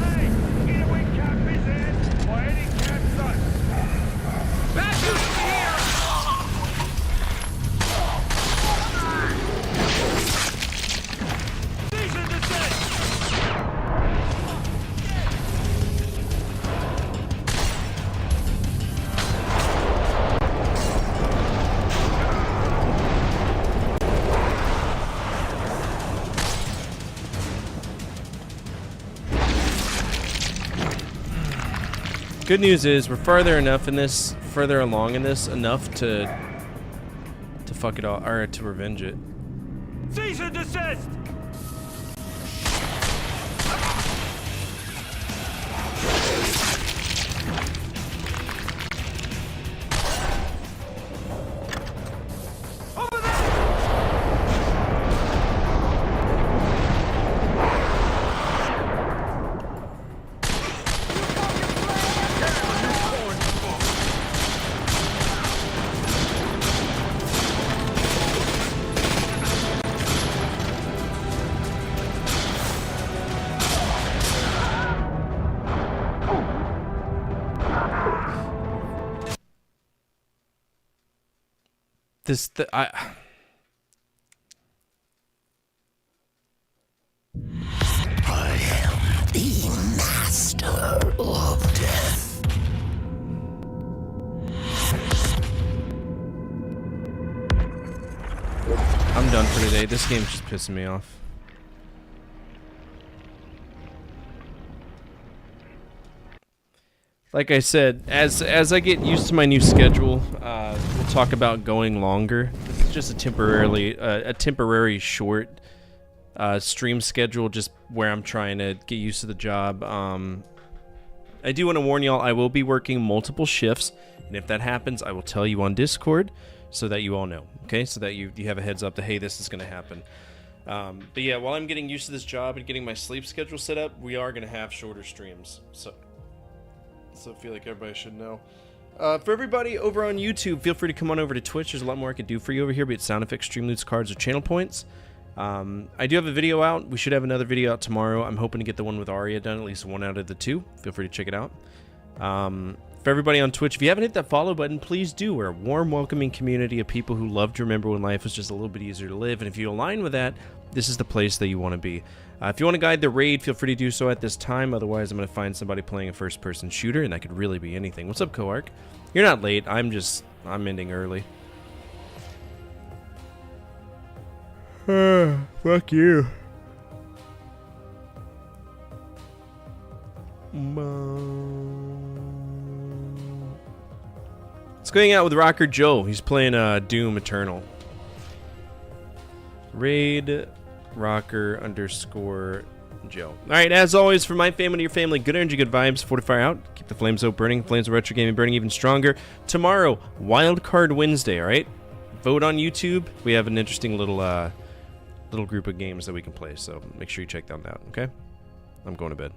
[SPEAKER 2] Good news is we're further along in this enough to fuck it all, or to revenge it.
[SPEAKER 4] Cease and desist!
[SPEAKER 1] I am the master of death.
[SPEAKER 2] I'm done for today. This game's just pissing me off. Like I said, as I get used to my new schedule, we'll talk about going longer. This is just a temporary short stream schedule, just where I'm trying to get used to the job. I do want to warn y'all, I will be working multiple shifts, and if that happens, I will tell you on Discord so that you all know, okay? So that you have a heads up that, hey, this is going to happen. But yeah, while I'm getting used to this job and getting my sleep schedule set up, we are going to have shorter streams. So I feel like everybody should know. For everybody over on YouTube, feel free to come on over to Twitch. There's a lot more I could do for you over here, be it sound effects, stream loots, cards, or channel points. I do have a video out. We should have another video out tomorrow. I'm hoping to get the one with Arya done, at least one out of the two. Feel free to check it out. For everybody on Twitch, if you haven't hit that follow button, please do. We're a warm, welcoming community of people who love to remember when life was just a little bit easier to live. And if you align with that, this is the place that you want to be. If you want to guide the raid, feel free to do so at this time. Otherwise, I'm going to find somebody playing a first-person shooter, and that could really be anything. What's up, Coark? You're not late. I'm ending early. Fuck you. Let's go hang out with Rocker Joe. He's playing Doom Eternal. Raid Rocker _Joe. Alright, as always, for my family, your family, good energy, good vibes, fortify out, keep the flames out burning, flames of retro gaming burning even stronger. Tomorrow, Wildcard Wednesday, alright? Vote on YouTube. We have an interesting little group of games that we can play, so make sure you check that out, okay? I'm going to bed.